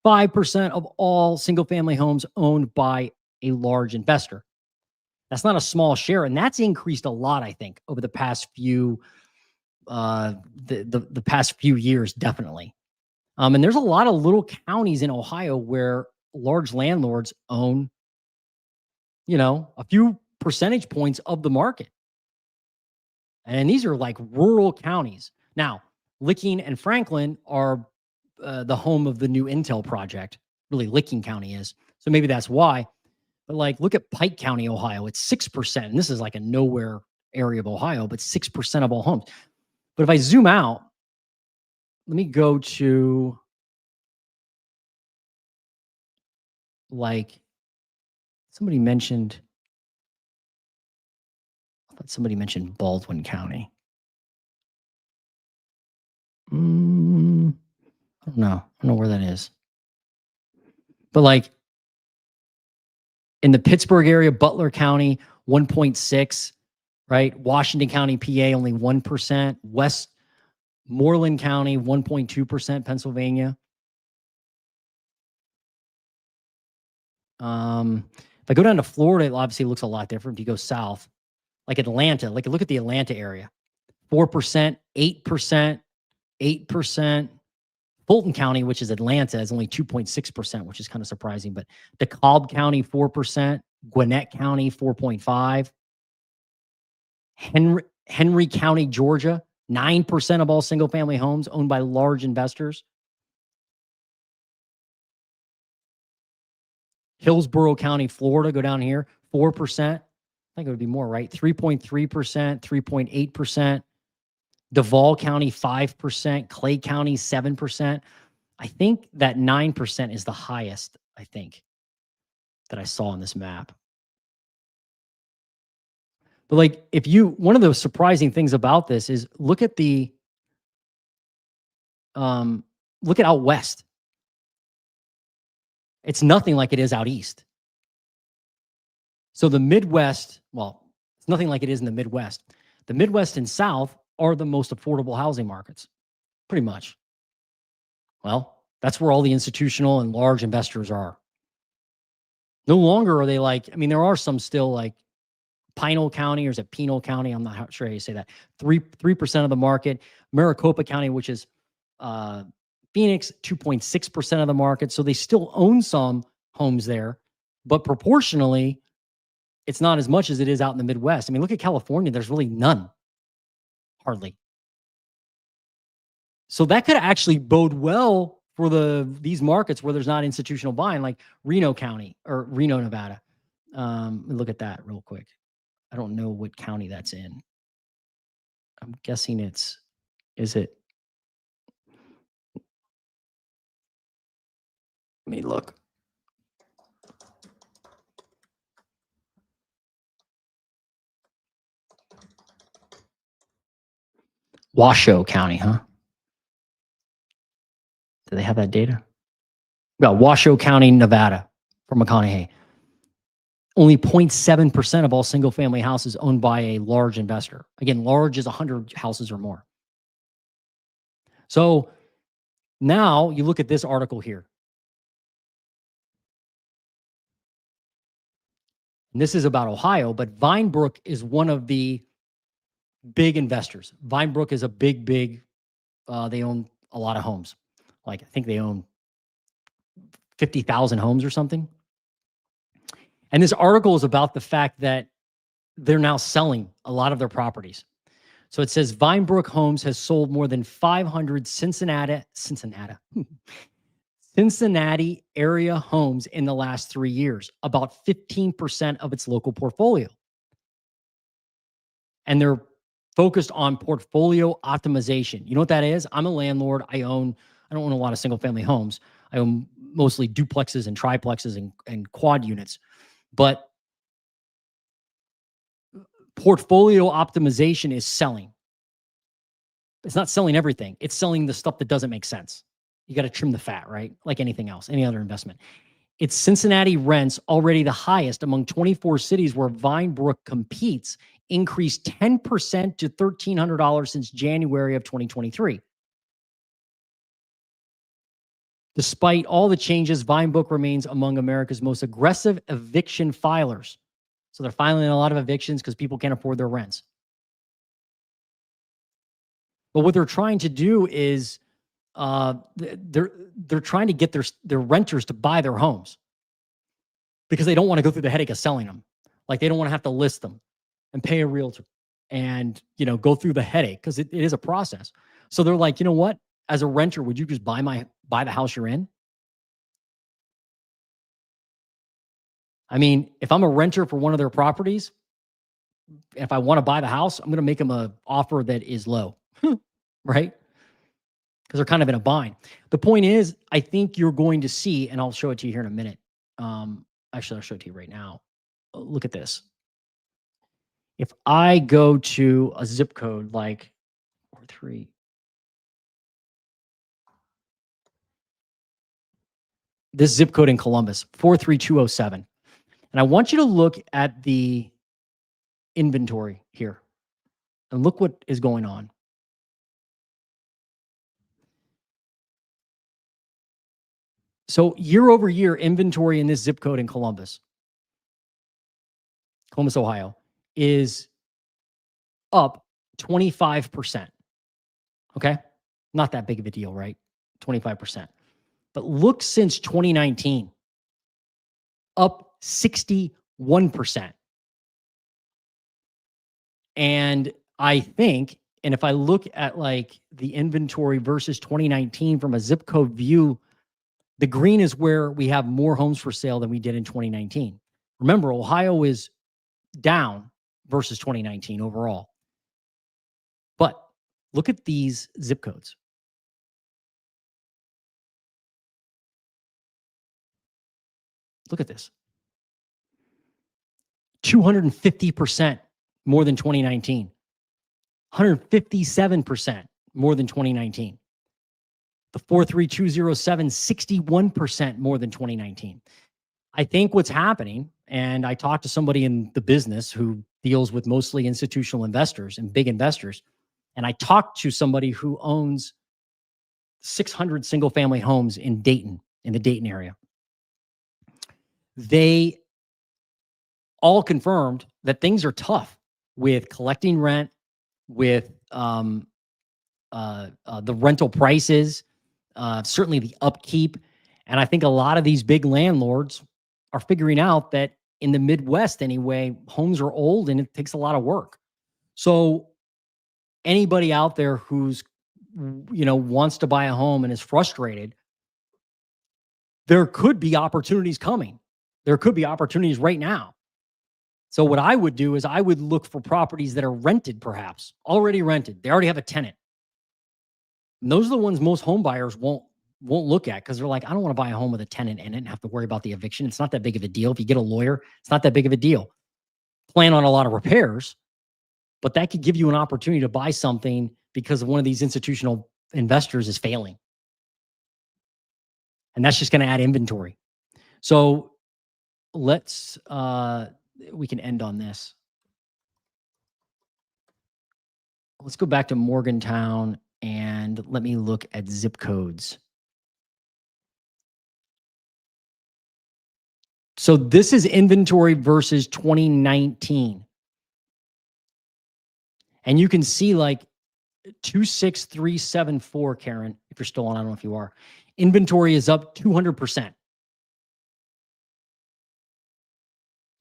5% of all single-family homes owned by a large investor. That's not a small share, and that's increased a lot, I think, over the past few the past few years, definitely. And there's a lot of little counties in Ohio where large landlords own, a few percentage points of the market. And these are like rural counties. Now, Licking and Franklin are the home of the new Intel project. Really, Licking County is. So maybe that's why. But like, look at Pike County, Ohio. It's 6%. And this is like a nowhere area of Ohio, but 6% of all homes. But if I zoom out, let me go to like somebody mentioned Baldwin County. I don't know where that is. But like in the Pittsburgh area, Butler County, 1.6, right? Washington County, PA, only 1%. Westmoreland County, 1.2%, Pennsylvania. If I go down to Florida, it obviously looks a lot different. If you go south, like Atlanta, like look at the Atlanta area, 4%, 8%, 8%. Fulton County, which is Atlanta, is only 2.6%, which is kind of surprising. But DeKalb County, 4%. Gwinnett County, 4.5%. Henry County, Georgia, 9% of all single-family homes owned by large investors. Hillsborough County, Florida, go down here, 4%. I think it would be more, right? 3.3%, 3.8%. Duval County, 5%. Clay County, 7%. I think that 9% is the highest, I think, that I saw on this map. But like, one of the surprising things about this is look at out west. It's nothing like it is out east. So the Midwest, it's nothing like it is in the Midwest. The Midwest and South are the most affordable housing markets, pretty much. Well, that's where all the institutional and large investors are. No longer are they there are some still like Pinal County, or is it Pinal County? I'm not sure how you say that. 3% of the market. Maricopa County, which is Phoenix, 2.6% of the market. So they still own some homes there, but proportionally, it's not as much as it is out in the Midwest. I mean, look at California. There's really none. Hardly. So that could actually bode well for these markets where there's not institutional buying, like Reno County or Reno, Nevada. Look at that real quick. I don't know what county that's in. I'm guessing is it? Let me look. Washoe County, huh? Do they have that data? We got Washoe County, Nevada, from McConaughey. Only 0.7% of all single-family houses owned by a large investor. Again, large is 100 houses or more. So now you look at this article here. And this is about Ohio, but Vinebrook is one of the big investors. Vinebrook is a big, they own a lot of homes. Like, I think they own 50,000 homes or something. And this article is about the fact that they're now selling a lot of their properties. So it says Vinebrook Homes has sold more than 500 Cincinnati area homes in the last 3 years, about 15% of its local portfolio. And they're focused on portfolio optimization. You know what that is? I'm a landlord. I don't own a lot of single family homes. I own mostly duplexes and triplexes and quad units. But portfolio optimization is selling. It's not selling everything. It's selling the stuff that doesn't make sense. You got to trim the fat, right? Like anything else, any other investment. Its Cincinnati rents, already the highest among 24 cities where Vinebrook competes, increased 10% to $1,300 since January of 2023. Despite all the changes, Vinebrook remains among America's most aggressive eviction filers. So they're filing a lot of evictions because people can't afford their rents. But what they're trying to do is they're trying to get their renters to buy their homes because they don't want to go through the headache of selling them. Like they don't want to have to list them and pay a realtor and go through the headache because it is a process. So they're like, you know what? As a renter, would you just buy the house you're in? I mean, if I'm a renter for one of their properties, if I want to buy the house, I'm going to make them an offer that is low, right? Because they're kind of in a bind. The point is, I think you're going to see, and I'll show it to you here in a minute. Actually, I'll show it to you right now. Look at this. If I go to a zip code like 43, this zip code in Columbus, 43207. And I want you to look at the inventory here and look what is going on. So year over year, inventory in this zip code in Columbus, Ohio, is up 25%. Okay? Not that big of a deal, right? 25%. But look since 2019, up 61%. And I think, and if I look at like the inventory versus 2019 from a zip code view, the green is where we have more homes for sale than we did in 2019. Remember, Ohio is down versus 2019 overall. But look at these zip codes. Look at this. 250% more than 2019. 157% more than 2019. The 43207, 61% more than 2019. I think what's happening, and I talked to somebody in the business who deals with mostly institutional investors and big investors, and I talked to somebody who owns 600 single-family homes in Dayton, in the Dayton area. They all confirmed that things are tough with collecting rent, with the rental prices, certainly the upkeep. And I think a lot of these big landlords are figuring out that in the Midwest anyway, homes are old and it takes a lot of work. So anybody out there who's, wants to buy a home and is frustrated, there could be opportunities coming. There could be opportunities right now. So what I would do is I would look for properties that are rented, perhaps already rented. They already have a tenant. And those are the ones most home buyers won't look at because they're like, I don't want to buy a home with a tenant in it and have to worry about the eviction. It's not that big of a deal. If you get a lawyer, it's not that big of a deal. Plan on a lot of repairs, but that could give you an opportunity to buy something because one of these institutional investors is failing. And that's just going to add inventory. So let's, we can end on this. Let's go back to Morgantown and let me look at zip codes. So this is inventory versus 2019. And you can see like 26374, Karen, if you're still on, I don't know if you are. Inventory is up 200%.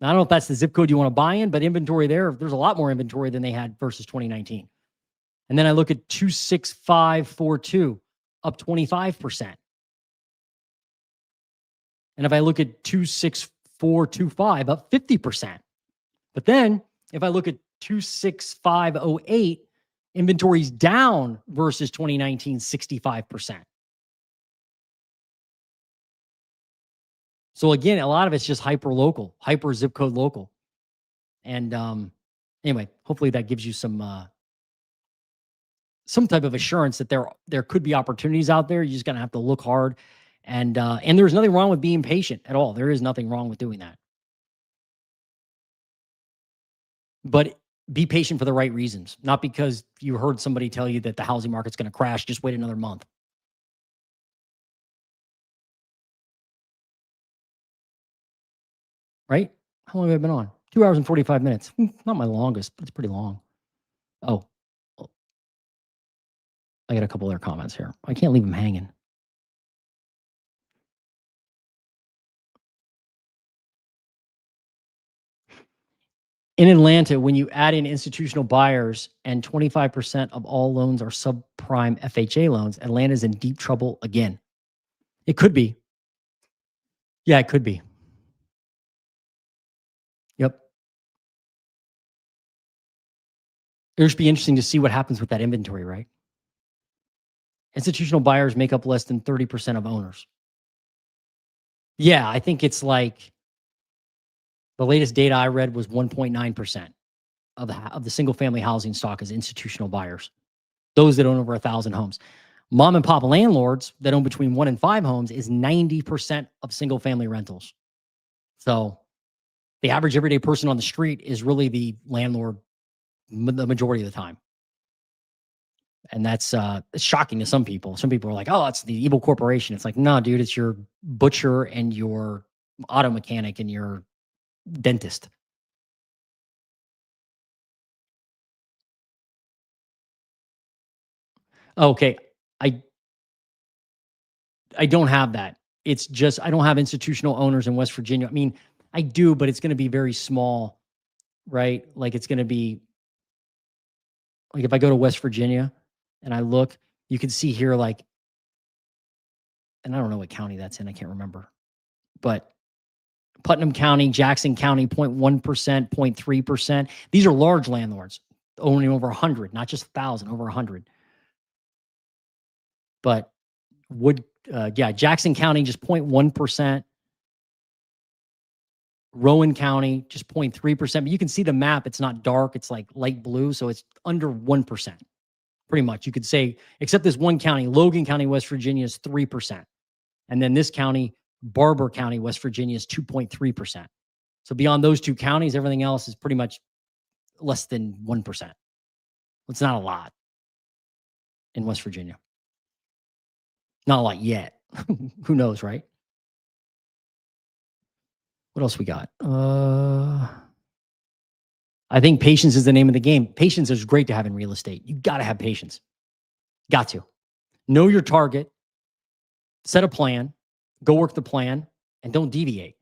Now, I don't know if that's the zip code you want to buy in, but inventory there's a lot more inventory than they had versus 2019. And then I look at 26542, up 25%. And if I look at 26425, up 50%. But then if I look at 26508, inventory's down versus 2019, 65%. So again, a lot of it's just hyper local, hyper zip code local. And anyway, hopefully that gives you some type of assurance that there could be opportunities out there. You're just gonna have to look hard And there's nothing wrong with being patient at all. There is nothing wrong with doing that. But be patient for the right reasons, not because you heard somebody tell you that the housing market's going to crash. Just wait another month. Right? How long have I been on? 2 hours and 45 minutes. Not my longest, but it's pretty long. Oh, I got a couple other comments here. I can't leave them hanging. In Atlanta, when you add in institutional buyers and 25% of all loans are subprime FHA loans, Atlanta's in deep trouble again. It could be. Yeah, it could be. Yep. It'll just be interesting to see what happens with that inventory, right? Institutional buyers make up less than 30% of owners. Yeah, I think it's like the latest data I read was 1.9% of the single family housing stock is institutional buyers, those that own over 1,000 homes. Mom and pop landlords that own between 1 and 5 homes is 90% of single family rentals. So the average everyday person on the street is really the landlord the majority of the time. And that's it's shocking to some people. Some people are like, oh, it's the evil corporation. It's like, no, dude, it's your butcher and your auto mechanic and your dentist. Okay. I don't have that. It's just I don't have institutional owners in West Virginia. I mean, I do, but it's going to be very small, right? Like it's going to be like if I go to West Virginia and I look, you can see here like, and I don't know what county that's in. I can't remember, but Putnam County, Jackson County, 0.1%, 0.3%. These are large landlords owning over 100, not just 1,000, over 100. But Jackson County, just 0.1%. Rowan County, just 0.3%. But you can see the map. It's not dark. It's like light blue. So it's under 1%, pretty much. You could say, except this one county, Logan County, West Virginia is 3%. And then this county, Barber County, West Virginia is 2.3%. So beyond those two counties, everything else is pretty much less than 1%. It's not a lot in West Virginia. Not a lot yet. Who knows, right? What else we got? I think patience is the name of the game. Patience is great to have in real estate. You got to have patience. Got to. Know your target. Set a plan. Go work the plan and don't deviate,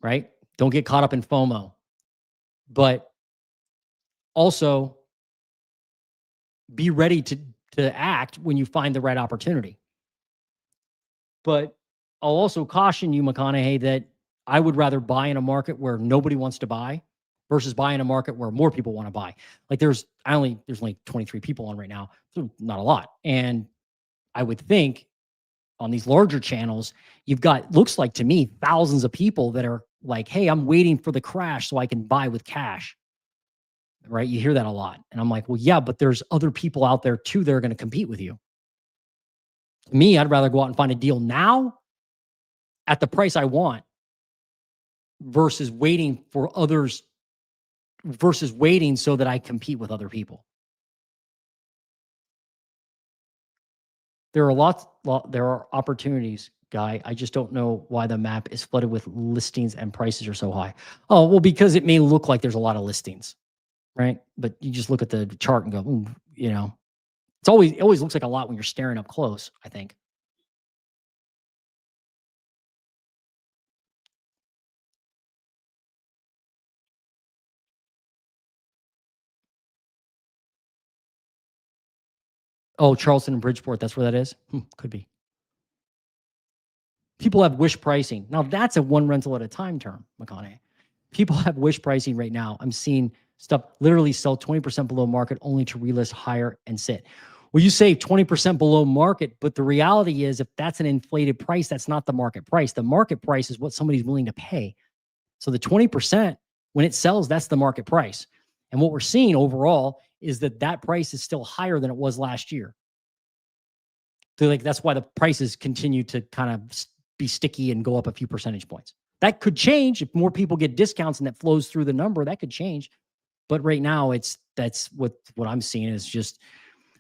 right? Don't get caught up in FOMO. But also be ready to act when you find the right opportunity. But I'll also caution you, McConaughey, that I would rather buy in a market where nobody wants to buy versus buy in a market where more people want to buy. Like there's only 23 people on right now, so not a lot. And I would think on these larger channels, you've got, looks like to me, thousands of people that are like, hey, I'm waiting for the crash so I can buy with cash. Right? You hear that a lot. And I'm like, well, yeah, but there's other people out there too that are going to compete with you. Me, I'd rather go out and find a deal now at the price I want versus waiting for others, versus waiting so that I compete with other people. There are opportunities, Guy. I just don't know why the map is flooded with listings and prices are so high. Oh, well, because it may look like there's a lot of listings, right? But you just look at the chart and go, ooh, you know, it always looks like a lot when you're staring up close, I think. Oh, Charleston and Bridgeport, that's where that is? Could be. People have wish pricing. Now, that's a one rental at a time term, McConaughey. People have wish pricing right now. I'm seeing stuff literally sell 20% below market only to relist higher and sit. Well, you say 20% below market, but the reality is if that's an inflated price, that's not the market price. The market price is what somebody's willing to pay. So the 20%, when it sells, that's the market price. And what we're seeing overall is that price is still higher than it was last year. So like that's why the prices continue to kind of be sticky and go up a few percentage points. That could change if more people get discounts and that flows through the number. That could change, but right now that's what I'm seeing is just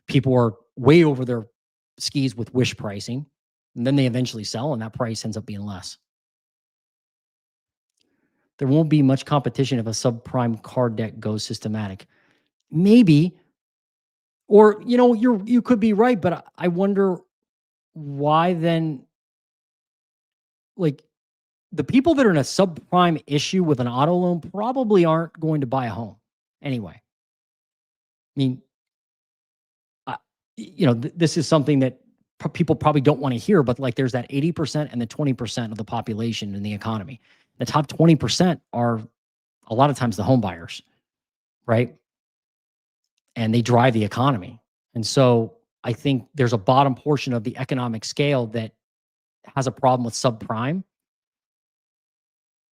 people are way over their skis with wish pricing, and then they eventually sell, and that price ends up being less. There won't be much competition if a subprime card debt goes systematic. Maybe, or you could be right, but I wonder why then, like, the people that are in a subprime issue with an auto loan probably aren't going to buy a home anyway. I mean, this is something that people probably don't want to hear, but like there's that 80% and the 20% of the population in the economy. The top 20% are a lot of times the home buyers, right? And they drive the economy. And so I think there's a bottom portion of the economic scale that has a problem with subprime.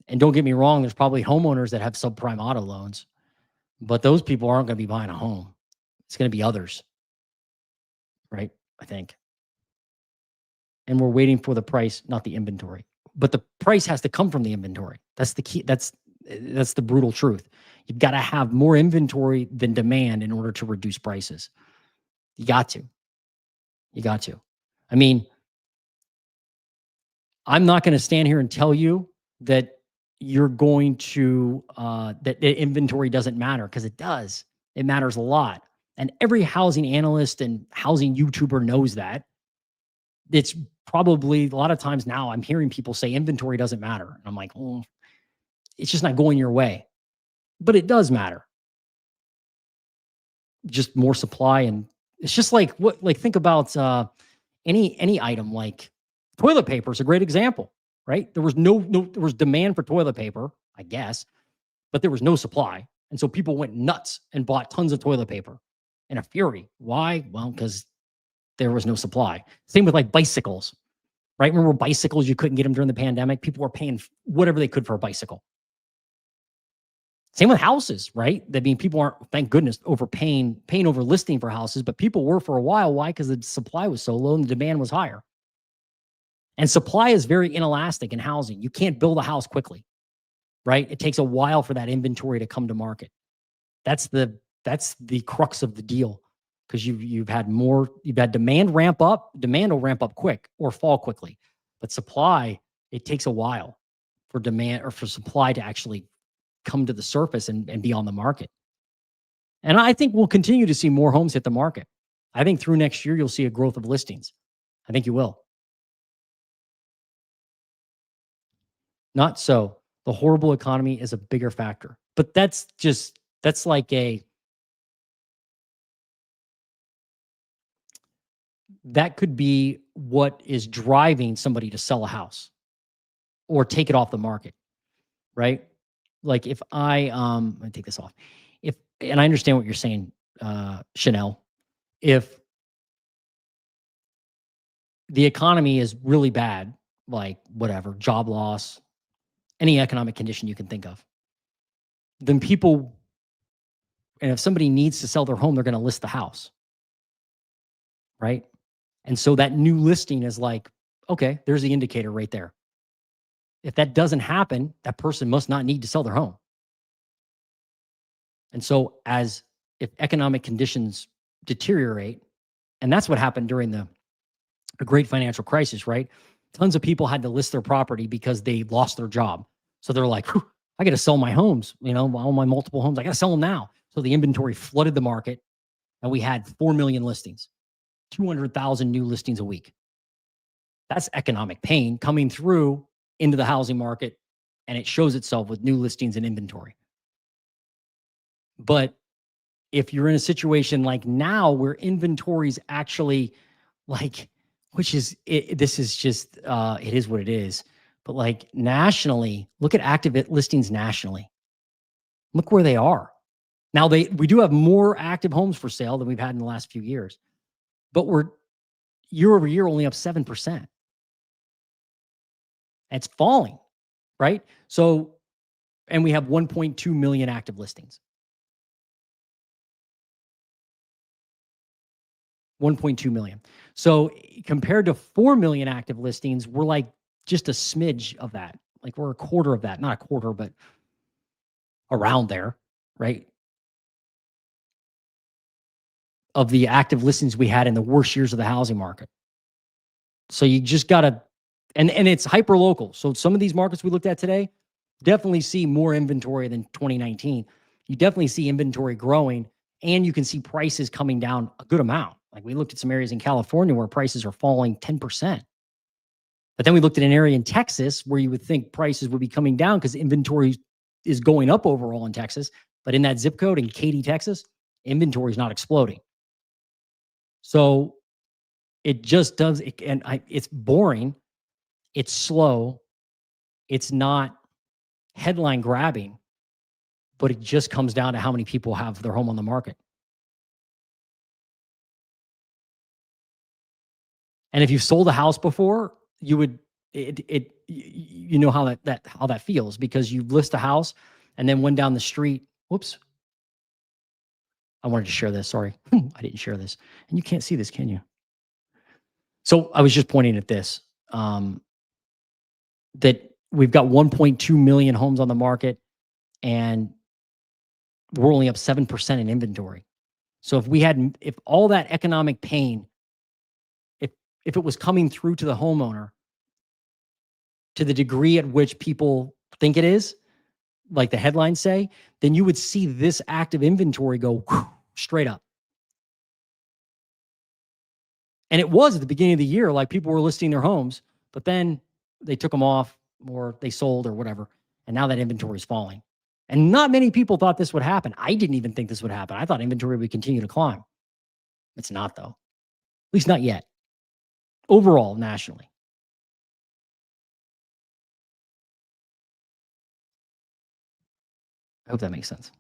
And don't get me wrong, there's probably homeowners that have subprime auto loans, but those people aren't going to be buying a home. It's going to be others, right? I think. And we're waiting for the price, not the inventory. But the price has to come from the inventory. That's the key. That's the brutal truth. You've got to have more inventory than demand in order to reduce prices. You got to. I mean, I'm not going to stand here and tell you that you're going to, that inventory doesn't matter, because it does. It matters a lot. And every housing analyst and housing YouTuber knows that. It's probably a lot of times now I'm hearing people say inventory doesn't matter. And I'm like, it's just not going your way. But it does matter. Just more supply. And it's just like think about any item, like toilet paper is a great example, right? There was there was demand for toilet paper, I guess, but there was no supply. And so people went nuts and bought tons of toilet paper in a fury. Why? Well, because there was no supply. Same with like bicycles, right? Remember bicycles, you couldn't get them during the pandemic. People were paying whatever they could for a bicycle. Same with houses, right? I mean, people aren't, thank goodness, paying over listing for houses, but people were for a while. Why? Because the supply was so low and the demand was higher. And supply is very inelastic in housing. You can't build a house quickly, right? It takes a while for that inventory to come to market. That's the crux of the deal, because you've had demand ramp up. Demand will ramp up quick or fall quickly, but supply, it takes a while for demand or for supply to actually come to the surface and be on the market. And I think we'll continue to see more homes hit the market. I think through next year, you'll see a growth of listings. I think you will. Not so. The horrible economy is a bigger factor, but that's like that could be what is driving somebody to sell a house or take it off the market, right? Like if I'm gonna take this off. And I understand what you're saying, Chanel. If the economy is really bad, like whatever, job loss, any economic condition you can think of, then people, and if somebody needs to sell their home, they're going to list the house, right? And so that new listing is like, okay, there's the indicator right there. If that doesn't happen, that person must not need to sell their home. And so if economic conditions deteriorate, and that's what happened during the great financial crisis, right? Tons of people had to list their property because they lost their job. So they're like, I got to sell my homes, all my multiple homes. I got to sell them now. So the inventory flooded the market, and we had 4 million listings, 200,000 new listings a week. That's economic pain coming through into the housing market, and it shows itself with new listings and inventory. But if you're in a situation like now where inventory's actually like, this is just, it is what it is. But like nationally, look at active listings nationally. Look where they are. Now we do have more active homes for sale than we've had in the last few years, but we're year over year only up 7%. It's falling, right? So, and we have 1.2 million active listings. 1.2 million. So compared to 4 million active listings, we're like just a smidge of that. Like we're a quarter of that, not a quarter, but around there, right? Of the active listings we had in the worst years of the housing market. So you just got to, and it's hyper local. So some of these markets we looked at today definitely see more inventory than 2019. You definitely see inventory growing, and you can see prices coming down a good amount. Like we looked at some areas in California where prices are falling 10%. But then we looked at an area in Texas where you would think prices would be coming down because inventory is going up overall in Texas. But in that zip code in Katy, Texas, inventory is not exploding. So it just does, it's boring. It's slow. It's not headline grabbing, but it just comes down to how many people have their home on the market. And if you've sold a house before, you would, you know how how that feels, because you list a house and then went down the street. Whoops. I wanted to share this. Sorry. I didn't share this. And you can't see this, can you? So I was just pointing at this, that we've got 1.2 million homes on the market and we're only up 7% in inventory. So if all that economic pain, if it was coming through to the homeowner to the degree at which people think it is, like the headlines say, then you would see this active inventory go straight up. And it was at the beginning of the year, like people were listing their homes, but then they took them off or they sold or whatever. And now that inventory is falling. And not many people thought this would happen. I didn't even think this would happen. I thought inventory would continue to climb. It's not, though. At least not yet. Overall, nationally. I hope that makes sense.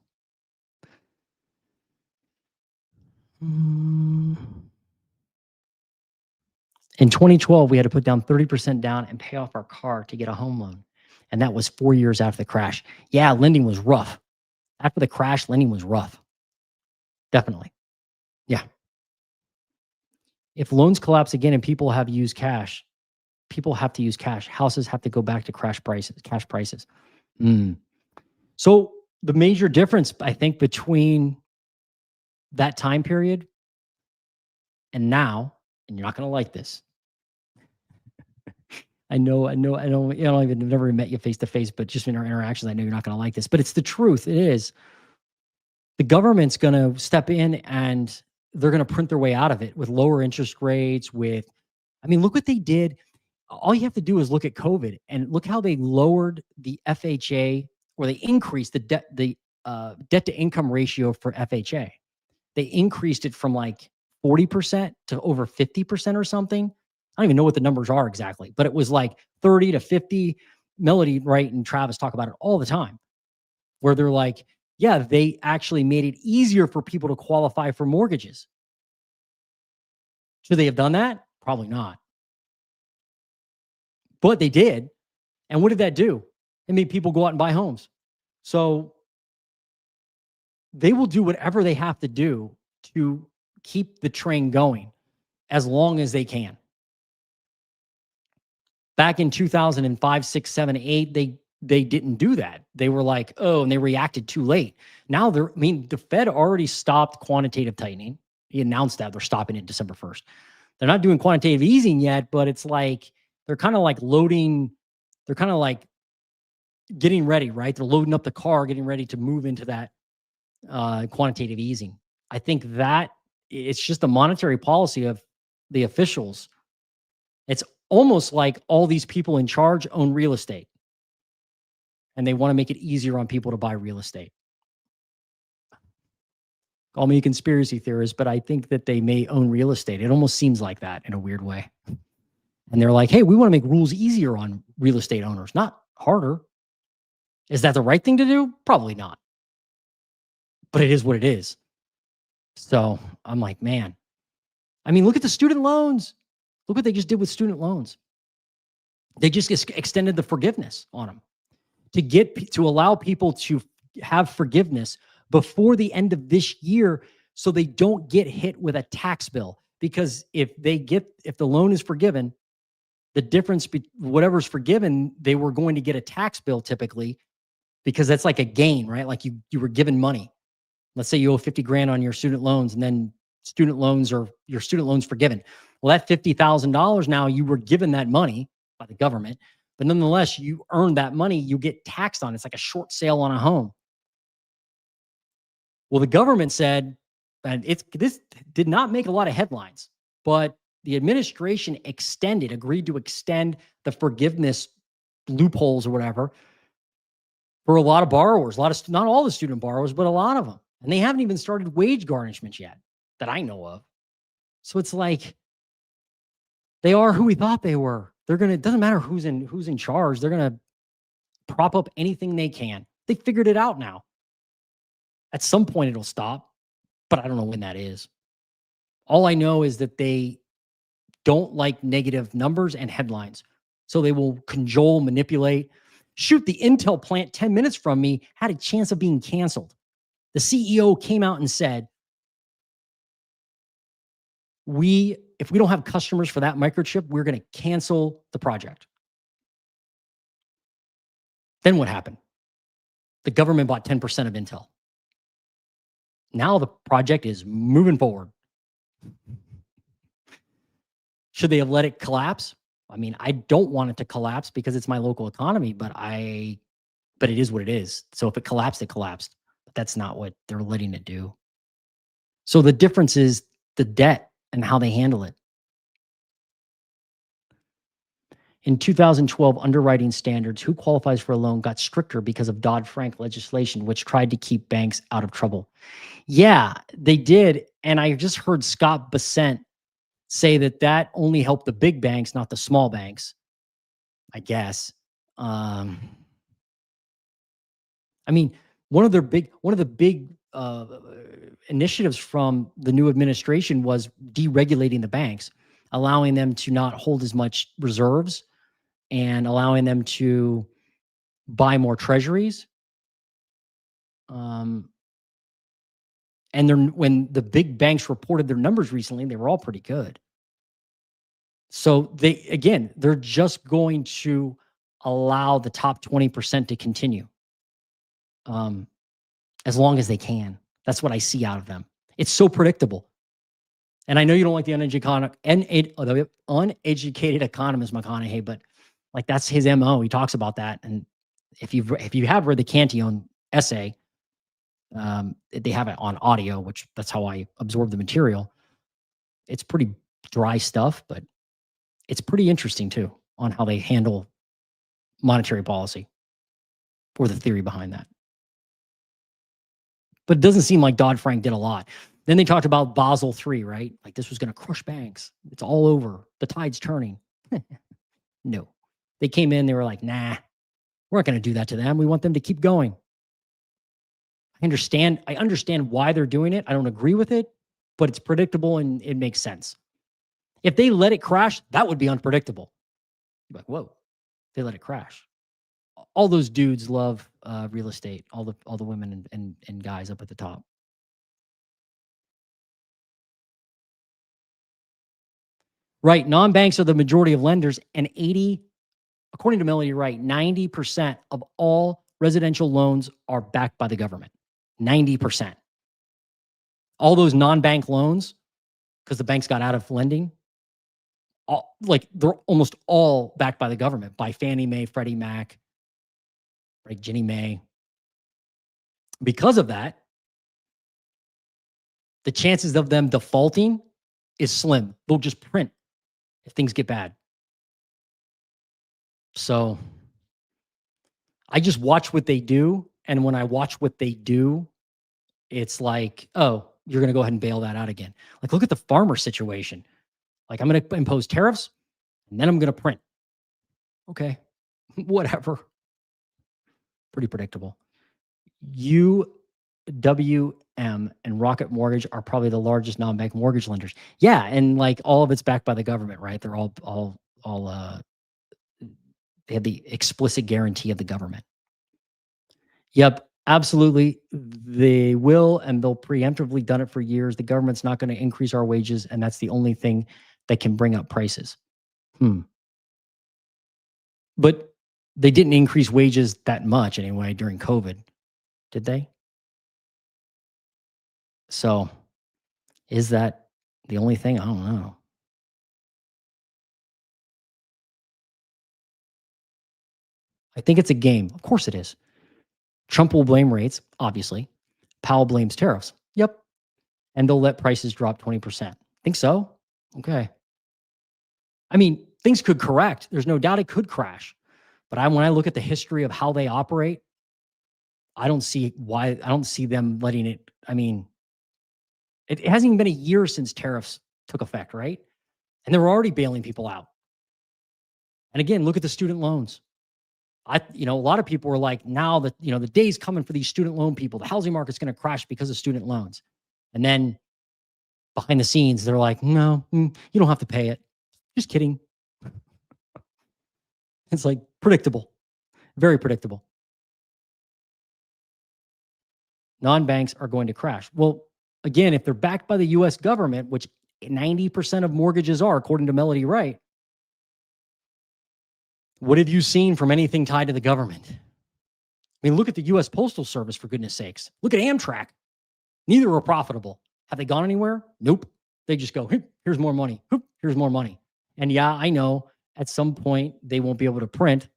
In 2012, we had to put down 30% down and pay off our car to get a home loan. And that was 4 years after the crash. Yeah, lending was rough. After the crash, lending was rough. Definitely. Yeah. If loans collapse again and people have to use cash, houses have to go back to cash prices. So the major difference, I think, between that time period and now, and you're not going to like this. I don't even never met you face to face, but just in our interactions, I know you're not going to like this, but it's the truth. It is. The government's going to step in and they're going to print their way out of it with lower interest rates. Look what they did. All you have to do is look at COVID and look how they lowered the FHA, or they increased the debt to income ratio for FHA. They increased it from like 40% to over 50% or something. I don't even know what the numbers are exactly, but it was like 30 to 50. Melody, right, and Travis talk about it all the time, where they're like, yeah, they actually made it easier for people to qualify for mortgages. Should they have done that? Probably not. But they did. And what did that do? It made people go out and buy homes. So they will do whatever they have to do to keep the train going as long as they can. Back in 2005, 6, 7, 8, they didn't do that. They were like, oh, and they reacted too late. Now the Fed already stopped quantitative tightening. He announced that they're stopping it December 1st. They're not doing quantitative easing yet, but it's like they're kind of like loading. They're kind of like getting ready, right? They're loading up the car, getting ready to move into that quantitative easing. I think that it's just the monetary policy of the officials. It's almost like all these people in charge own real estate, and they want to make it easier on people to buy real estate. Call me a conspiracy theorist, but I think that they may own real estate. It almost seems like that in a weird way. And they're like, hey, we want to make rules easier on real estate owners, not harder. Is that the right thing to do? Probably not. But it is what it is. So I'm like, man, look at the student loans. Look what they just did with student loans. They just extended the forgiveness on them to allow people to have forgiveness before the end of this year, so they don't get hit with a tax bill. because if the loan is forgiven, the difference whatever's forgiven, they were going to get a tax bill typically, because that's like a gain, right? Like you were given money. Let's say you owe 50 grand on your student loans, and then your student loans forgiven. Well, that $50,000 now, you were given that money by the government, but nonetheless, you earned that money, you get taxed on it. It's like a short sale on a home. Well, the government said, and this did not make a lot of headlines, but the administration agreed to extend the forgiveness loopholes or whatever for a lot of borrowers, not all the student borrowers, but a lot of them. And they haven't even started wage garnishments yet that I know of. So it's like, they are who we thought they were. It doesn't matter who's in charge. They're going to prop up anything they can. They figured it out now. At some point it'll stop, but I don't know when that is. All I know is that they don't like negative numbers and headlines. So they will cajole, manipulate. Shoot, the Intel plant 10 minutes from me had a chance of being canceled. The CEO came out and said, if we don't have customers for that microchip, we're going to cancel the project. Then what happened? The government bought 10% of Intel. Now the project is moving forward. Should they have let it collapse? I mean, I don't want it to collapse because it's my local economy, but it is what it is. So if it collapsed, it collapsed. But that's not what they're letting it do. So the difference is the debt and how they handle it. In 2012, underwriting standards, who qualifies for a loan, got stricter because of Dodd-Frank legislation, which tried to keep banks out of trouble. Yeah, they did. And I just heard Scott Bessent say that only helped the big banks, not the small banks, I guess. I mean, one of the big initiatives from the new administration was deregulating the banks, allowing them to not hold as much reserves and allowing them to buy more treasuries. And when the big banks reported their numbers recently, they were all pretty good. So they're just going to allow the top 20% to continue as long as they can. That's what I see out of them. It's so predictable. And I know you don't like the uneducated economist, McConaughey, but like that's his MO. He talks about that. And if you have read the Cantillon essay, they have it on audio, which that's how I absorb the material. It's pretty dry stuff, but it's pretty interesting too on how they handle monetary policy or the theory behind that. But it doesn't seem like Dodd-Frank did a lot. Then they talked about Basel III, right? Like this was going to crush banks. It's all over. The tide's turning. No. They came in, they were like, nah, we're not going to do that to them. We want them to keep going. I understand why they're doing it. I don't agree with it, but it's predictable and it makes sense. If they let it crash, that would be unpredictable. You're like, whoa, they let it crash. All those dudes love real estate, all the women and guys up at the top. Right, non-banks are the majority of lenders, and according to Melody Wright, 90% of all residential loans are backed by the government. 90%. All those non-bank loans, because the banks got out of lending, they're almost all backed by the government, by Fannie Mae, Freddie Mac, right, Ginnie Mae. Because of that, the chances of them defaulting is slim. They'll just print if things get bad. So I just watch what they do. And when I watch what they do, it's like, oh, you're going to go ahead and bail that out again. Like, look at the farmer situation. Like, I'm going to impose tariffs and then I'm going to print. Okay, whatever. Pretty predictable. UWM and Rocket Mortgage are probably the largest non-bank mortgage lenders. Yeah, and like all of it's backed by the government, right? They're all they have the explicit guarantee of the government. Yep, Absolutely, they will, and they'll preemptively done it for years. The government's not going to increase our wages, and that's the only thing that can bring up prices. Hmm. But they didn't increase wages that much anyway during COVID, did they? So is that the only thing? I don't know. I think it's a game. Of course it is. Trump will blame rates, obviously. Powell blames tariffs. Yep. And they'll let prices drop 20%. Think so? Okay. I mean, things could correct. There's no doubt it could crash. But when I look at the history of how they operate, I don't see them letting it. I mean, it hasn't even been a year since tariffs took effect, right? And they're already bailing people out. And again, look at the student loans. A lot of people were like, now that, the day's coming for these student loan people, the housing market's going to crash because of student loans. And then behind the scenes, they're like, no, you don't have to pay it. Just kidding. It's like predictable, very predictable. Non-banks are going to crash. Well, again, if they're backed by the US government, which 90% of mortgages are, according to Melody Wright, what have you seen from anything tied to the government? I mean, look at the US Postal Service, for goodness sakes. Look at Amtrak. Neither are profitable. Have they gone anywhere? Nope. They just go, here's more money. Here's more money. And yeah, I know at some point they won't be able to print,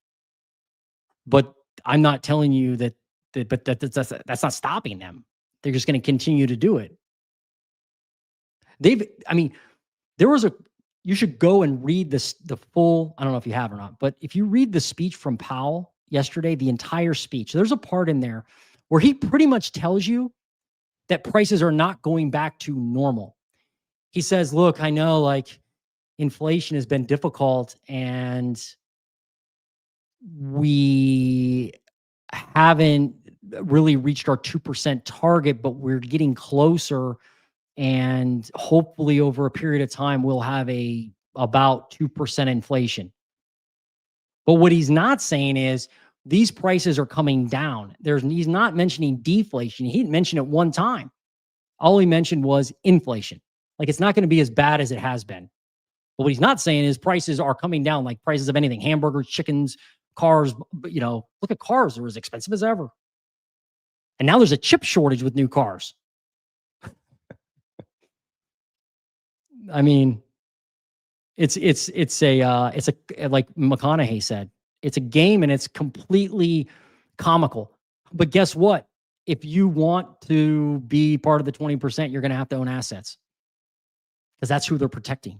but I'm not telling you that's not stopping them. They're just going to continue to do it. You should go and read the full, I don't know if you have or not, but if you read the speech from Powell yesterday, the entire speech, there's a part in there where he pretty much tells you that prices are not going back to normal. He says, look, I know like inflation has been difficult and we haven't really reached our 2% target, but we're getting closer. And hopefully over a period of time, we'll have about 2% inflation. But what he's not saying is these prices are coming down. He's not mentioning deflation. He didn't mention it one time. All he mentioned was inflation. Like it's not going to be as bad as it has been. But what he's not saying is prices are coming down, like prices of anything, hamburgers, chickens, cars. Look at cars. They're as expensive as ever. And now there's a chip shortage with new cars. I mean, it's like McConaughey said, it's a game and it's completely comical. But guess what? If you want to be part of the 20%, you're going to have to own assets because that's who they're protecting.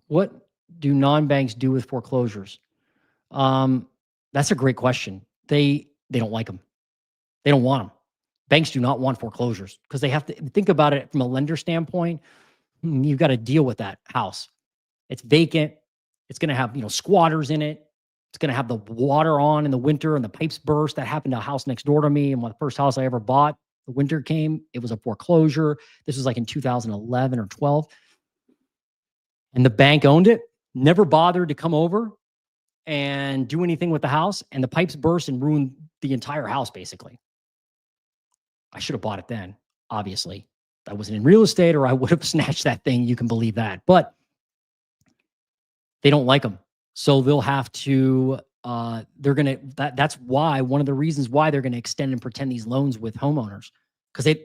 What do non-banks do with foreclosures? That's a great question. They don't like them. They don't want them. Banks do not want foreclosures because they have to think about it from a lender standpoint. You've got to deal with that house. It's vacant. It's going to have, squatters in it. It's going to have the water on in the winter and the pipes burst. That happened to a house next door to me. And the first house I ever bought, the winter came, it was a foreclosure. This was like in 2011 or 12. And the bank owned it, never bothered to come over and do anything with the house. And the pipes burst and ruined the entire house, basically. I should have bought it then, obviously. I wasn't in real estate or I would have snatched that thing. You can believe that. But they don't like them. So they'll have to, that's why, one of the reasons why they're going to extend and pretend these loans with homeowners. Because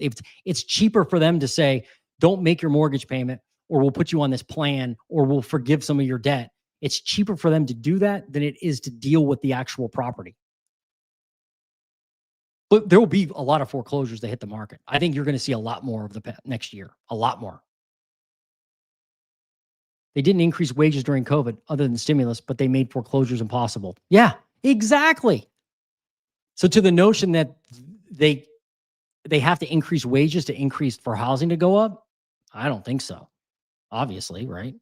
it's cheaper for them to say, don't make your mortgage payment or we'll put you on this plan or we'll forgive some of your debt. It's cheaper for them to do that than it is to deal with the actual property. But there will be a lot of foreclosures that hit the market. I think you're going to see a lot more of the next year, a lot more. They didn't increase wages during COVID other than stimulus, but they made foreclosures impossible. Yeah, exactly. So to the notion that they have to increase wages to increase for housing to go up, I don't think so. Obviously, right?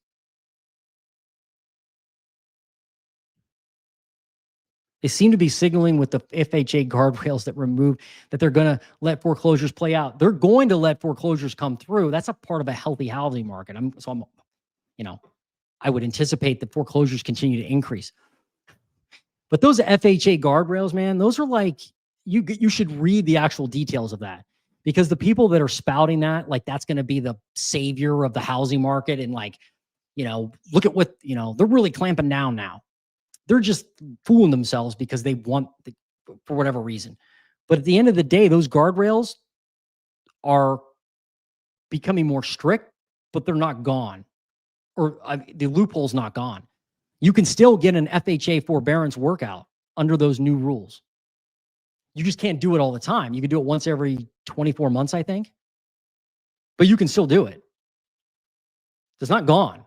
They seem to be signaling with the FHA guardrails that removed that they're going to let foreclosures play out. They're going to let foreclosures come through. That's a part of a healthy housing market. I would anticipate that foreclosures continue to increase. But those FHA guardrails, man, those are like, you should read the actual details of that, because the people that are spouting that, like that's going to be the savior of the housing market. And like, look at what, they're really clamping down now. They're just fooling themselves because they want, for whatever reason. But at the end of the day, those guardrails are becoming more strict, but they're not gone. Or the loophole's not gone. You can still get an FHA forbearance workout under those new rules. You just can't do it all the time. You can do it once every 24 months, I think. But you can still do it. It's not gone.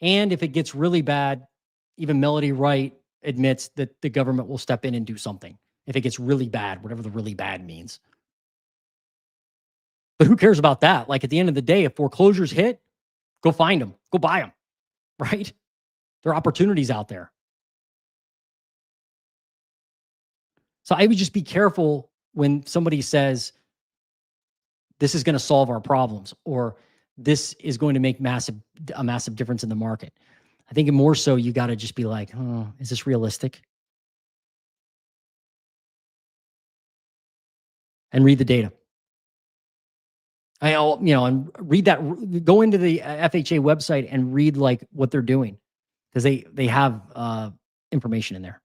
And if it gets really bad, even Melody Wright admits that the government will step in and do something if it gets really bad, whatever the really bad means. But who cares about that? Like at the end of the day, if foreclosures hit, go find them, go buy them, right? There are opportunities out there. So I would just be careful when somebody says, this is going to solve our problems, or this is going to make a massive difference in the market. I think more so you got to just be like, oh, is this realistic? And read the data. And read that, go into the FHA website and read like what they're doing, because they have information in there.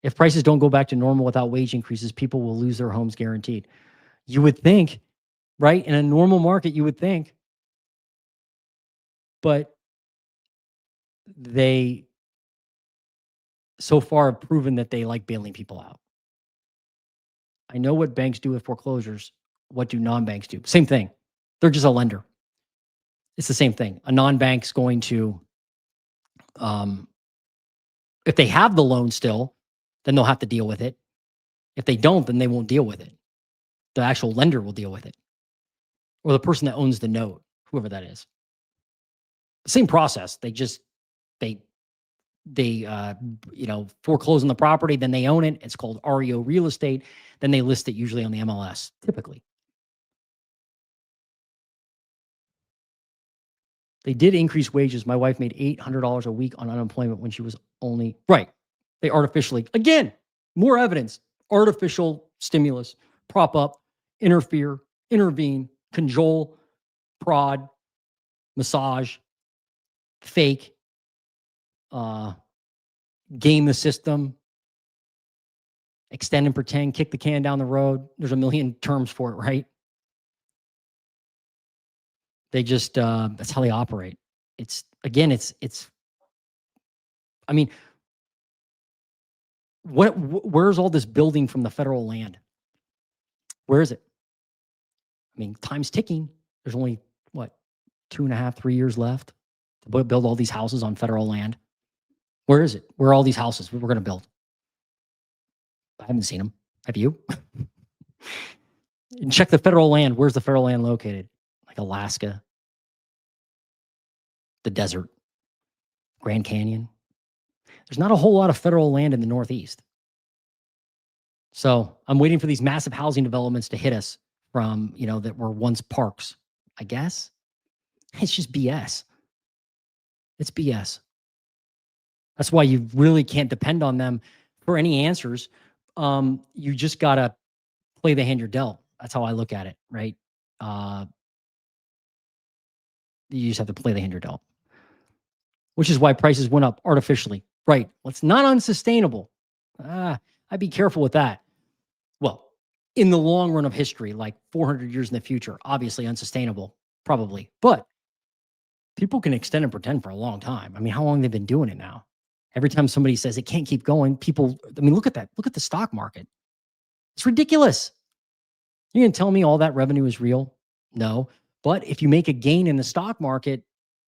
If prices don't go back to normal without wage increases, people will lose their homes guaranteed. You would think, right? In a normal market, you would think. But they so far have proven that they like bailing people out. I know what banks do with foreclosures. What do non-banks do? Same thing. They're just a lender. It's the same thing. A non-bank's going to, if they have the loan still, then they'll have to deal with it. If they don't, then they won't deal with it. The actual lender will deal with it. Or the person that owns the note, whoever that is. Same process. They foreclose on the property, then they own it. It's called REO real estate. Then they list it usually on the MLS, typically. They did increase wages. My wife made $800 a week on unemployment when she was only, right. They artificially, again, more evidence, artificial stimulus, prop up, interfere, intervene, cajole, prod, massage, fake, game the system, extend and pretend, kick the can down the road. There's a million terms for it, right? They just, that's how they operate. I mean, where's all this building from the federal land? Where is it? I mean, time's ticking. There's only, 2.5, 3 years left to build all these houses on federal land. Where is it? Where are all these houses we're going to build? I haven't seen them. Have you? And check the federal land. Where's the federal land located? Like Alaska, the desert, Grand Canyon. There's not a whole lot of federal land in the Northeast. So I'm waiting for these massive housing developments to hit us from, that were once parks, I guess. It's just BS. It's BS. That's why you really can't depend on them for any answers. You just got to play the hand you're dealt. That's how I look at it, right? You just have to play the hand you're dealt, which is why prices went up artificially, right? Well, it's not unsustainable. I'd be careful with that. Well, in the long run of history, like 400 years in the future, obviously unsustainable, probably. But people can extend and pretend for a long time. I mean, how long they've been doing it now? Every time somebody says it can't keep going, look at that. Look at the stock market. It's ridiculous. You're going to tell me all that revenue is real? No. But if you make a gain in the stock market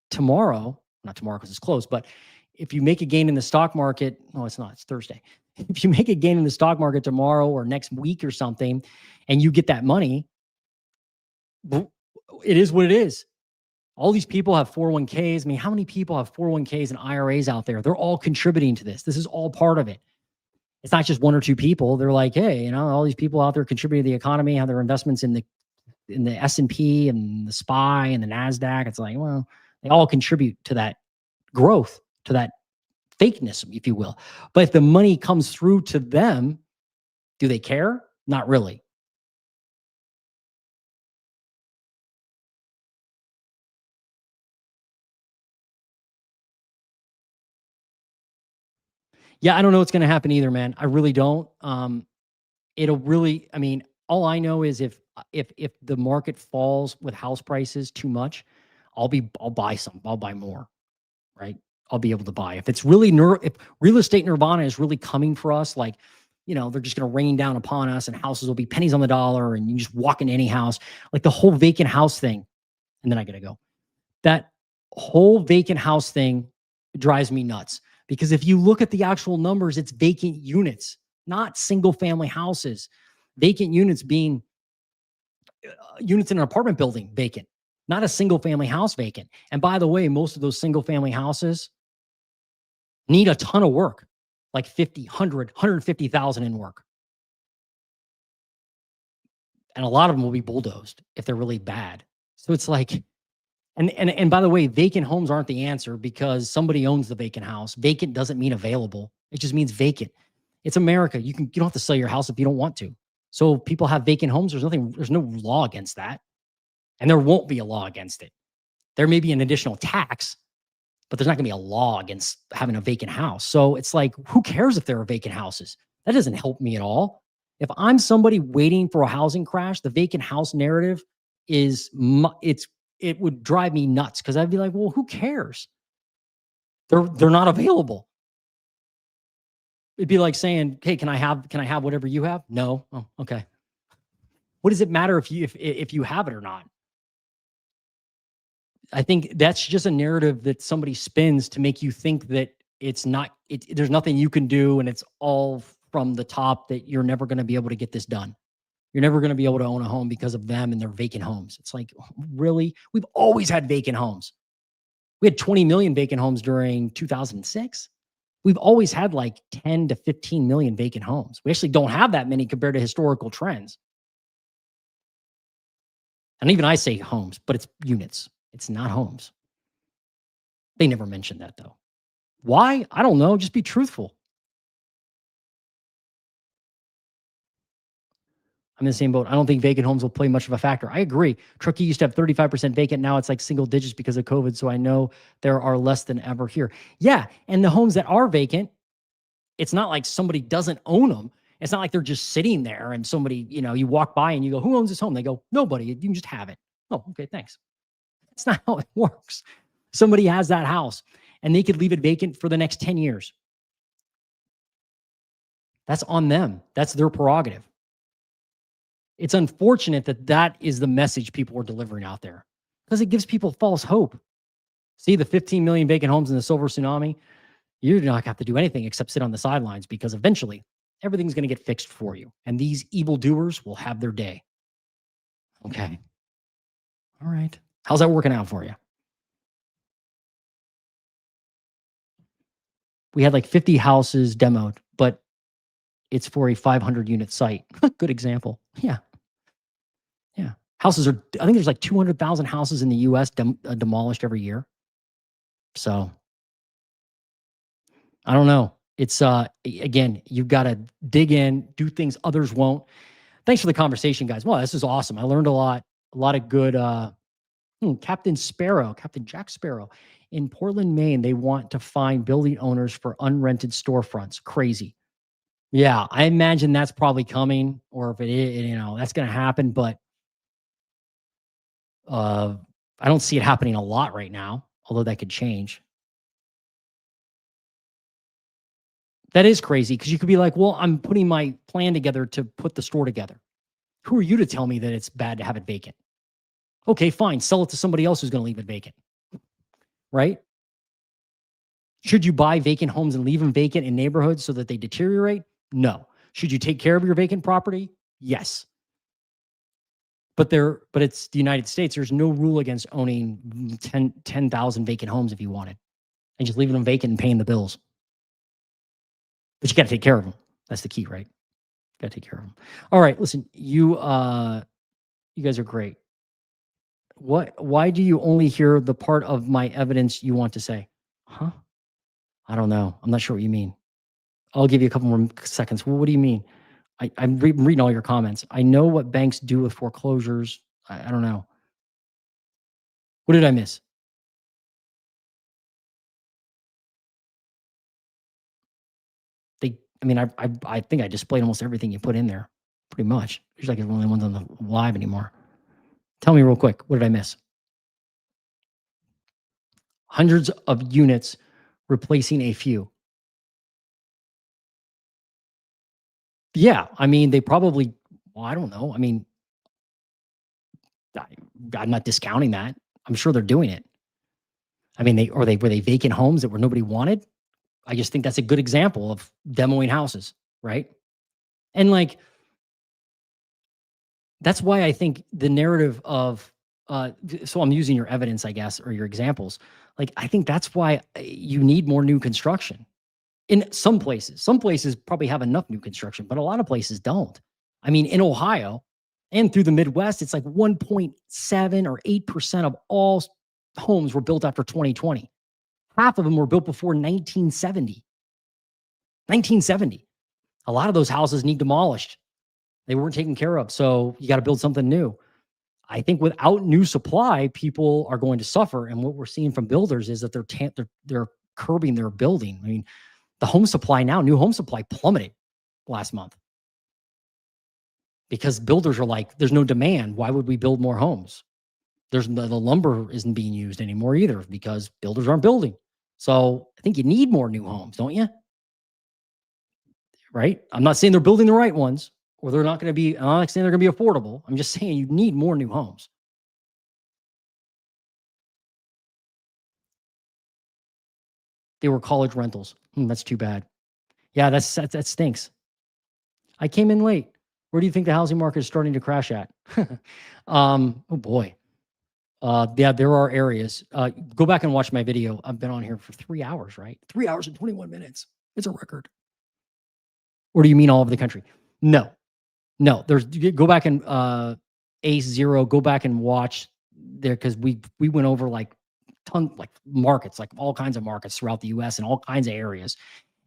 tomorrow, not tomorrow because it's closed, but if you make a gain in the stock market, no, it's not, it's Thursday. If you make a gain in the stock market tomorrow or next week or something, and you get that money, it is what it is. All these people have 401ks. I mean, how many people have 401ks and IRAs out there? They're all contributing to this. This is all part of it. It's not just one or two people. They're like, hey, all these people out there contributing to the economy, have their investments in the S&P and the SPY and the NASDAQ. It's like, well, they all contribute to that growth, to that fakeness, if you will. But if the money comes through to them, do they care? Not really. Yeah, I don't know what's going to happen either, man. I really don't. It'll really, I mean, all I know is if the market falls with house prices too much, I'll buy some. I'll buy more, right? I'll be able to buy. If it's really if real estate nirvana is really coming for us, like, they're just going to rain down upon us and houses will be pennies on the dollar and you just walk in any house, like the whole vacant house thing. And then I got to go. That whole vacant house thing drives me nuts because if you look at the actual numbers, it's vacant units, not single family houses. Vacant units being units in an apartment building vacant, not a single family house vacant. And by the way, most of those single family houses need a ton of work, like 50, 100, 150,000 in work. And a lot of them will be bulldozed if they're really bad. So it's like, and by the way, vacant homes aren't the answer because somebody owns the vacant house. Vacant doesn't mean available. It just means vacant. It's America. You don't have to sell your house if you don't want to. So if people have vacant homes, there's no law against that. And there won't be a law against it. There may be an additional tax, but there's not going to be a law against having a vacant house. So it's like, who cares if there are vacant houses? That doesn't help me at all. If I'm somebody waiting for a housing crash, the vacant house narrative it would drive me nuts because I'd be like, well, who cares? They're not available. It'd be like saying, hey, can I have whatever you have? No. Oh, okay. What does it matter if you have it or not? I think that's just a narrative that somebody spins to make you think that there's nothing you can do and it's all from the top, that you're never going to be able to get this done. You're never going to be able to own a home because of them and their vacant homes. It's like, really? We've always had vacant homes. We had 20 million vacant homes during 2006. We've always had like 10 to 15 million vacant homes. We actually don't have that many compared to historical trends. And even I say homes, but it's units. It's not homes. They never mentioned that though. Why? I don't know. Just be truthful. I'm in the same boat. I don't think vacant homes will play much of a factor. I agree. Truckee used to have 35% vacant. Now it's like single digits because of COVID. So I know there are less than ever here. Yeah. And the homes that are vacant, it's not like somebody doesn't own them. It's not like they're just sitting there and somebody, you walk by and you go, who owns this home? They go, nobody. You can just have it. Oh, okay, thanks. That's not how it works. Somebody has that house and they could leave it vacant for the next 10 years. That's on them. That's their prerogative. It's unfortunate that is the message people are delivering out there because it gives people false hope. See the 15 million vacant homes in the silver tsunami? You do not have to do anything except sit on the sidelines because eventually everything's going to get fixed for you. And these evildoers will have their day. Okay. All right. How's that working out for you? We had like 50 houses demoed, but it's for a 500 unit site. Good example. Yeah. Yeah. Houses I think there's like 200,000 houses in the US demolished every year. So I don't know. It's again, you've got to dig in, do things others won't. Thanks for the conversation, guys. Well, this is awesome. I learned a lot of good Captain Jack Sparrow in Portland, Maine. They want to find building owners for unrented storefronts. Crazy. Yeah, I imagine that's probably coming, or if it is, that's going to happen. But I don't see it happening a lot right now, although that could change. That is crazy because you could be like, well, I'm putting my plan together to put the store together. Who are you to tell me that it's bad to have it vacant? Okay, fine. Sell it to somebody else who's going to leave it vacant. Right? Should you buy vacant homes and leave them vacant in neighborhoods so that they deteriorate? No. Should you take care of your vacant property? Yes. but it's the United States. There's no rule against owning 10,000 vacant homes if you wanted, and just leaving them vacant and paying the bills. But you got to take care of them. That's the key, right? Got to take care of them. All right, listen, you guys are great. Why do you only hear the part of my evidence you want to say? Huh? I don't know. I'm not sure what you mean. I'll give you a couple more seconds. Well, what do you mean? I'm reading all your comments. I know what banks do with foreclosures. I don't know. What did I miss? I think I displayed almost everything you put in there, pretty much. There's like the only ones on the live anymore. Tell me real quick, what did I miss? Hundreds of units replacing a few. Yeah, I mean, they probably, well, I don't know. I mean, I'm not discounting that. I'm sure they're doing it. I mean, were they vacant homes that were nobody wanted? I just think that's a good example of demoing houses, right? And like, that's why I think the narrative of, so I'm using your evidence, I guess, or your examples. Like, I think that's why you need more new construction in some places. Some places probably have enough new construction, but a lot of places don't. I mean, in Ohio and through the Midwest, it's like 1.7 or 8% of all homes were built after 2020. Half of them were built before 1970. 1970. A lot of those houses need demolished. They weren't taken care of. So you got to build something new. I think without new supply, people are going to suffer. And what we're seeing from builders is that they're curbing their building. I mean, the home supply now, new home supply plummeted last month because builders are like, there's no demand. Why would we build more homes? The lumber isn't being used anymore either because builders aren't building. So I think you need more new homes, don't you? Right? I'm not saying they're building the right ones or they're not going to be, I'm not saying they're going to be affordable. I'm just saying you need more new homes. They were college rentals. That's too bad. Yeah, that stinks. I came in late. Where do you think the housing market is starting to crash at? Oh boy. Yeah, there are areas. Go back and watch my video. I've been on here for 3 hours, right? 3 hours and 21 minutes. It's a record. Or do you mean all over the country? No. Go back and Ace Zero, go back and watch there because we went over like markets, like all kinds of markets throughout the US and all kinds of areas.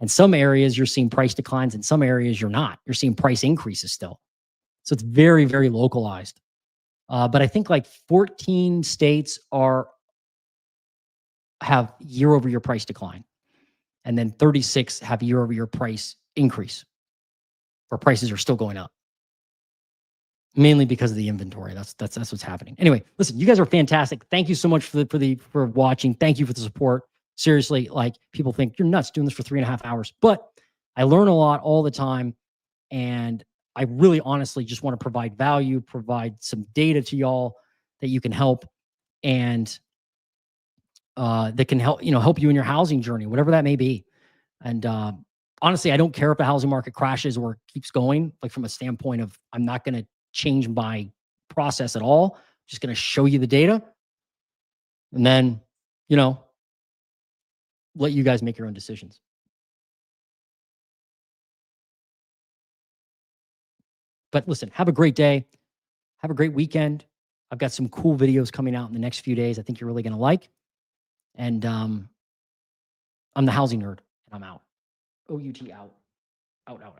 And some areas you're seeing price declines, in some areas you're not. You're seeing price increases still. So it's very, very localized. But I think like 14 states have year-over-year price decline. And then 36 have year-over-year price increase, where prices are still going up. Mainly because of the inventory. That's what's happening. Anyway, listen, you guys are fantastic. Thank you so much for watching. Thank you for the support. Seriously, like people think you're nuts doing this for 3.5 hours, but I learn a lot all the time. And I really honestly just want to provide value, provide some data to y'all that you can help and that can help you in your housing journey, whatever that may be. And honestly, I don't care if the housing market crashes or keeps going, like from a standpoint of I'm not going to change my process at all. I'm just going to show you the data and then, let you guys make your own decisions. But listen, have a great day. Have a great weekend. I've got some cool videos coming out in the next few days I think you're really going to like. And I'm the housing nerd and I'm out. OUT out. Out.